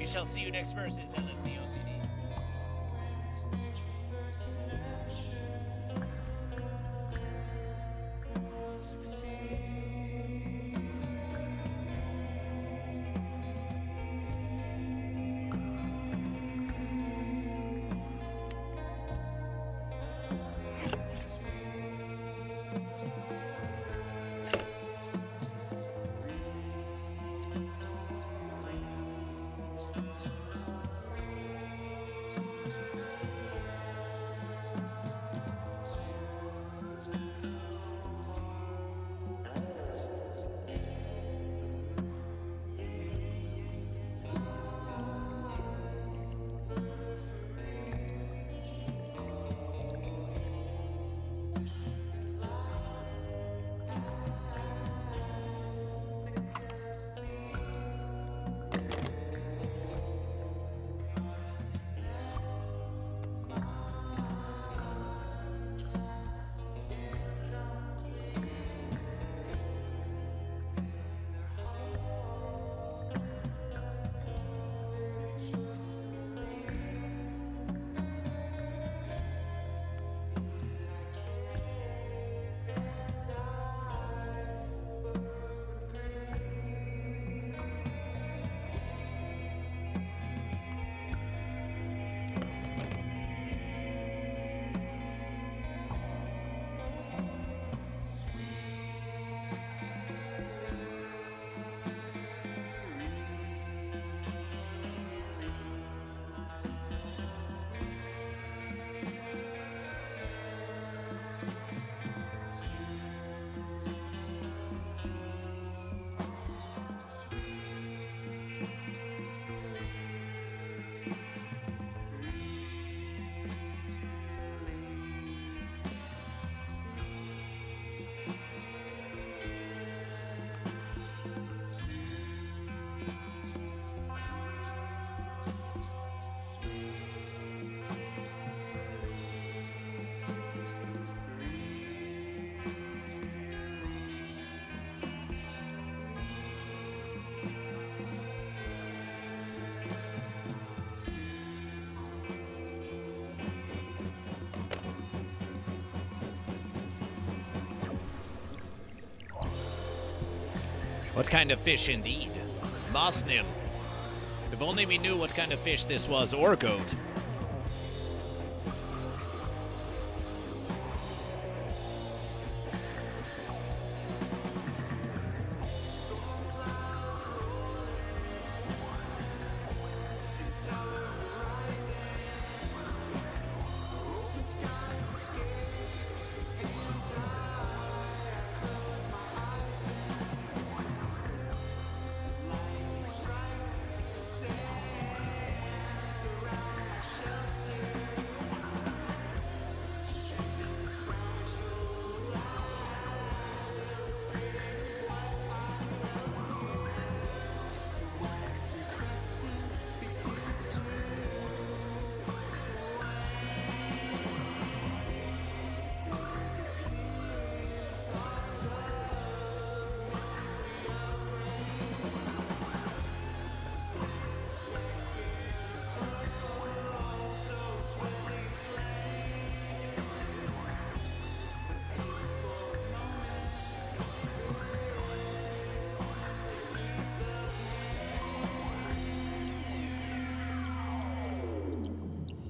We shall see you next verses, LSDOCD. What kind of fish indeed? Mosnil. If only we knew what kind of fish this was, or goat.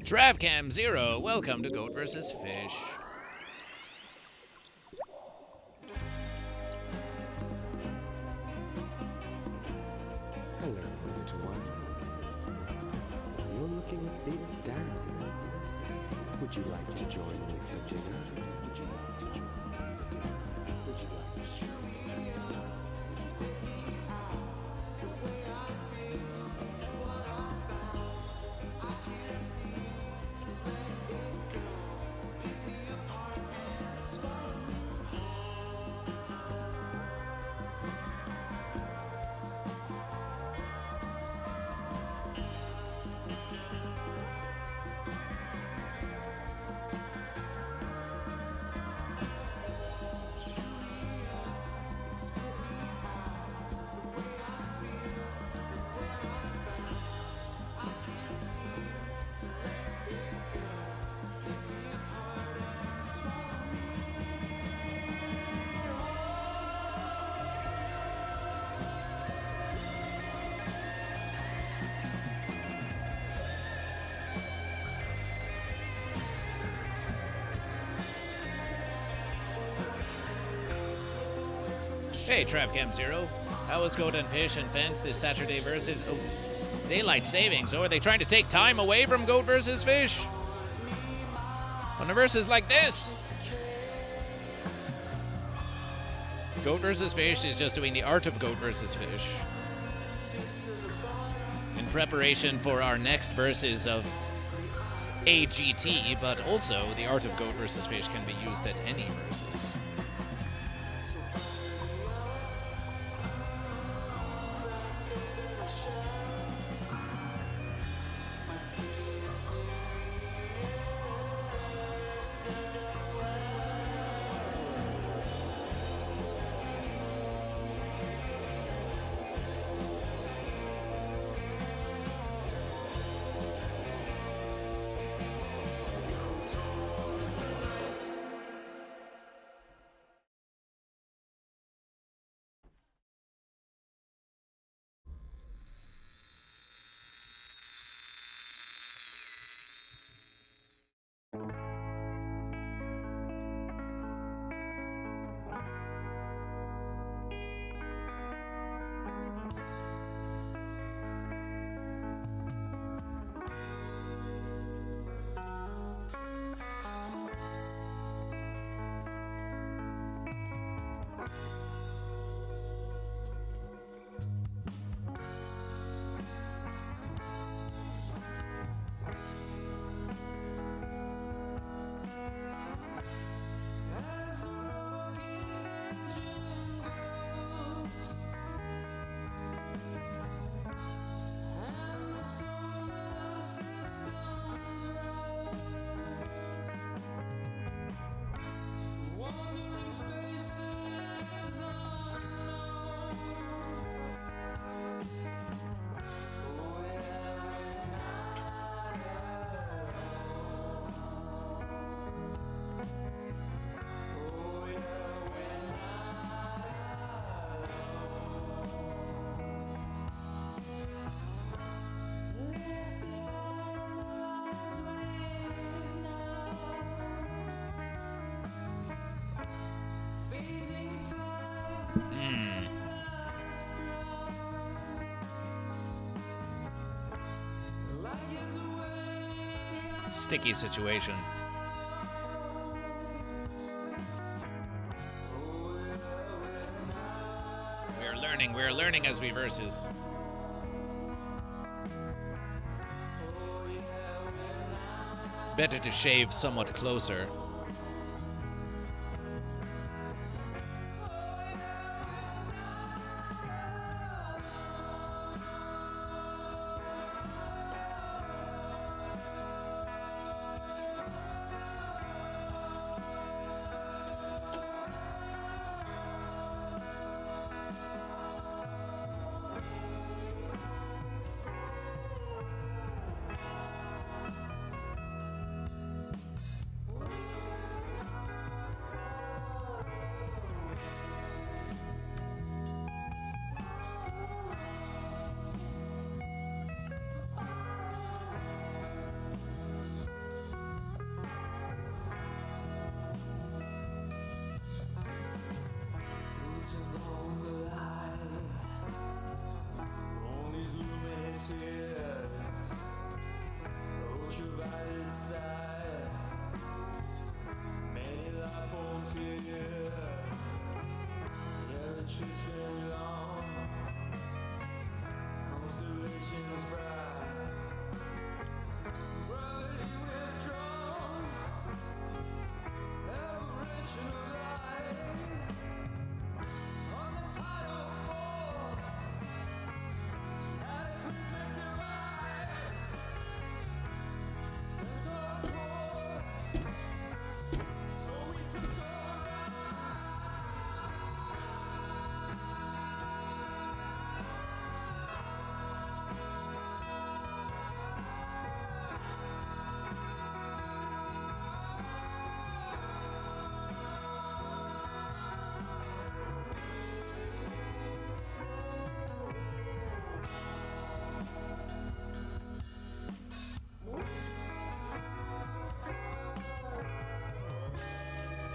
Travcam 0, welcome to Goat vs. Fish. Hello, little one. You're looking a bit down. Would you like to join me for dinner? Would you like to join me for dinner? Would you like to show me up? Spit me out the way I feel, what I found. I can't seem to let it go. Pick me apart and start me Hey, TravCam Zero. How was Goat and Fish and Fence this Saturday versus daylight savings? Or are they trying to take time away from Goat versus Fish? On a versus like this. Goat versus Fish is just doing the art of Goat versus Fish in preparation for our next versus of AGT, but also the art of Goat versus Fish can be used at any versus. Sticky situation. We're learning as we versus. Better to shave somewhat closer.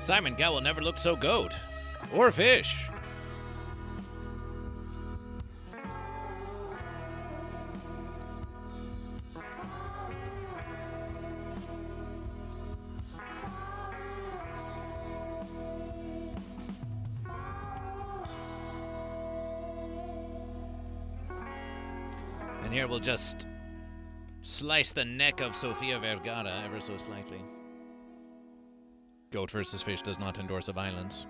Simon Cowell never looked so goat. Or fish. And here we'll just slice the neck of Sofia Vergara ever so slightly. Goat versus Fish does not endorse violence.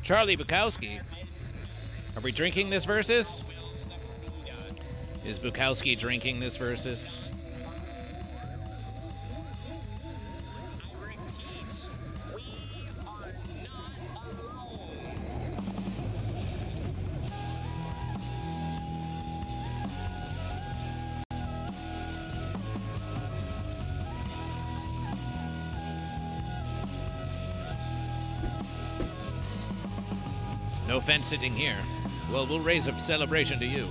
Charlie Bukowski. Are we drinking this versus? Is Bukowski drinking this versus? No fence sitting here. Well, we'll raise a celebration to you.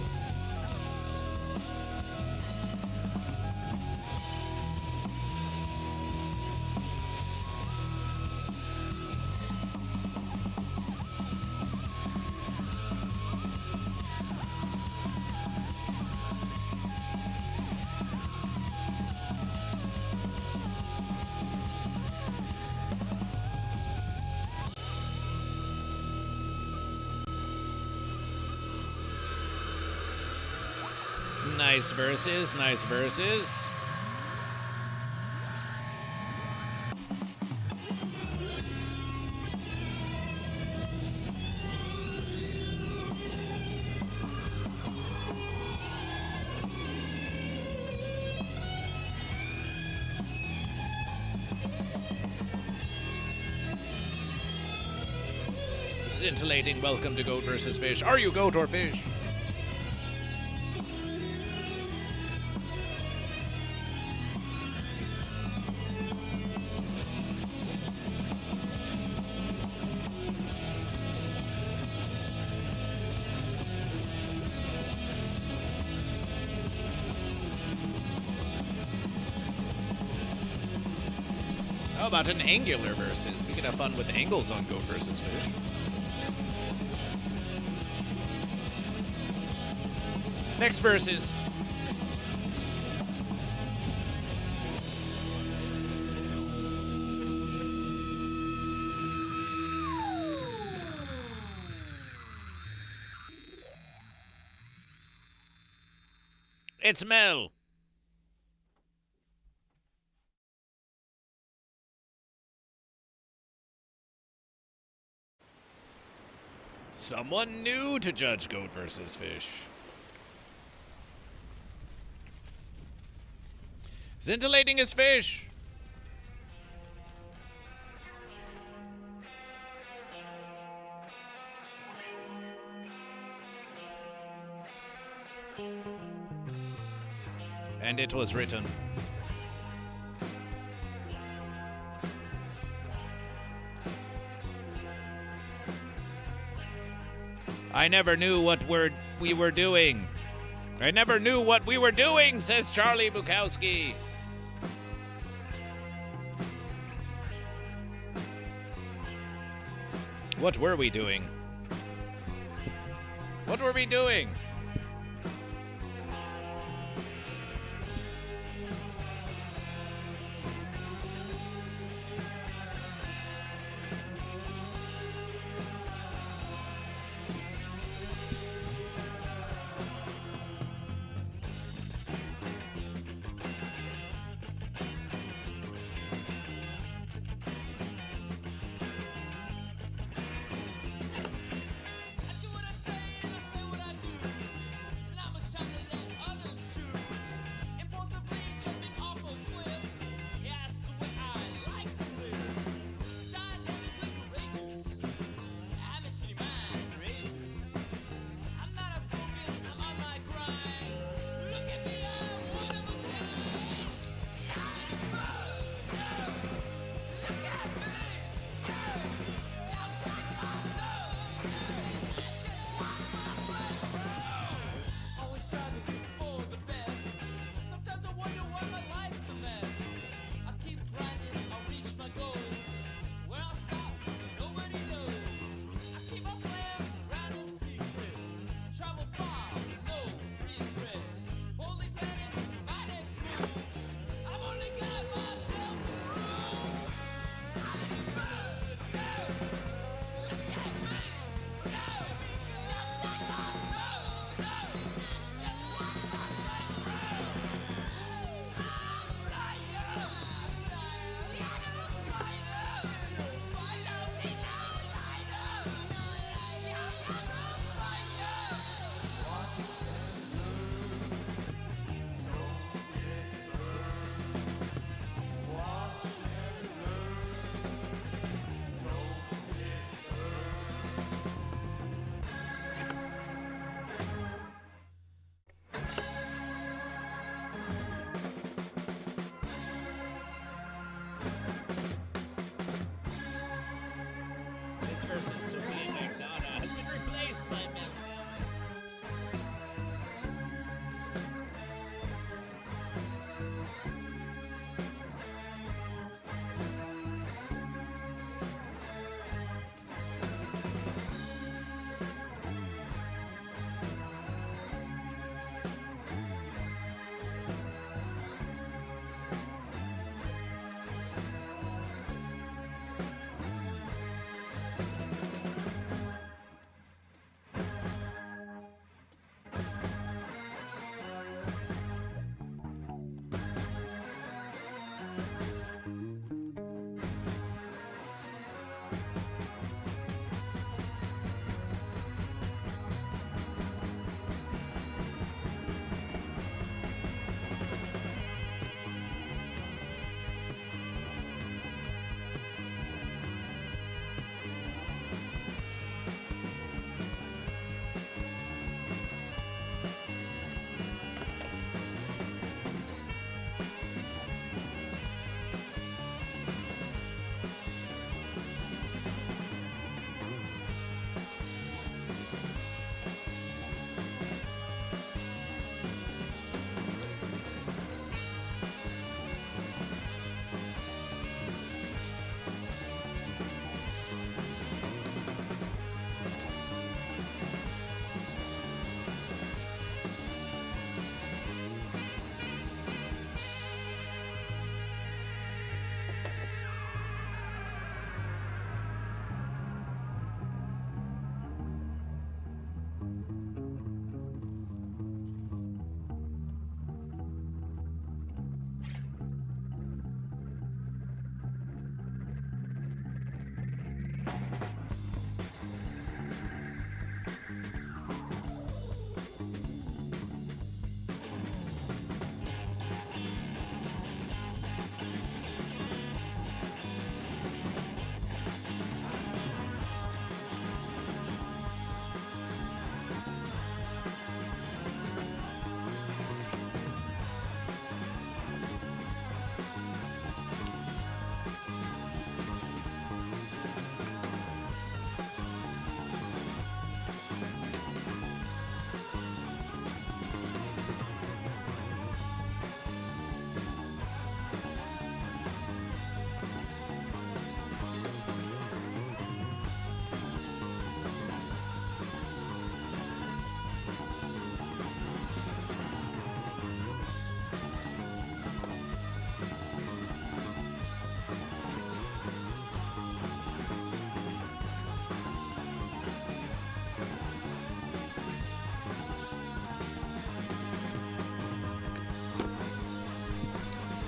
Nice verses, nice verses. Scintillating welcome to Goat versus Fish. Are you goat or fish? How about an angular versus? We can have fun with angles on Goat versus Fish. Next versus. It's Mel. Someone new to judge Goat versus Fish. Scintillating his fish. And it was written. I never knew what we were doing. I never knew what we were doing, says Charlie Bukowski. What were we doing? What were we doing?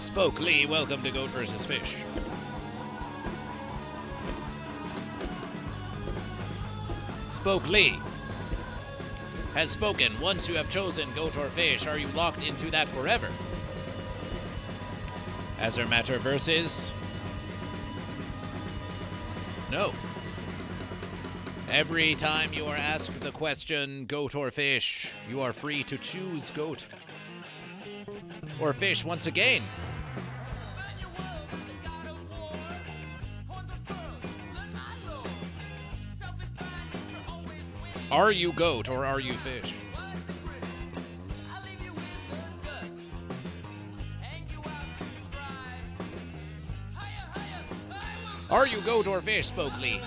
Spoke Lee, welcome to Goat vs. Fish. Spoke Lee has spoken. Once you have chosen goat or fish, are you locked into that forever? As our matter versus... No. Every time you are asked the question, goat or fish, you are free to choose goat or fish once again. Are you goat or are you fish? Are you goat or fish, Spoke Lee?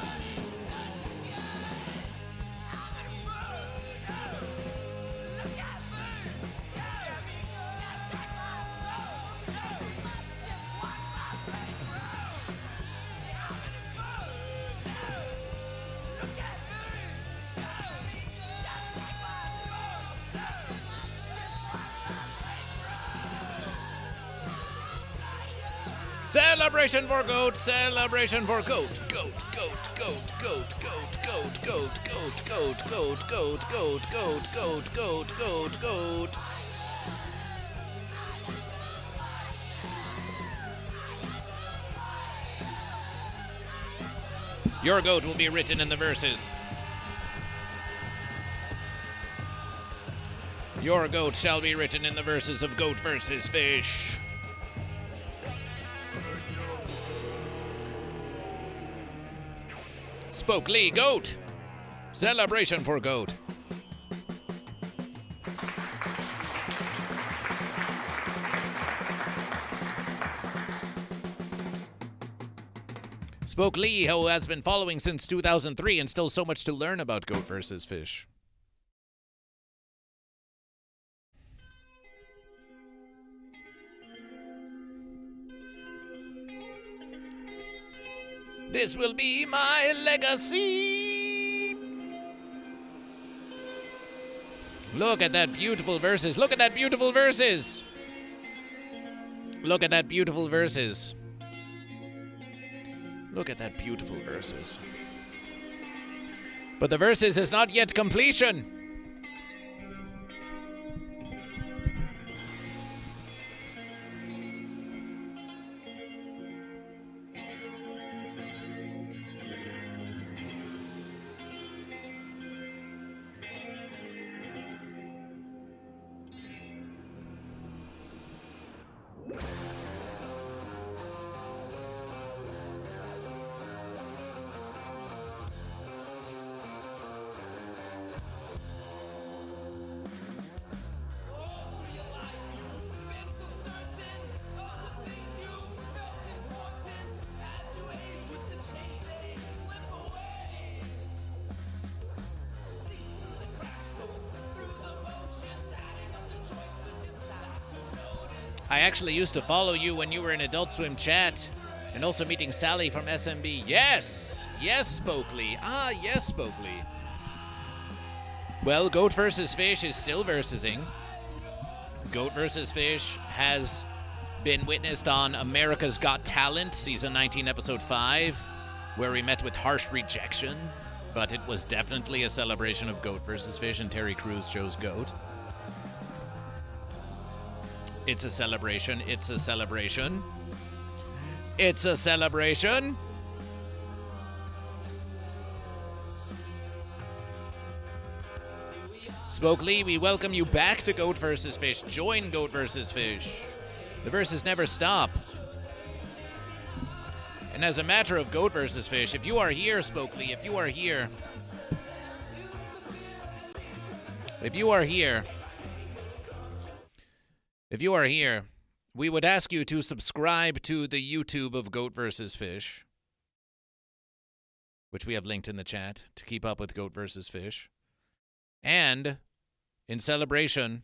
Celebration for goat, celebration for goat, goat, goat, goat, goat, goat, goat, goat, goat, goat, goat, goat, goat, goat, goat, goat, goat. Your goat will be written in the verses. Your goat shall be written in the verses of Goat vs. Fish. Spoke Lee, goat. Celebration for goat. Spoke Lee, who has been following since 2003 and still so much to learn about Goat vs. Fish. This will be my legacy. Look at that beautiful verses. Look at that beautiful verses. Look at that beautiful verses. Look at that beautiful verses. But the verses is not yet completion. I actually used to follow you when you were in Adult Swim chat, and also meeting Sally from SMB. Yes! Yes, Spoke Lee. Ah, yes, Spoke Lee. Well, Goat vs. Fish is still versing. Goat vs. Fish has been witnessed on America's Got Talent, Season 19, Episode 5, where we met with harsh rejection, but it was definitely a celebration of Goat vs. Fish, and Terry Crews chose Goat. It's a celebration. It's a celebration. It's a celebration. Spoke Lee, we welcome you back to Goat vs. Fish. Join Goat vs. Fish. The verses never stop. And as a matter of Goat vs. Fish, if you are here, Spoke Lee, if you are here, we would ask you to subscribe to the YouTube of Goat vs. Fish, which we have linked in the chat, to keep up with Goat vs. Fish. And in celebration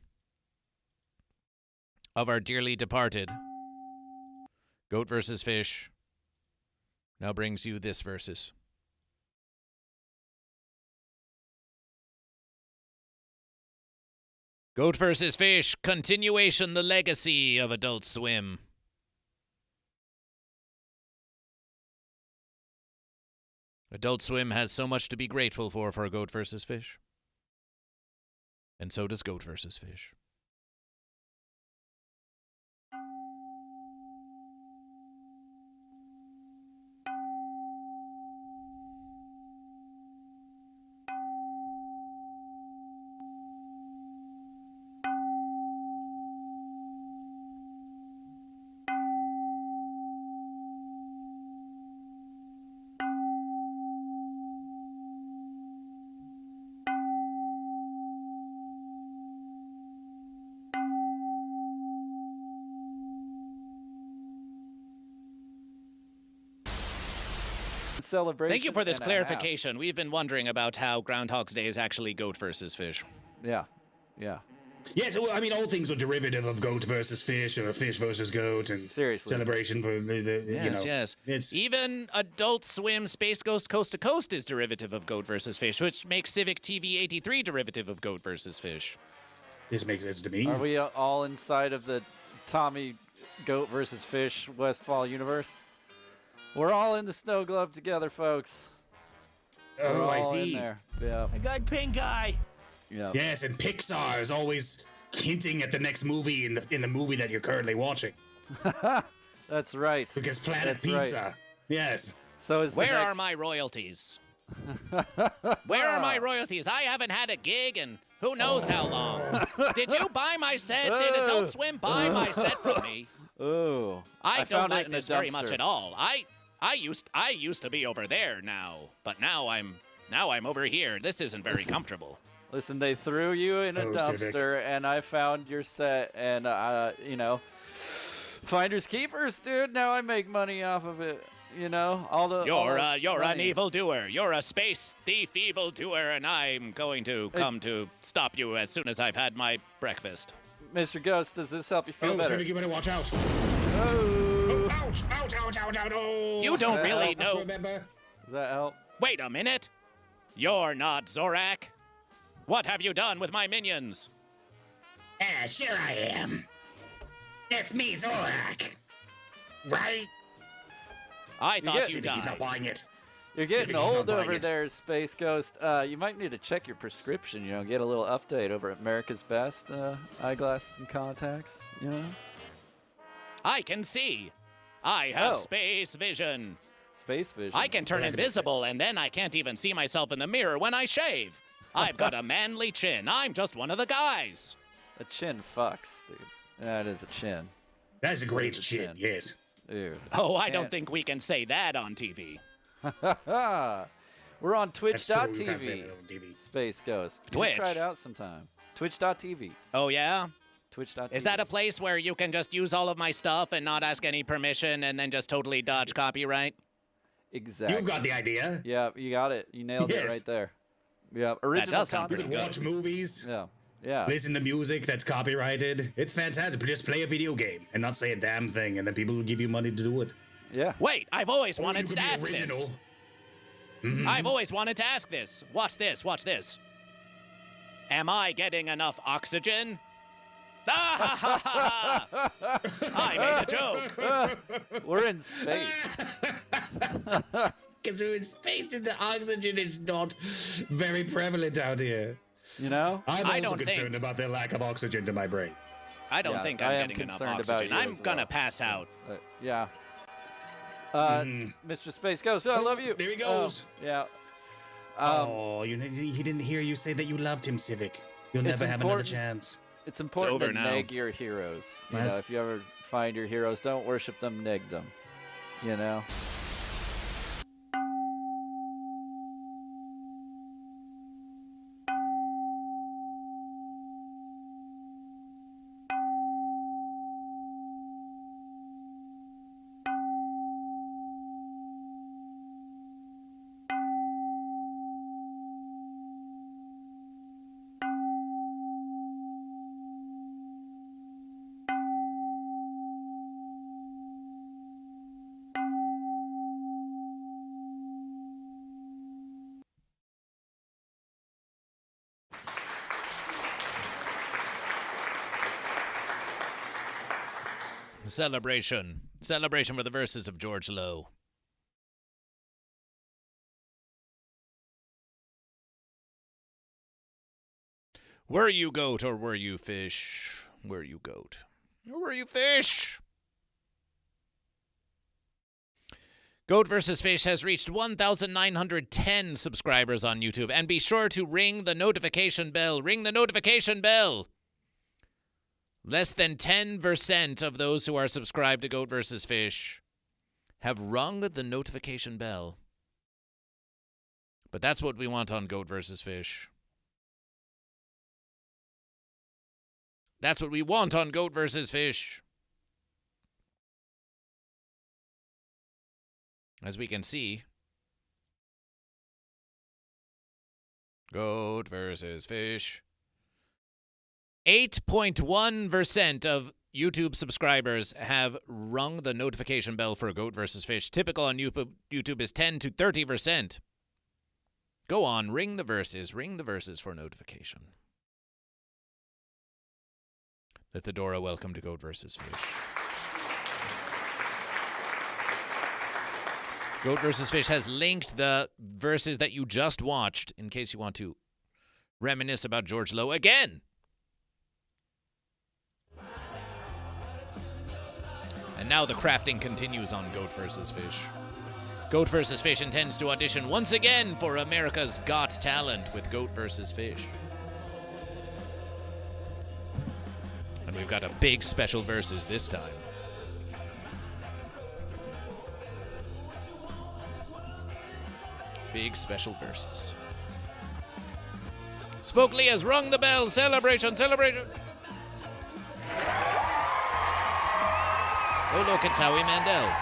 of our dearly departed, Goat vs. Fish now brings you this verses. Goat vs. Fish, continuation, the legacy of Adult Swim. Adult Swim has so much to be grateful for Goat vs. Fish. And so does Goat vs. Fish. Celebration. Thank you for this and a half. clarification. We've been wondering about how Groundhog's Day is actually Goat vs. Fish. Yeah. Yeah. Yes, well, I mean, all things are derivative of goat versus fish or fish versus goat, and Seriously. celebration for the Yes. It's Even Adult Swim Space Ghost Coast to Coast is derivative of Goat vs. Fish, which makes Civic TV 83 derivative of Goat vs. Fish. this makes sense to me. Are we all inside of the Tommy Goat versus Fish Westfall universe? We're all in the snow globe together, folks. We're Oh, I all see. in there. Yeah. Guy Pink Eye. Yeah. Yes, and Pixar is always hinting at the next movie in the movie that you're currently watching. That's right. Because Planet That's Pizza. right. Yes. So is the Where are next- my royalties? Where are my royalties? I haven't had a gig in who knows how long. Did you buy my set? Did Adult Swim buy my set from me? Oh. I don't found it like in a this very much dumpster. at all. I used to be over there now, but now I'm over here. This isn't very comfortable. Listen, they threw you in a Oh, dumpster, Civic. and I found your set, and finders keepers, dude. Now I make money off of it. All the You're all the an money. evildoer. You're a space thief evildoer, and I'm going to come to stop you as soon as I've had my breakfast. Mr. Ghost, does this help you feel Oh, better? Civic, you better watch out. Oh. Ouch, ouch, ouch, ouch, ouch. Oh. You don't really know. Remember? Does that help? Wait a minute. You're not Zorak. What have you done with my minions? Sure I am. It's me, Zorak. Right? I thought you Civic, he's not died. buying it. You're getting Civic, he's not old buying over it. there, Space Ghost. You might need to check your prescription. Get a little update over at America's Best eyeglasses and contacts. I can see. I have Oh. space vision. Space vision. I can turn That makes invisible, and then I can't even see myself in the mirror when I shave. I've got a manly chin. I'm just one of the guys. A chin fucks, dude. That is a chin, That's a great It's a shit, 10. yes. dude. Oh, I don't Can't- think we can say that on TV. We're on That's true, you can't say Twitch.tv. that on TV. Space Ghost. You Twitch? should try it out sometime. Twitch.tv. Oh, yeah? Twitch.tv. Is that a place where you can just use all of my stuff and not ask any permission and then just totally dodge copyright? Exactly. You've got the idea. Yeah, you got it. You nailed it Yes. right there. Yeah, original does sound You content. can pretty watch movies, Yeah, yeah. listen to music that's copyrighted. It's fantastic. Just play a video game and not say a damn thing, and then people will give you money to do it. Yeah. Wait, I've always Or you wanted could to be ask original. this. I've always wanted to ask this. Watch this, watch this. Am I getting enough oxygen? Ah, ha, ha, ha, ha. I made a joke. We're in space. Because in space, the oxygen is not very prevalent out here. You know? I'm I also don't concerned think- about the lack of oxygen to my brain. I don't Yeah, think I I'm am getting enough concerned about oxygen. you I'm as gonna well. pass out. Yeah. Mr. Space Ghost, I love you. there he goes. Oh, yeah. He didn't hear you say that you loved him, Civic. You'll It's never have another important. chance. It's important over to now. neg your heroes. You know, Yes. if you ever find your heroes, don't worship them, neg them. You know? Celebration. Celebration for the verses of George Lowe. Were you goat or were you fish? Were you goat or were you fish? GoatVsFish has reached 1,910 subscribers on YouTube, and be sure to ring the notification bell. Ring the notification bell. Less than 10% of those who are subscribed to GoatVsFish have rung the notification bell. But that's what we want on GoatVsFish. That's what we want on GoatVsFish. As we can see, GoatVsFish. 8.1% of YouTube subscribers have rung the notification bell for GoatVsFish. Typical on YouTube is 10 to 30%. Go on, ring the verses for notification. Lithadora, welcome to GoatVsFish. GoatVsFish has linked the verses that you just watched in case you want to reminisce about George Lowe again. And now the crafting continues on GoatVsFish. GoatVsFish intends to audition once again for America's Got Talent with GoatVsFish. And we've got a big special verses this time. Big special verses. Spokely has rung the bell. Celebration, celebration. Oh, look, it's Howie Mandel.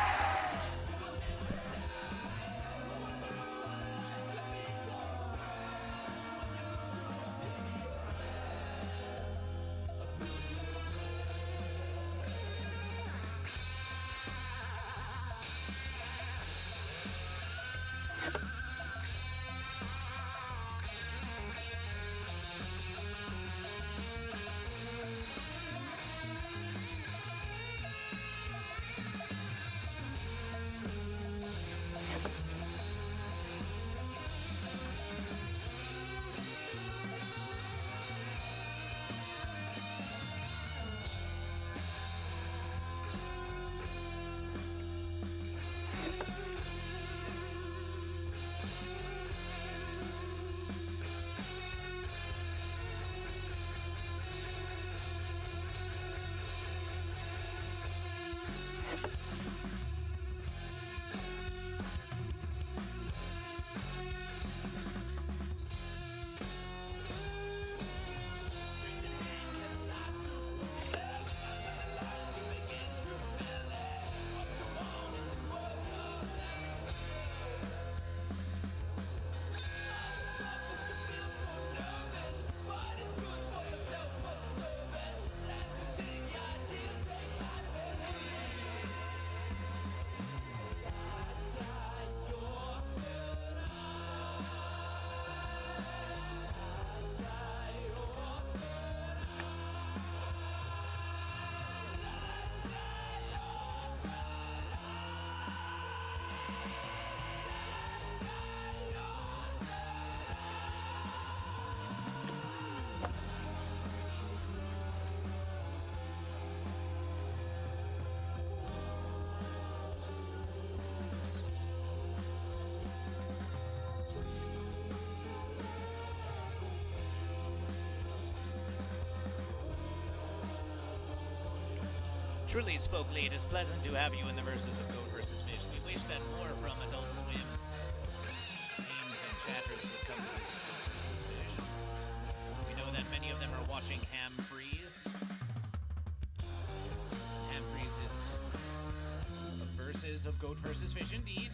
Truly, Spokely, it is pleasant to have you in the verses of GoatVsFish. We wish that more from Adult Swim teams and chatters would come to visit GoatVsFish. We know that many of them are watching Ham Freeze. Ham Freeze is the verses of GoatVsFish, indeed.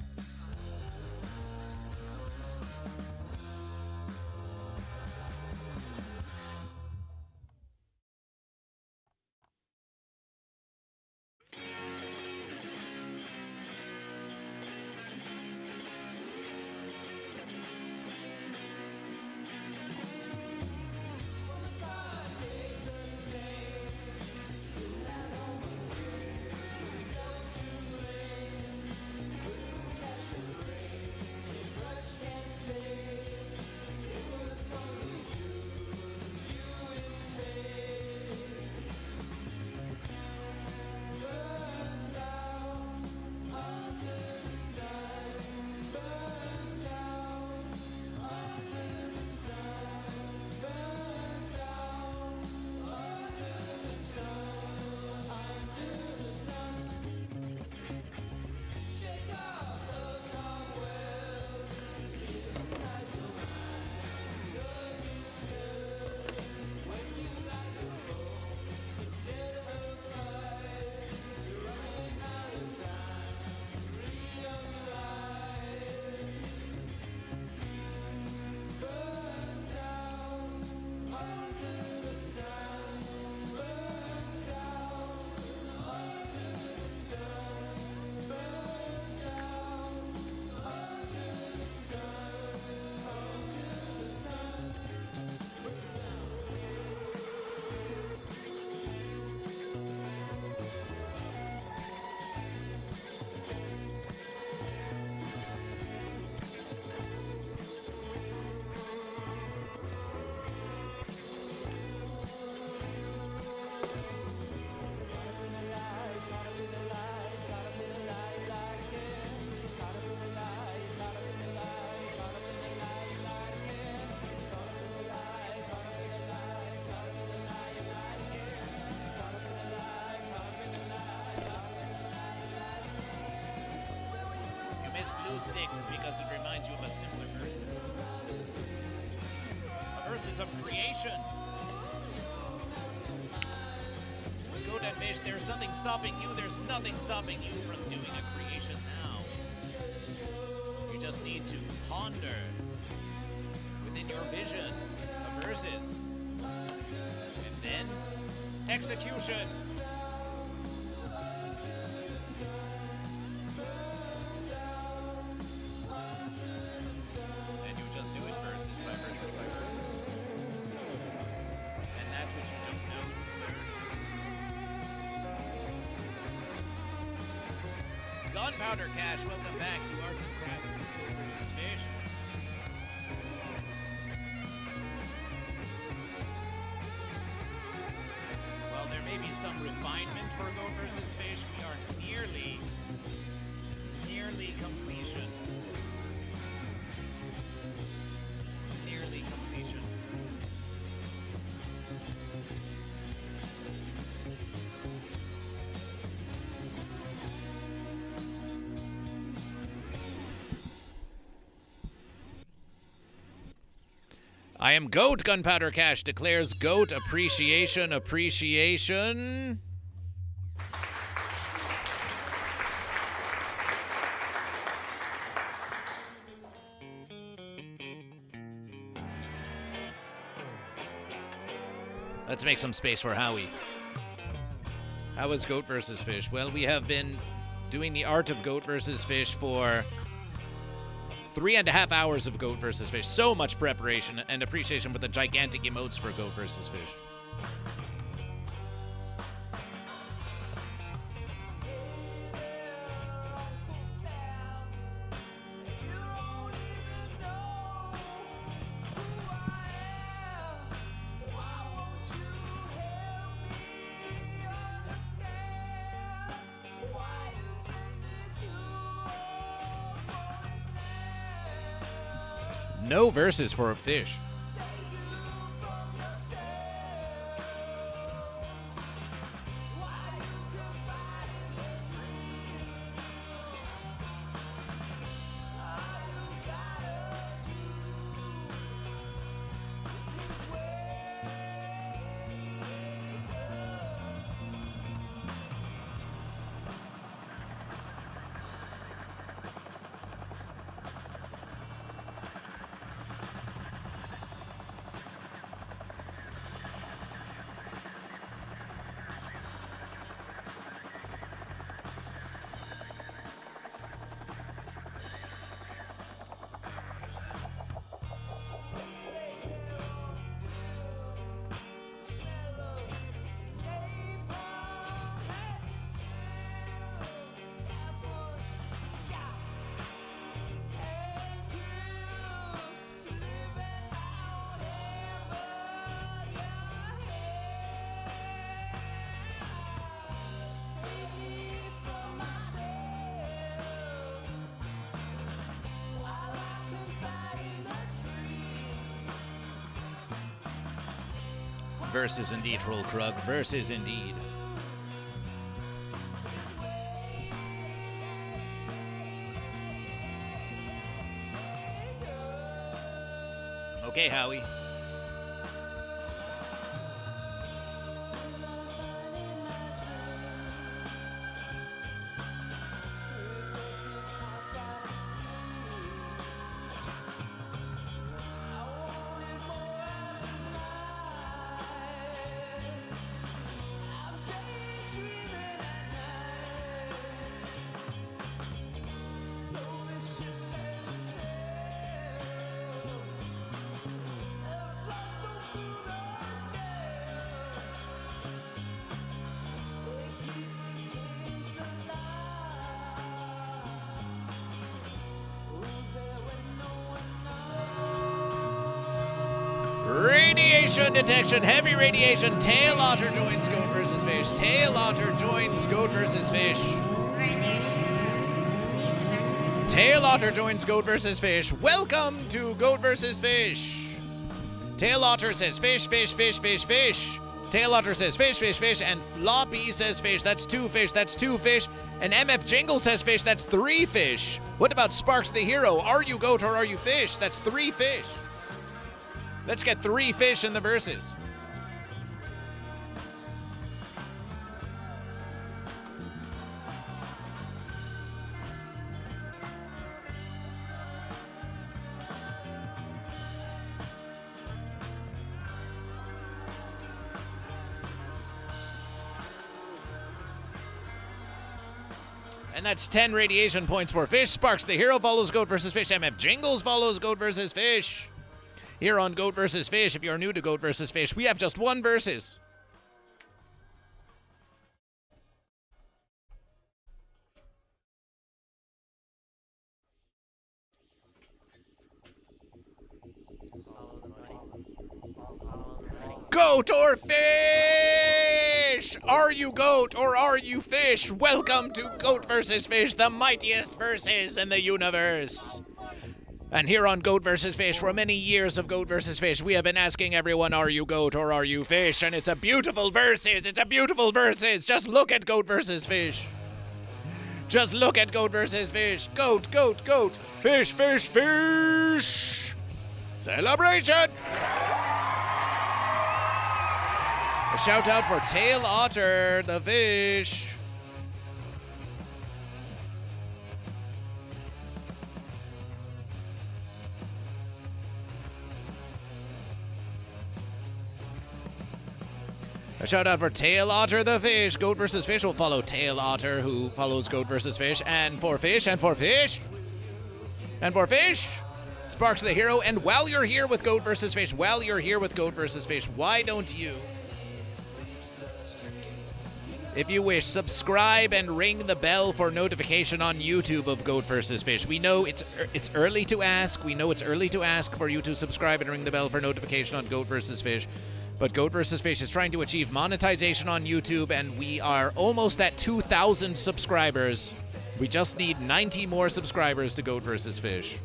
sticks because it reminds you of a similar versus. A versus of creation. Goat and Fish, there's nothing stopping you. There's nothing stopping you from doing a creation now. You just need to ponder within your vision a versus. And then execution. And you just do it versus by versus by versus. And that's what you don't know. Gunpowder Cash, welcome back to Arts and Crafts with Goat vs. Fish. While there may be some refinement for Goat vs. Fish, we are nearly completion. Nearly completion. I am Goat, Gunpowder Cash declares Goat appreciation. Let's make some space for Howie. How is Goat vs. Fish? Well, we have been doing the art of Goat vs. Fish for 3.5 hours of Goat vs. Fish. So much preparation and appreciation for the gigantic emotes for Goat vs. Fish. No verses for a fish. Versus indeed, Troll Krug. Versus indeed. Okay, Howie. Radiation detection, heavy radiation. Tail Otter joins Goat vs. Fish. Tail Otter joins Goat vs. Fish. Tail Otter joins Goat vs. Fish. Welcome to Goat vs. Fish. Tail Otter says fish, fish, fish, fish, fish. Tail Otter says fish, fish, fish, and Floppy says fish. That's two fish. That's two fish. And MF Jingle says fish, that's 3 fish. What about Sparks the Hero? Are you goat or are you fish? That's 3 fish. Let's get 3 fish in the verses. And that's 10 radiation points for fish. Sparks the Hero follows Goat vs. Fish. MF Jingles follows Goat vs. Fish. Here on Goat vs. Fish, if you're new to Goat vs. Fish, we have just 1 versus. Goat or fish? Are you goat or are you fish? Welcome to Goat vs. Fish, the mightiest versus in the universe. And here on Goat vs. Fish, for many years of Goat vs. Fish, we have been asking everyone, are you goat or are you fish? And it's a beautiful versus. It's a beautiful versus. Just look at Goat vs. Fish. Just look at Goat vs. Fish. Goat, goat, goat. Fish, fish, fish. Celebration. A shout out for Tail Otter, the fish. A shout out for Tail Otter, the fish. Goat vs. Fish will follow Tail Otter, who follows Goat vs. Fish. And for fish, and for fish, and for fish, Sparks the Hero. And while you're here with Goat vs. Fish, why don't you, if you wish, subscribe and ring the bell for notification on YouTube of Goat vs. Fish. We know it's early to ask. We know it's early to ask for you to subscribe and ring the bell for notification on Goat vs. Fish. But Goat vs. Fish is trying to achieve monetization on YouTube, and we are almost at 2,000 subscribers. We just need 90 more subscribers to Goat vs. Fish.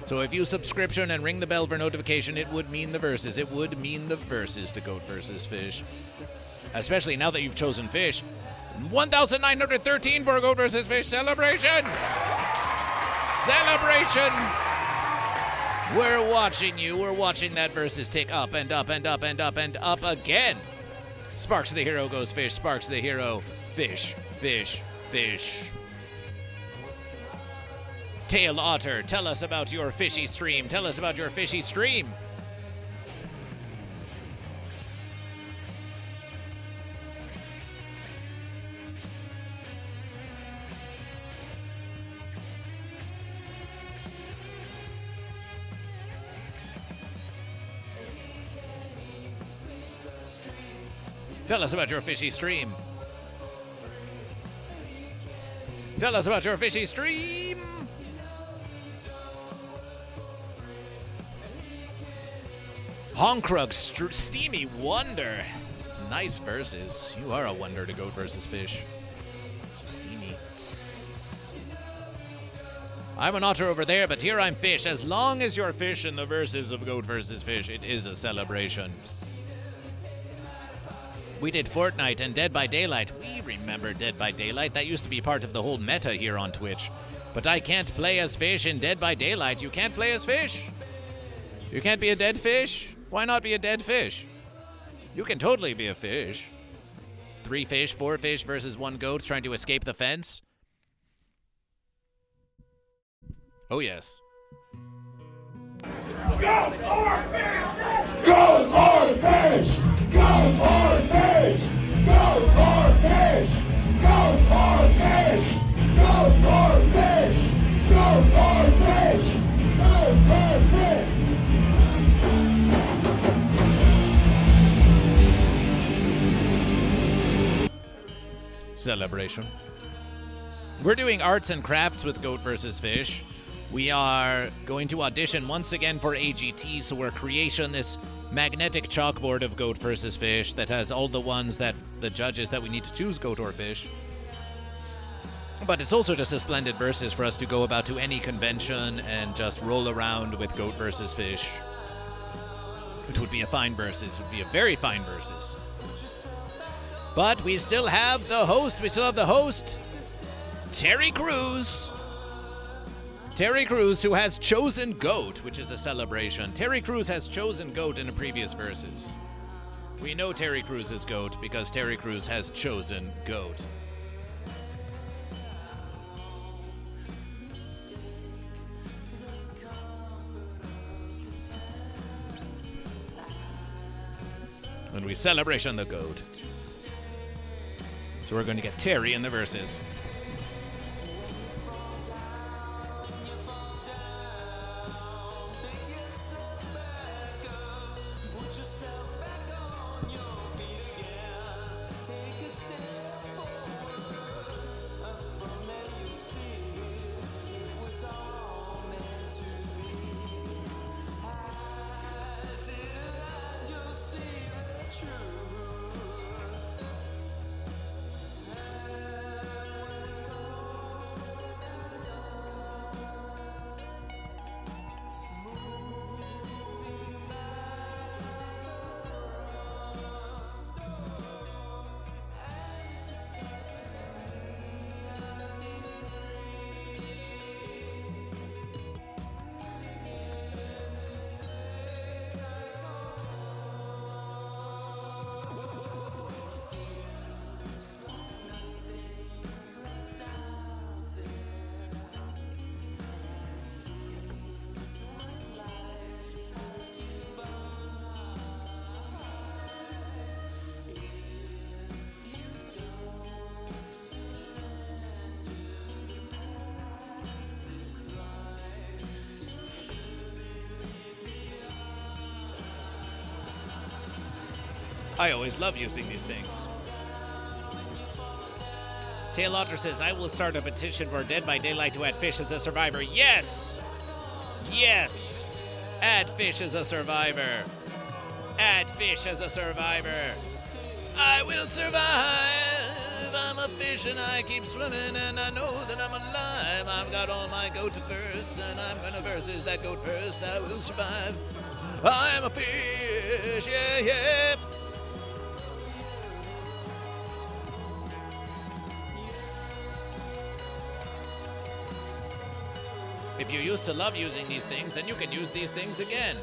So if you subscription and ring the bell for notification, it would mean the verses. It would mean the verses to Goat vs. Fish. Especially now that you've chosen fish. 1,913 for Goat vs. Fish celebration! Celebration! We're watching you. We're watching that versus tick up and up and up and up and up again. Sparks the Hero goes fish. Sparks the Hero. Fish, fish, fish. Tail Otter, tell us about your fishy stream. Tell us about your fishy stream. Tell us about your fishy stream. Tell us about your fishy stream. Honkrug, Steamy Wonder. Nice verses. You are a wonder to Goat vs. Fish. Steamy. I'm an otter over there, but here I'm fish. As long as you're fish in the verses of Goat vs. Fish, it is a celebration. We did Fortnite and Dead by Daylight. We remember Dead by Daylight. That used to be part of the whole meta here on Twitch. But I can't play as fish in Dead by Daylight. You can't play as fish. You can't be a dead fish. Why not be a dead fish? You can totally be a fish. 3 fish, 4 fish versus 1 goat trying to escape the fence. Oh, yes. Goat or fish! Goat or fish! Goat or fish! Goat or fish! Goat or fish! Goat or fish! Goat or fish! Goat or fish! Celebration. We're doing arts and crafts with Goat vs. Fish. We are going to audition once again for AGT, so we're creating this magnetic chalkboard of Goat vs. Fish that has all the ones that the judges that we need to choose goat or fish. But it's also just a splendid versus for us to go about to any convention and just roll around with Goat vs. Fish. It would be a fine versus. It would be a very fine versus. But we still have the host. We still have the host, Terry Crews. Terry Crews, who has chosen GOAT, which is a celebration. Terry Crews has chosen GOAT in the previous verses. We know Terry Crews is GOAT because Terry Crews has chosen GOAT. When we celebration the GOAT. So we're going to get Terry in the verses. I always love using these things. Tail Otter says, I will start a petition for Dead by Daylight to add Fish as a survivor. Yes! Yes! Add Fish as a survivor. Add Fish as a survivor. I will survive. I'm a fish and I keep swimming and I know that I'm alive. I've got all my goat verse and I'm gonna versus that goat first. I will survive. I'm a fish, yeah, yeah. If you used to love using these things, then you can use these things again.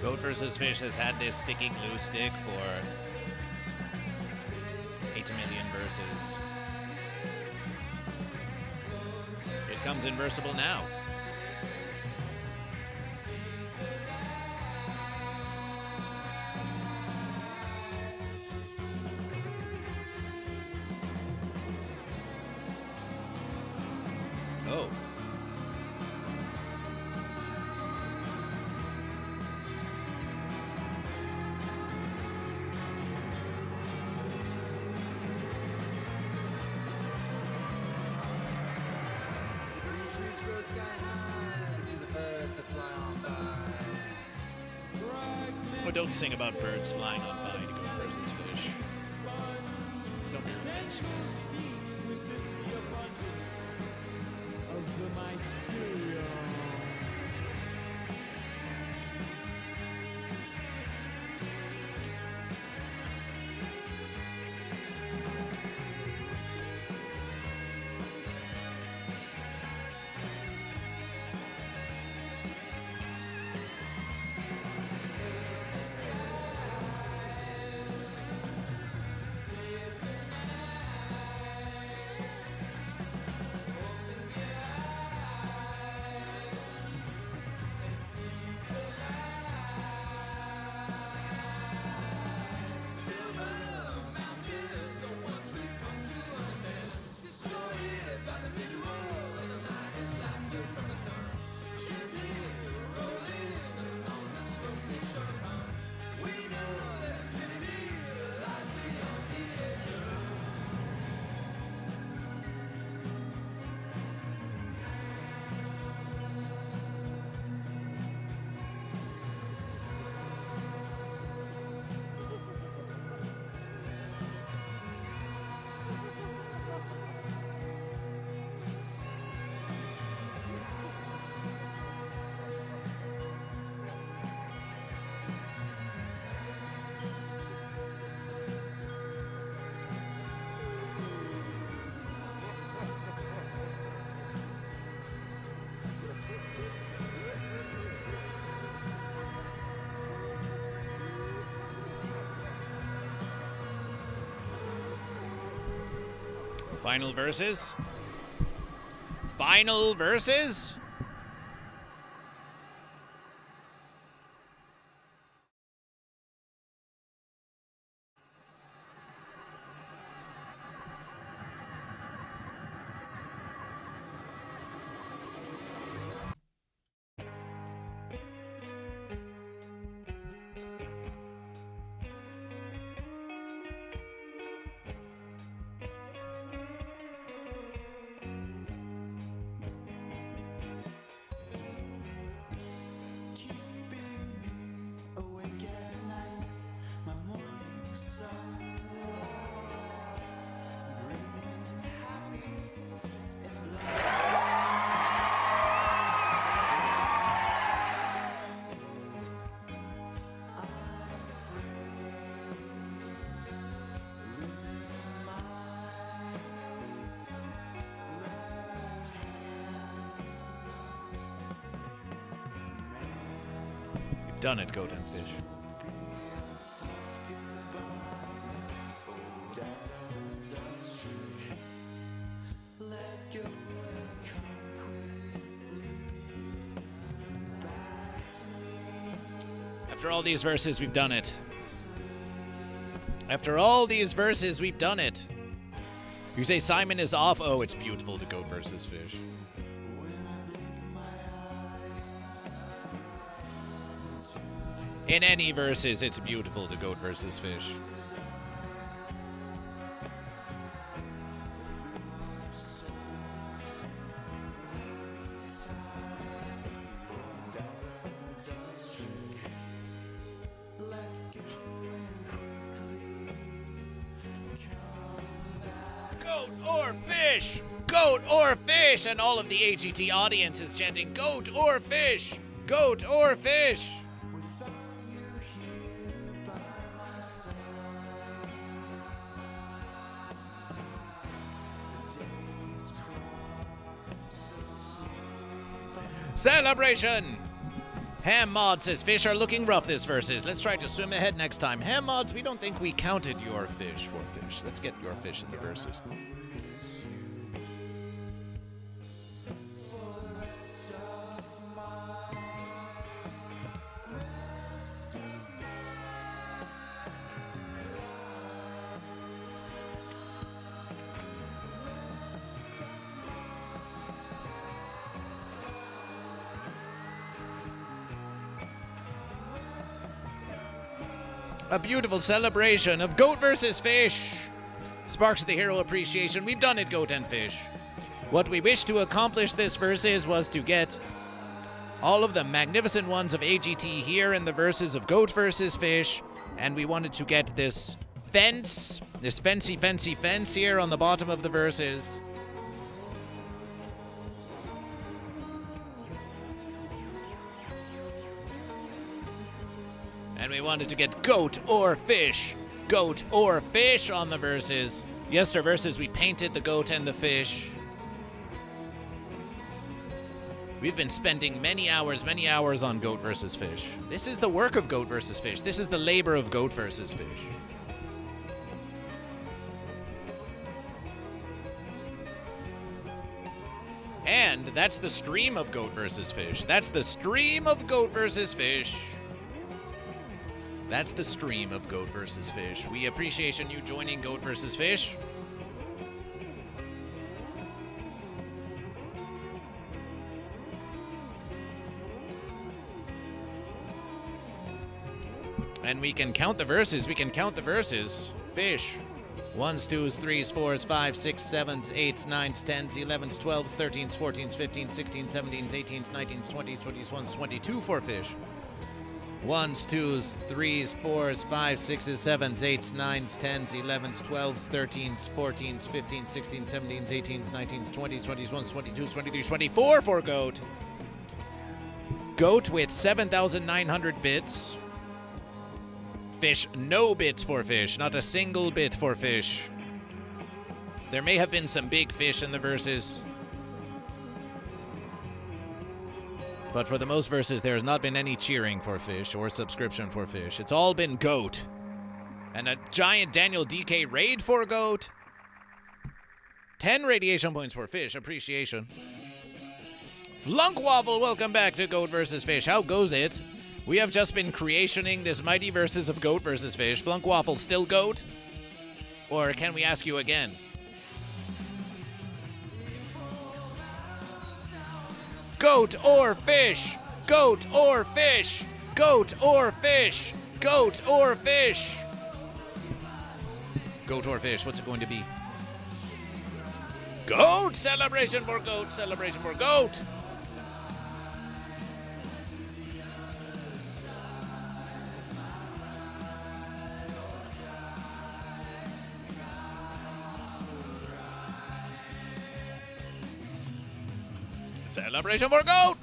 Goat vs. Fish has had this sticky glue stick for 8 million verses. It comes inversible now. Oh. Oh, don't sing about birds flying on by to go versus fish. Don't be romantic. Final verses? Final verses? Done it, Goat and Fish. After all these verses, we've done it. After all these verses, we've done it. You say Simon is off. Oh, it's beautiful to Goat versus Fish. In any verses, it's beautiful to Goat versus Fish. Goat or fish! Goat or fish! And all of the AGT audience is chanting, Goat or fish! Goat or fish! Celebration! Ham Mod says fish are looking rough this versus. Let's try to swim ahead next time. Ham Mods, we don't think we counted your fish for fish. Let's get your fish in the verses. A beautiful celebration of goat versus fish. Sparks of the hero appreciation. We've done it, goat and fish. What we wish to accomplish this versus was to get all of the magnificent ones of AGT here in the verses of goat versus fish, and we wanted to get this fence, this fancy fence here on the bottom of the verses. And we wanted to get goat or fish on the verses. Yester versus, we painted the goat and the fish. We've been spending many hours on goat versus fish. This is the work of goat versus fish. This is the labor of goat versus fish. And that's the stream of goat versus fish. That's the stream of goat versus fish. That's the stream of goat versus fish. We appreciate you joining goat versus fish. And we can count the verses. Fish. 1s, 2s, 3s, 4s, 5s, 6s, 7s, 8s, 9s, 10s, 11s, 12s, 13s, 14s, 15s, 16s, 17s, 18s, 19s, 20s, 21s, 22 for fish. 1s, 2s, 3s, 4s, 5s, 6s, 7s, 8s, 9s, 10s, 11s, 12s, 13s, 14s, 15s, 16s, 17s, 18s, 19s, 20s, 21s, 22s, 23s, 24 for goat. Goat with 7,900 bits. Fish, no bits for fish. Not a single bit for fish. There may have been some big fish in the verses, but for the most verses, there has not been any cheering for fish or subscription for fish. It's all been goat. And a giant Daniel DK raid for goat. 10 radiation points for fish. Appreciation. Flunk Waffle, welcome back to Goat vs. Fish. How goes it? We have just been creationing this mighty versus of goat versus fish. Flunk Waffle, still goat? Or can we ask you again? Goat or fish? Goat or fish? Goat or fish? Goat or fish? Goat or fish, what's it going to be? Goat! Celebration for goat! Celebration for goat! Celebration for goat!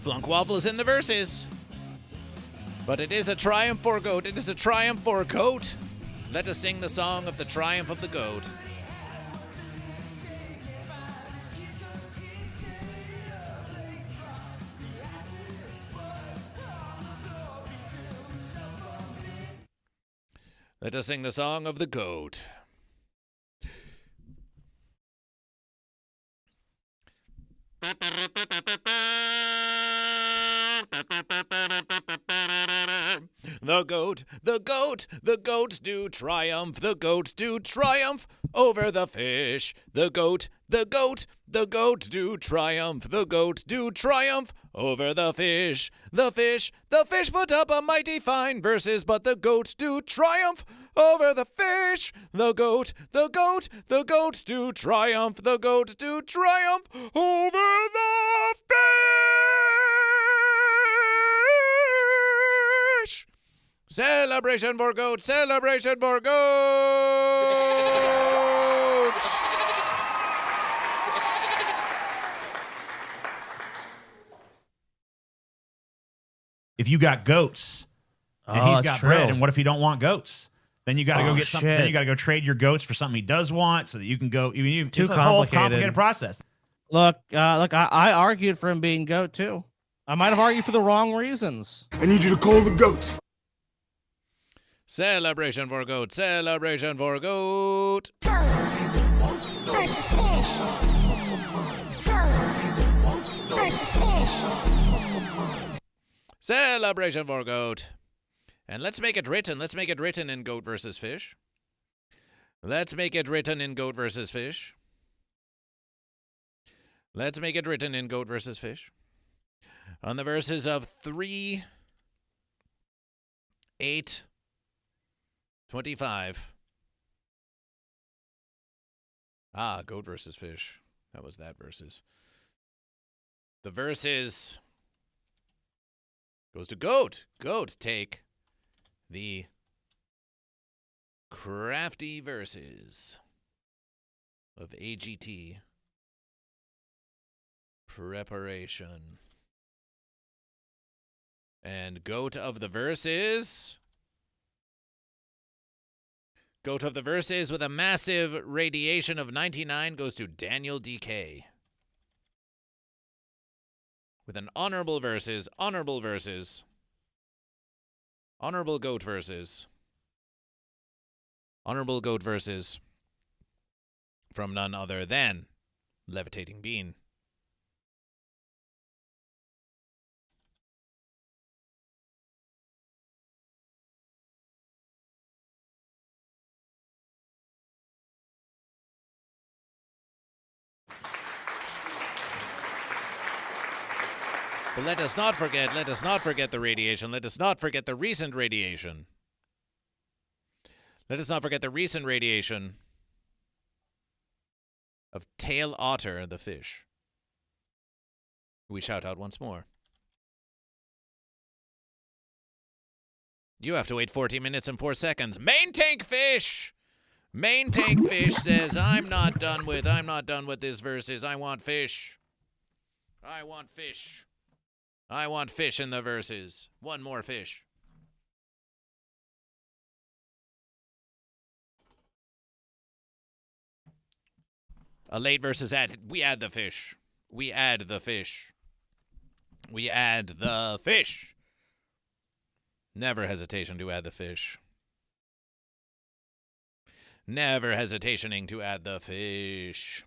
Flunk Waffle is in the verses. But it is a triumph for goat. It is a triumph for goat. Let us sing the song of the triumph of the goat. Let us sing the song of the goat. The goat, the goat, the goat do triumph, the goat do triumph over the fish. The goat, the goat, the goat do triumph, the goat do triumph over the fish. The fish put up a mighty fine verses, but the goat do triumph over the fish. The goat, the goat, the goat do triumph, the goat do triumph over the fish. Celebration for goat, celebration for goat. If you got goats and he's got bread, and what if you don't want goats? Then you got to go get something. Then you got to go trade your goats for something he does want, so that you can go. It's a whole complicated process. Look, I argued for him being goat too. I might have argued for the wrong reasons. I need you to call the goats. Celebration for goat, celebration for goat. Celebration for goat. And let's make it written. Let's make it written in goat versus fish. Let's make it written in goat versus fish. Let's make it written in goat versus fish. On the verses of 3, 8:25. Goat versus fish. That was that versus. The versus goes to Goat. Goat, take the crafty versus of AGT preparation. And Goat of the verses. Goat of the verses with a massive radiation of 99 goes to Daniel DK. With an honorable versus, honorable versus, honorable Goat versus, honorable Goat versus from none other than Levitating Bean. But let us not forget the radiation. Let us not forget the recent radiation. Let us not forget the recent radiation of Tail Otter the fish. We shout out once more. You have to wait 40 minutes and 4 seconds. Main Tank Fish! Main Tank Fish says, I'm not done with this versus. I want fish. I want fish. I want fish in the verses. One more fish. A late versus add. We add the fish. We add the fish. We add the fish. Never hesitation to add the fish. Never hesitationing to add the fish.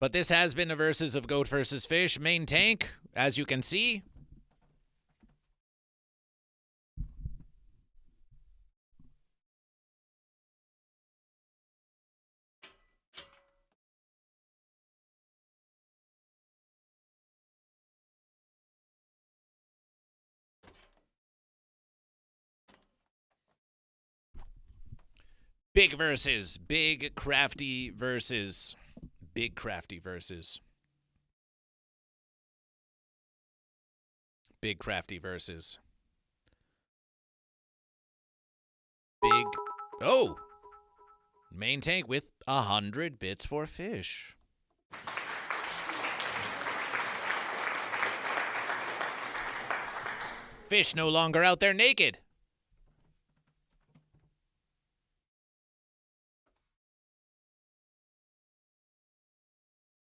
But this has been a versus of Goat versus Fish. Main tank, as you can see. Big versus. Big crafty versus. Big crafty versus. Big crafty versus. Big. Oh! Main tank with 100 bits for fish. Fish no longer out there naked.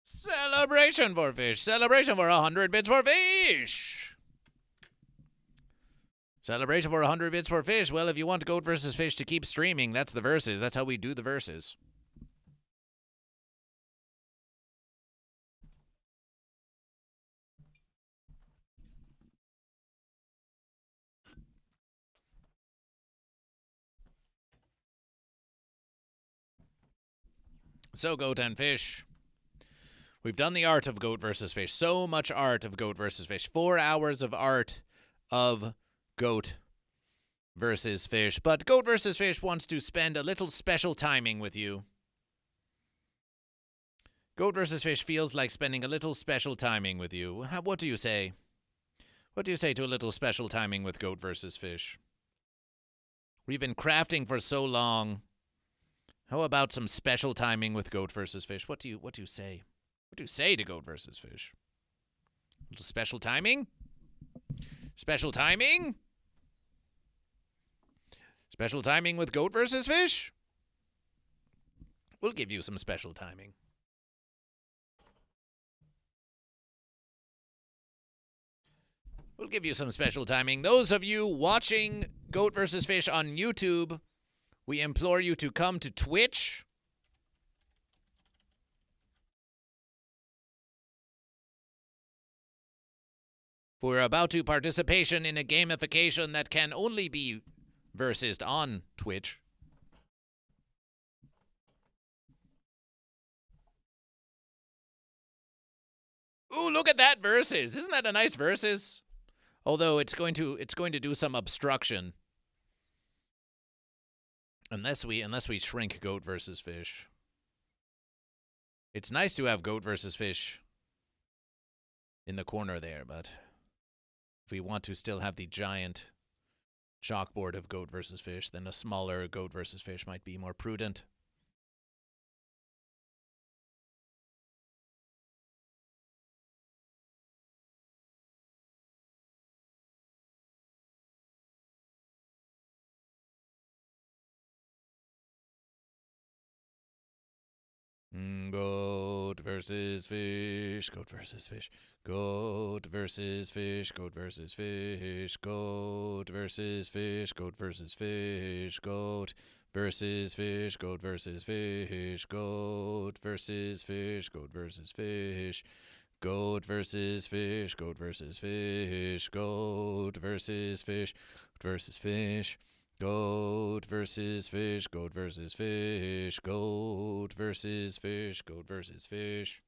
Celebration for fish. Celebration for 100 bits for fish. Celebration for 100 bits for fish. Well, if you want Goat versus Fish to keep streaming, that's the verses. That's how we do the verses. So, Goat and Fish. We've done the art of Goat versus Fish. So much art of Goat versus Fish. 4 hours of art of Goat versus Fish. But Goat versus Fish wants to spend a little special timing with you. Goat versus Fish feels like spending a little special timing with you. What do you say? What do you say to a little special timing with Goat versus Fish? We've been crafting for so long. How about some special timing with Goat versus Fish? What do you say? What do you say to Goat versus Fish? A little special timing? Special timing? Special timing with Goat versus Fish? We'll give you some special timing. We'll give you some special timing. Those of you watching Goat versus Fish on YouTube, we implore you to come to Twitch. For about to participation in a gamification that can only be versed on Twitch. Ooh, look at that versus. Isn't that a nice versus? Although it's going to do some obstruction. Unless we shrink goat versus fish. It's nice to have goat versus fish in the corner there, but if we want to still have the giant chalkboard of goat versus fish, then a smaller goat versus fish might be more prudent. Goat versus fish, goat versus fish, goat versus fish, goat versus fish, goat versus fish, goat versus fish, goat versus fish, goat versus fish, goat versus fish, goat versus fish, goat versus fish, goat versus fish, goat versus fish versus fish. Goat versus fish, goat versus fish, goat versus fish, goat versus fish.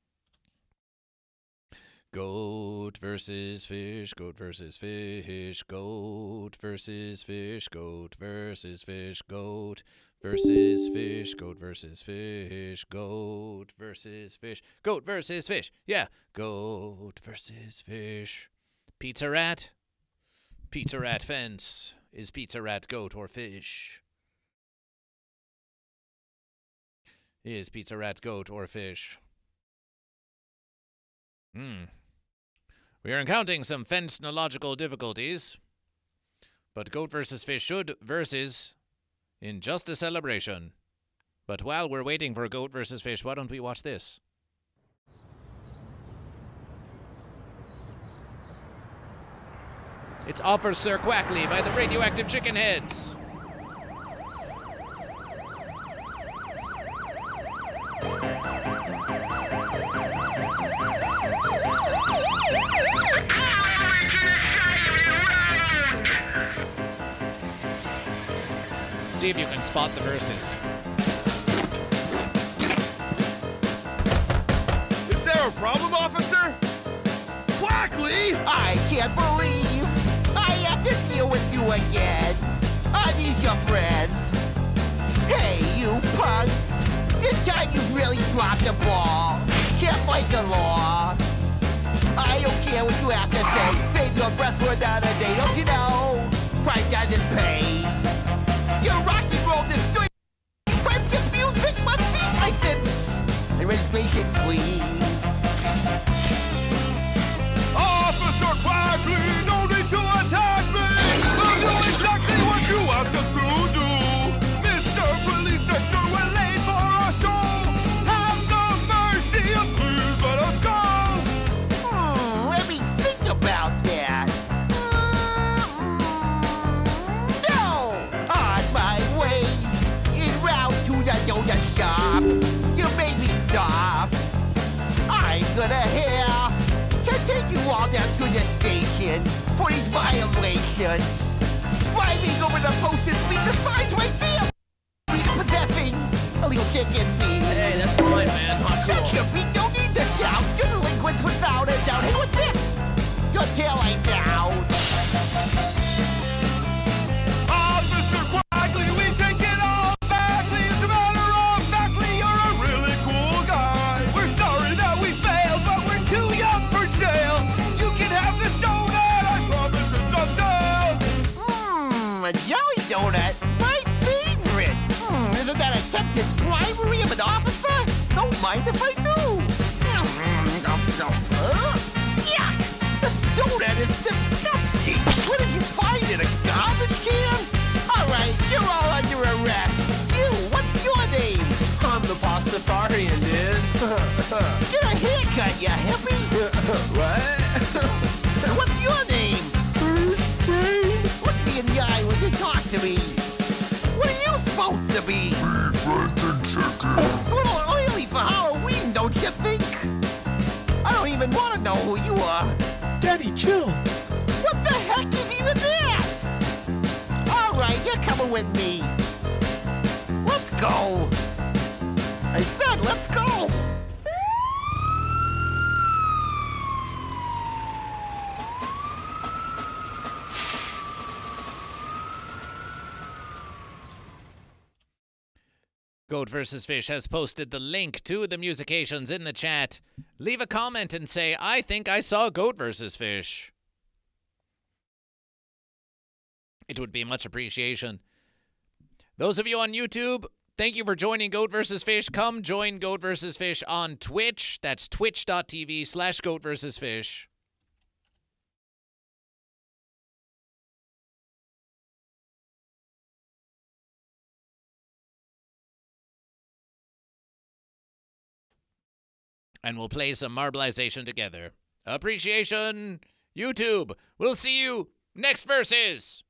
Goat versus fish, goat versus fish, goat versus fish, goat versus fish, goat versus fish, goat versus fish, goat versus fish, goat versus fish. Yeah, goat versus fish. Pizza rat fence. Is pizza rat goat or fish? Is pizza rat goat or fish? We are encountering some fence-nological difficulties, but goat versus fish should versus in just a celebration. But while we're waiting for goat versus fish, why don't we watch this? It's Officer Quackley by the Radioactive Chicken Heads. See if you can spot the verses. Is there a problem, officer? Quackley! I can't believe I have to deal with you again. Are these your friends? Hey, you punks! This time you've really dropped the ball. Can't fight the law. I don't care what you have to say. Save your breath for another day. Don't you know? Crime doesn't pay. Your rock and roll destroy. Friends get music must cease license. And registration, please. Officer Quackley, no need to attack me! We'll do exactly what you asked us to do! Mr. Police Officer, we're late for our show! Have some mercy and please let us go! Let me think about that. No! On my way, en route to the donut shop. You made me stop. I'm gonna have to take you all down to the station for these violations. Driving over the posted speed, the signs right there. Possessing illegal chicken feed. Hey, that's fine, man. Not cool. Shut your beat, no need to shout. You're delinquents without a doubt. Hey, what's this? Your tail lights out. Officer Quackley, we take it all back! It's a matter of factly, you're a really cool guy! We're sorry that we failed, but we're too young for jail! You can have this donut, I promise it's not sale! A jelly donut? My favorite! Isn't that attempted bribery of an officer? Don't mind if I do! Yuck! The donut is disgusting! Where did you find it? A garbage can? Alright, you're all under arrest! You, what's your name? I'm the Pastafarian, dude. Get a haircut, you hippie! What? What's your name? Look me in the eye when you talk to me! What are you supposed to be? Beef and chicken! A little oily for Halloween, don't you think? I don't even want to know who you are. Daddy, chill. What the heck is even that? All right, you're coming with me. Let's go. I said let's go. Goat vs. Fish has posted the link to the musications in the chat. Leave a comment and say, I think I saw Goat vs. Fish. It would be much appreciation. Those of you on YouTube, thank you for joining Goat vs. Fish. Come join Goat vs. Fish on Twitch. That's twitch.tv/Goat vs. Fish. And we'll play some Marbleization together. Appreciation, YouTube. We'll see you next verses.